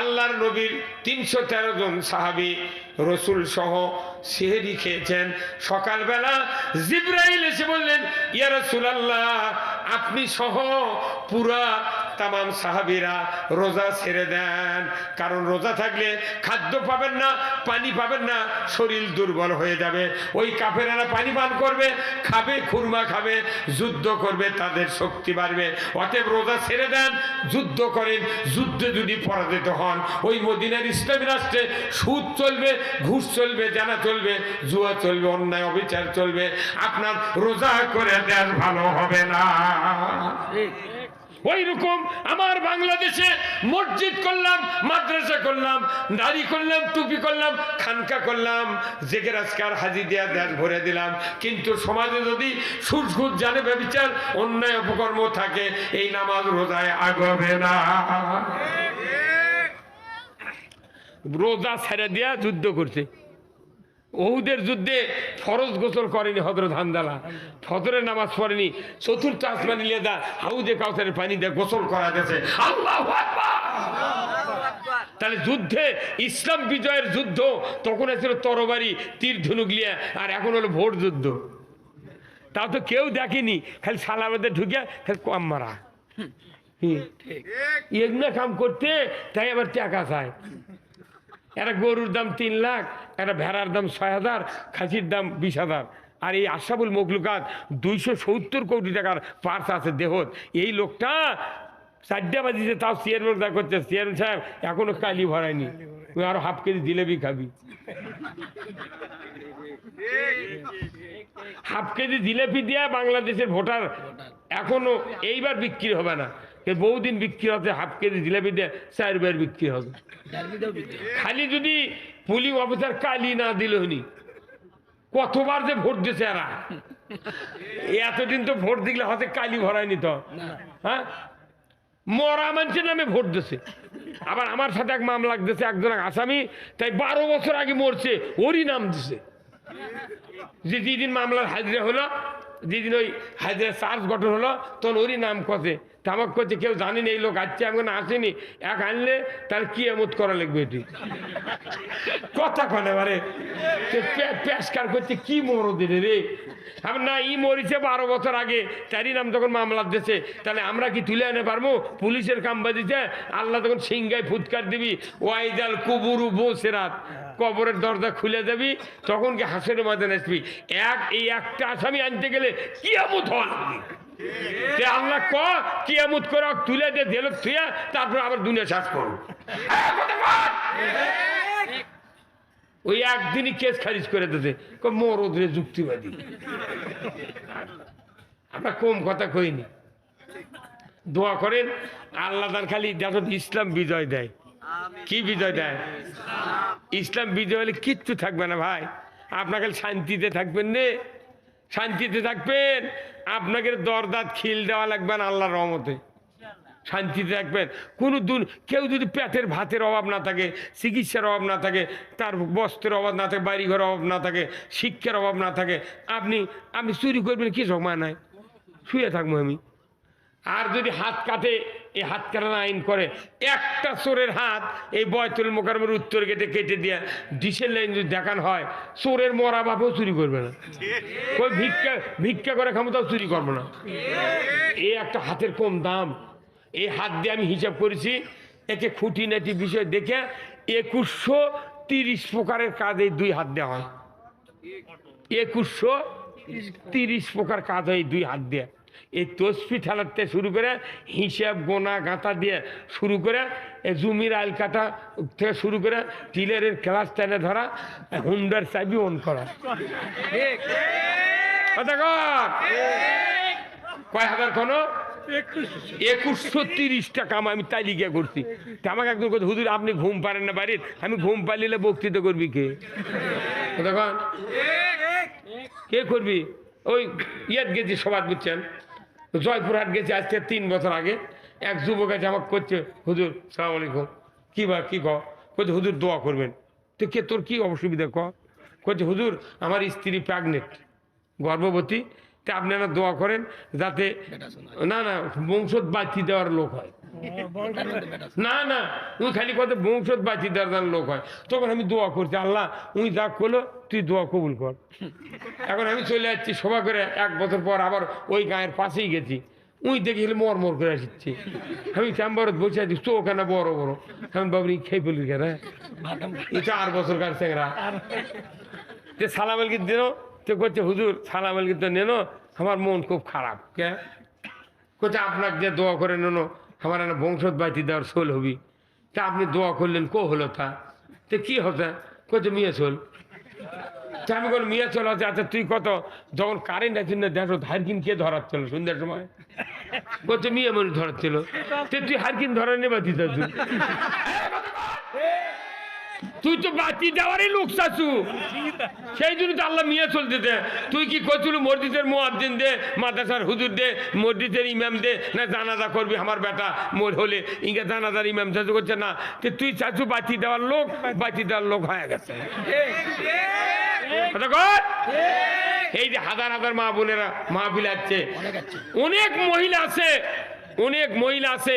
আল্লাহর নবীর 313 জন সাহাবী রসুল সহ সেহরি খেয়েছেন। সকালবেলা জিবরাইল এসে বললেন ইয়া রাসূলুল্লাহ আপনি সহ পুরা তামাম সাহাবীরা রোজা ছেড়ে দেন, কারণ রোজা থাকলে খাদ্য পাবেন না, পানি পাবেন না, শরীর দুর্বল হয়ে যাবে। ওই কাফেরেরা পানি পান করবে, খাবে, খুরমা খাবে, যুদ্ধ করবে, তাদের শক্তি বাড়বে। অতএব রোজা ছেড়ে দেন, যুদ্ধ করেন। যুদ্ধে যদি পরাজিত হন ওই মদিনার ইসলামী রাষ্ট্রে সুদ চলবে, ঘুষ চলবে, জানা চলবে, জুয়া চলবে, অন্যায় অবিচার চলবে, আপনার রোজা করে দেন ভালো হবে না। ওই রকম আমার বাংলাদেশে মসজিদ করলাম, মাদ্রাসা করলাম, দাড়ি করলাম, টুপি করলাম, খানকা করলাম, জেগে আজকার হাজি দিয়া দেশ ভরে দিলাম, কিন্তু সমাজে যদি সুদ জানে ব্যভিচার অন্যায় অপকর্ম থাকে, এই নামাজ রোজায় আগবে না। রোজা ছেড়ে দিয়া যুদ্ধ করছে, ওহুদের যুদ্ধে ফরজ গোসল করেনি হযরত হানজালা, ফজরের নামাজ পড়েনি, চতুর্থ আসমানে নিয়ে দা হাউজে কাউসারের পানি দিয়ে গোসল করা গেছে। আল্লাহু আকবার। তাহলে যুদ্ধে, ইসলাম বিজয়ের যুদ্ধ তখন ছিল তরবারি তীর ধনুক লিয়া, আর এখন হলো ভোট যুদ্ধ। তাও তো কেউ দেখেনি, খালি সালামতে ঢুকে খালি কম মারা। এগুলো কাম করতে তাই আবার টাকা চায়। একটা গরুর দাম 3 লাখ, একটা ভেড়ার দাম 6,000, খাসির দাম 20,000। আর এই আশরাফুল মখলুকাত 270 কোটি টাকার পার্স আছে দেহত। এই লোকটা 4টা বাজিতে তাও চেয়ারম্যান করছে, চেয়ারম্যান সাহেব এখনো কালি ভরায়নি, তুই আরো হাফ কেজি জিলেবি খাবি। হাফ কেজি জিলেপি দিয়া বাংলাদেশের ভোটার এখনো এইবার বিক্রি হবে না, বহুদিন বিক্রি হচ্ছে। হাফ কেজি জিলেপি দিয়ে 4 বার বিক্রি হবে। খালি যদি পুলিং অফিসার কালি না দিল হনি, কতবার যে ভোট দিছে এরা। এতদিন তো ভোট দিলে হতে কালি ভরায়নি তো, হ্যাঁ, মরা মানুষের নামে ভোট দিছে। আবার আমার সাথে এক মামলা লাগতেছে, একজন আসামি তাই 12 বছর আগে মরছে, ওরই নাম দিছে। যেদিন মামলার হাজিরা হলো, যেদিন ওই হাজিরা চার্জ গঠন হলো, তখন ওরই নাম কষে। তামাক করছে, কেউ জানেনি এই লোক আসছে, আমি আসেনি, এক আনলে তার কি এমত করা লাগবে। এটি কথা কনে বারে পেশকার করছে, কি মরদের রে। না, ই মরিছে 12 বছর আগে, তারই নাম যখন মামলা দিয়েছে, তাহলে আমরা কি তুলে আনে পারবো? পুলিশের কাম বাজিছে, আল্লাহ তখন সিংগায় ফুৎকার দিবি, ওয়াইজাল কুবুরু বসেরাত, কবরের দরজা খুলে যাবি, তখন কি হাসের ময়দানে আসবি। এই একটা আসামি আনতে গেলে কিয়ামত হল। আল্লাহ কিয়ামত করে তুলে দিয়ে দিল, থুয়া তারপর আবার দুনিয়া শেষ করো। ওই একদিনই কেস খারিজ করে দিতে, মরদরে যুক্তিবাদী। আমরা কম কথা কইনি। দোয়া করেন আল্লাহ তার খালি দেখো ইসলাম বিজয় দেয়। কি বিজয় দেয়? ইসলাম বিজয় হলে কিচ্ছু থাকবে না ভাই। আপনাকে শান্তিতে থাকবেন রে, শান্তিতে থাকবেন। আপনাকে দরদাত খিল দেওয়া লাগবে না আল্লাহর রহমতে, শান্তিতে থাকবেন। কোনো কেউ যদি পেটের ভাতের অভাব না থাকে, চিকিৎসার অভাব না থাকে, তার বস্ত্রের অভাব না থাকে, বাড়িঘর অভাব না থাকে, শিক্ষার অভাব না থাকে, আপনি চুরি করবেন কি সময় নাই, শুয়ে থাকবো আমি। আর যদি হাত কাটে, এই হাত কাটার আইন করে, একটা চোরের হাত এই বয়তুল মোকাররমের উত্তর গেটে কেটে দিয়ে ডিসেল লাইন যদি দেখানো হয়, চোরের মরা বাপও চুরি করবে না। ওই ভিক্ষা করে ক্ষমতাও চুরি করবো না। এই একটা হাতের কম দাম। এই হাত দিয়ে আমি হিসাব করেছি, একে খুঁটিনাটি বিষয় দেখে 2130 প্রকারের কাজ এই 2 হাত দেওয়া হয়। 2130 প্রকার কাজ হয় এই 2 হাত দিয়ে। এই তসবি ঠেলাতে শুরু করে, হিসাব গোনা গাঁথা দিয়ে শুরু করে, জমির আইল কাটা থেকে শুরু করে, টিলারের ক্লাস টেনে ধরা, হুন্ডার চাবি অন করা। কয় হাজার কোনো 2130টা কাম আমি তালিকা করছি। আমাকে একদম কথা, হুজুর আপনি ঘুম পারেন না বাড়ির, আমি ঘুম পালিলে বক্তৃতা করবি কে? দেখুন কে করবি? ওই ইয়াত গেছি সবাই, বুঝছেন, জয়পুরহাট গেছি আজকে 3 বছর আগে। এক যুবক আছে আমাকে করছে, হুজুর সালাম আলাইকুম। কি করছে? হুজুর দোয়া করবেন। তো কে তোর কি অসুবিধা করছে? হুজুর আমার স্ত্রী প্রেগনেন্ট, গর্ভবতী, তা আপনারা দোয়া করেন যাতে না বংশত বাঁচি দেওয়ার লোক হয়। না উনি খালি কথা বংশত বাঁচি দেওয়ার লোক হয়। তখন আমি দোয়া করছি, আল্লাহ উনি যা করলো তুই দোয়া কবুল কর। এখন আমি চলে যাচ্ছি সভা করে, 1 বছর পর আবার ওই গায়ের পাশেই গেছি। উই দেখি মর করে আসছি। আমি চেম্বারত বসে আছি, চোখ না বড় বড়। আমি বাবরি খেয়ে ফেলি কেন, এই 4 বছর কার চেংরা। সালাম আলকির দিন তো করছে, হুজুর সালাম আলকির তো নেনো, আমার মন খুব খারাপ। কে করছে? আপনাকে যে দোয়া করে নেনো, আমার না বংশত বাঁচি দেওয়ার সোল হবি। তা আপনি দোয়া করলেন, হলো তা তো কি হতো? করছে মিয়া চল। তা আমি কোনো মিয়া চল আছে। আচ্ছা তুই কত, যখন কারেন্ট আছে না দেখো হারকিন কে ধরাচ্ছিল সন্ধ্যার সময়? করছে মিয়া মানুষ ধরাচ্ছিল। তুই হারকিন ধরা নে বাঁচি চাচ্ছু, তুই তো বাঁচি দেওয়ারই লোক চাচ্ছু। সেই জন্য তো আল্লাহ মিয়া চলতে দে। তুই কি করছিল? মসজিদের মুয়াজ্জিন দে, মাদ্রাসার হুজুর দে, মসজিদের ইমাম দে, না জানাজা করবি আমার বেটা মোর হলে ইঙ্গা জানাজার ইমাম চাচ্ছু। করছে না, তুই চাচ্ছু বাঁচি দেওয়ার লোক, বাঁচি দেওয়ার লোক হয়ে গেছে। এই যে হাজার হাজার মা বোনেরা মাহফিল আছে, অনেক আছে। অনেক মহিলা আছে, অনেক মহিলা আছে,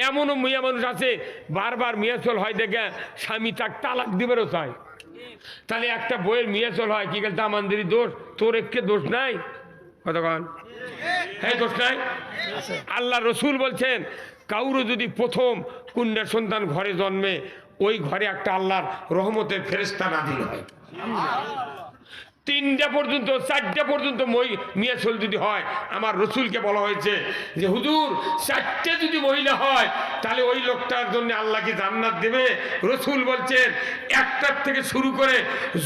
এমনও মেয়ে মানুষ আছে বারবার মেয়েচল হয় দেখে স্বামী তাক তালাক দিবেরও চায়। তাহলে একটা বইয়ের মেয়েচল হয় কি গেল আমাদেরই দোষ, তোর এককে দোষ নাই? কতক্ষণ হ্যাঁ দোষ নাই? আল্লাহ রসুল বলছেন কাউরও যদি প্রথম কন্যা সন্তান ঘরে জন্মে ওই ঘরে একটা আল্লাহর রহমতের ফেরেশতা নাযিল হয়। 3টা পর্যন্ত 4টা পর্যন্ত মেয়েছল যদি হয়, আমার রসুলকে বলা হয়েছে যে হুজুর 4টে যদি মহিলা হয় তাহলে ওই লোকটার জন্য আল্লাহ কি জান্নাত দেবে? রসুল বলছেন 1টার থেকে শুরু করে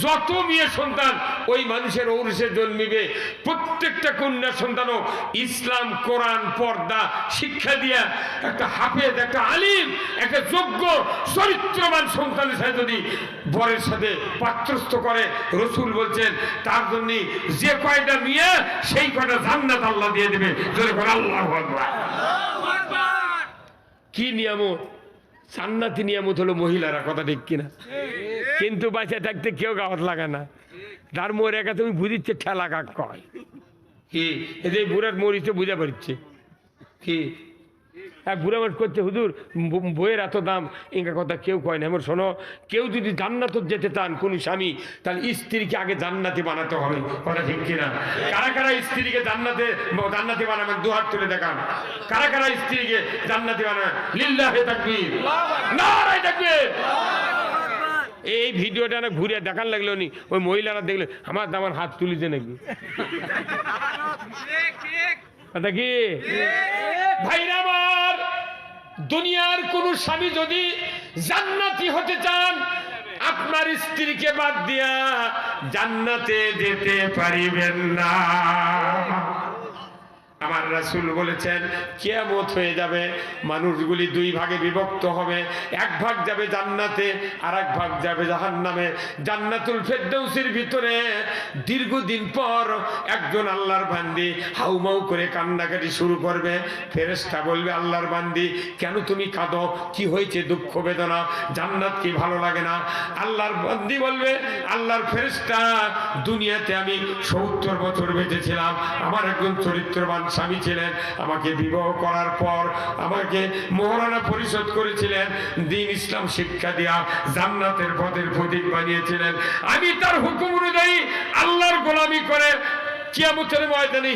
যত মেয়ে সন্তান ওই মানুষের ঔরসে জন্মিবে প্রত্যেকটা কন্যা সন্তানও ইসলাম কোরআন পর্দা শিক্ষা দিয়া একটা হাফেজ, একটা আলিম, একটা যোগ্য চরিত্রবান সন্তানের সাথে যদি বরের সাথে পাত্রস্থ করে, রসুল বলছেন তার জন্য যে কয়টা মেয়ে সেই কয়টা জান্নাত আল্লাহ দিয়ে দেবে। আল্লাহু আকবার। কি নিয়ামত! জান্নাতি নিয়ামত হলো মহিলারা, কথা ঠিক কিনা? কিন্তু বাঁচা থাকতে কেউ গাওয়াত লাগা না, তার মোর একা তুমি বুঝিচ্ছে ঠেলা কাক কয় কি এই বুড়ার মরিতে বুঝা পারছে কি এক বুড়া মানুষ করছে হুজুর বইয়ের এত দাম, এঙ্কা কথা কেউ কয় না। এমন শোনো, কেউ যদি জান্নাত যেতে চান কোন স্বামী, তাহলে স্ত্রীকে আগে জান্নাতি বানাতে হবে, কথা ঠিক কিনা? কারা কারা স্ত্রীকে জান্নাতি বানাবেন? 2 হাত তুলে দেখান। কারা কারা স্ত্রীকে জান্নাতি বানাবেন? লিল্লাহি তাকবীর, নারায়ে তাকবীর। এই ভিডিওটা না ঘুরে দেখান লাগলো নি, ওই মহিলারা দেখলে আমার হাত তুলিছে নাকি, কথা কি ভাইরা আমার? দুনিয়ার কোন স্বামী যদি জান্নাতি হতে চান, আপনার স্ত্রীকে বাদ দিয়া জান্নাতে যেতে পারিবেন না। আমার রাসূল বলেছেন কিয়ামত হয়ে যাবে, মানুষগুলি 2 ভাগে বিভক্ত হবে, 1 ভাগ যাবে জান্নাতে আর 1 ভাগ যাবে জাহান্নামে। জান্নাতুল ফেরদাউসের ভিতরে দীর্ঘদিন পর একজন আল্লাহর বান্দি হাউমাউ করে কান্নাকাটি শুরু করবে। ফেরেশতা বলবে আল্লাহর বান্দি কেন তুমি কাঁদো, কি হয়েছে, দুঃখ বেদনা, জান্নাত কি ভালো লাগে না? আল্লাহর বান্দি বলবে আল্লাহর ফেরেশতা দুনিয়াতে আমি 70 বছর বেঁচেছিলাম, আমার একজন চরিত্রবান স্বামী ছিলেন, আমাকে বিবাহ করার পর আমাকে মোহরানা পরিশোধ করেছিলেন, দ্বীন ইসলাম শিক্ষা দিয়া জান্নাতের পথের প্রতীক বানিয়েছিলেন। আমি তার হুকুম অনুযায়ী আল্লাহর গোলামি করে কিয়ামতের ময়দানে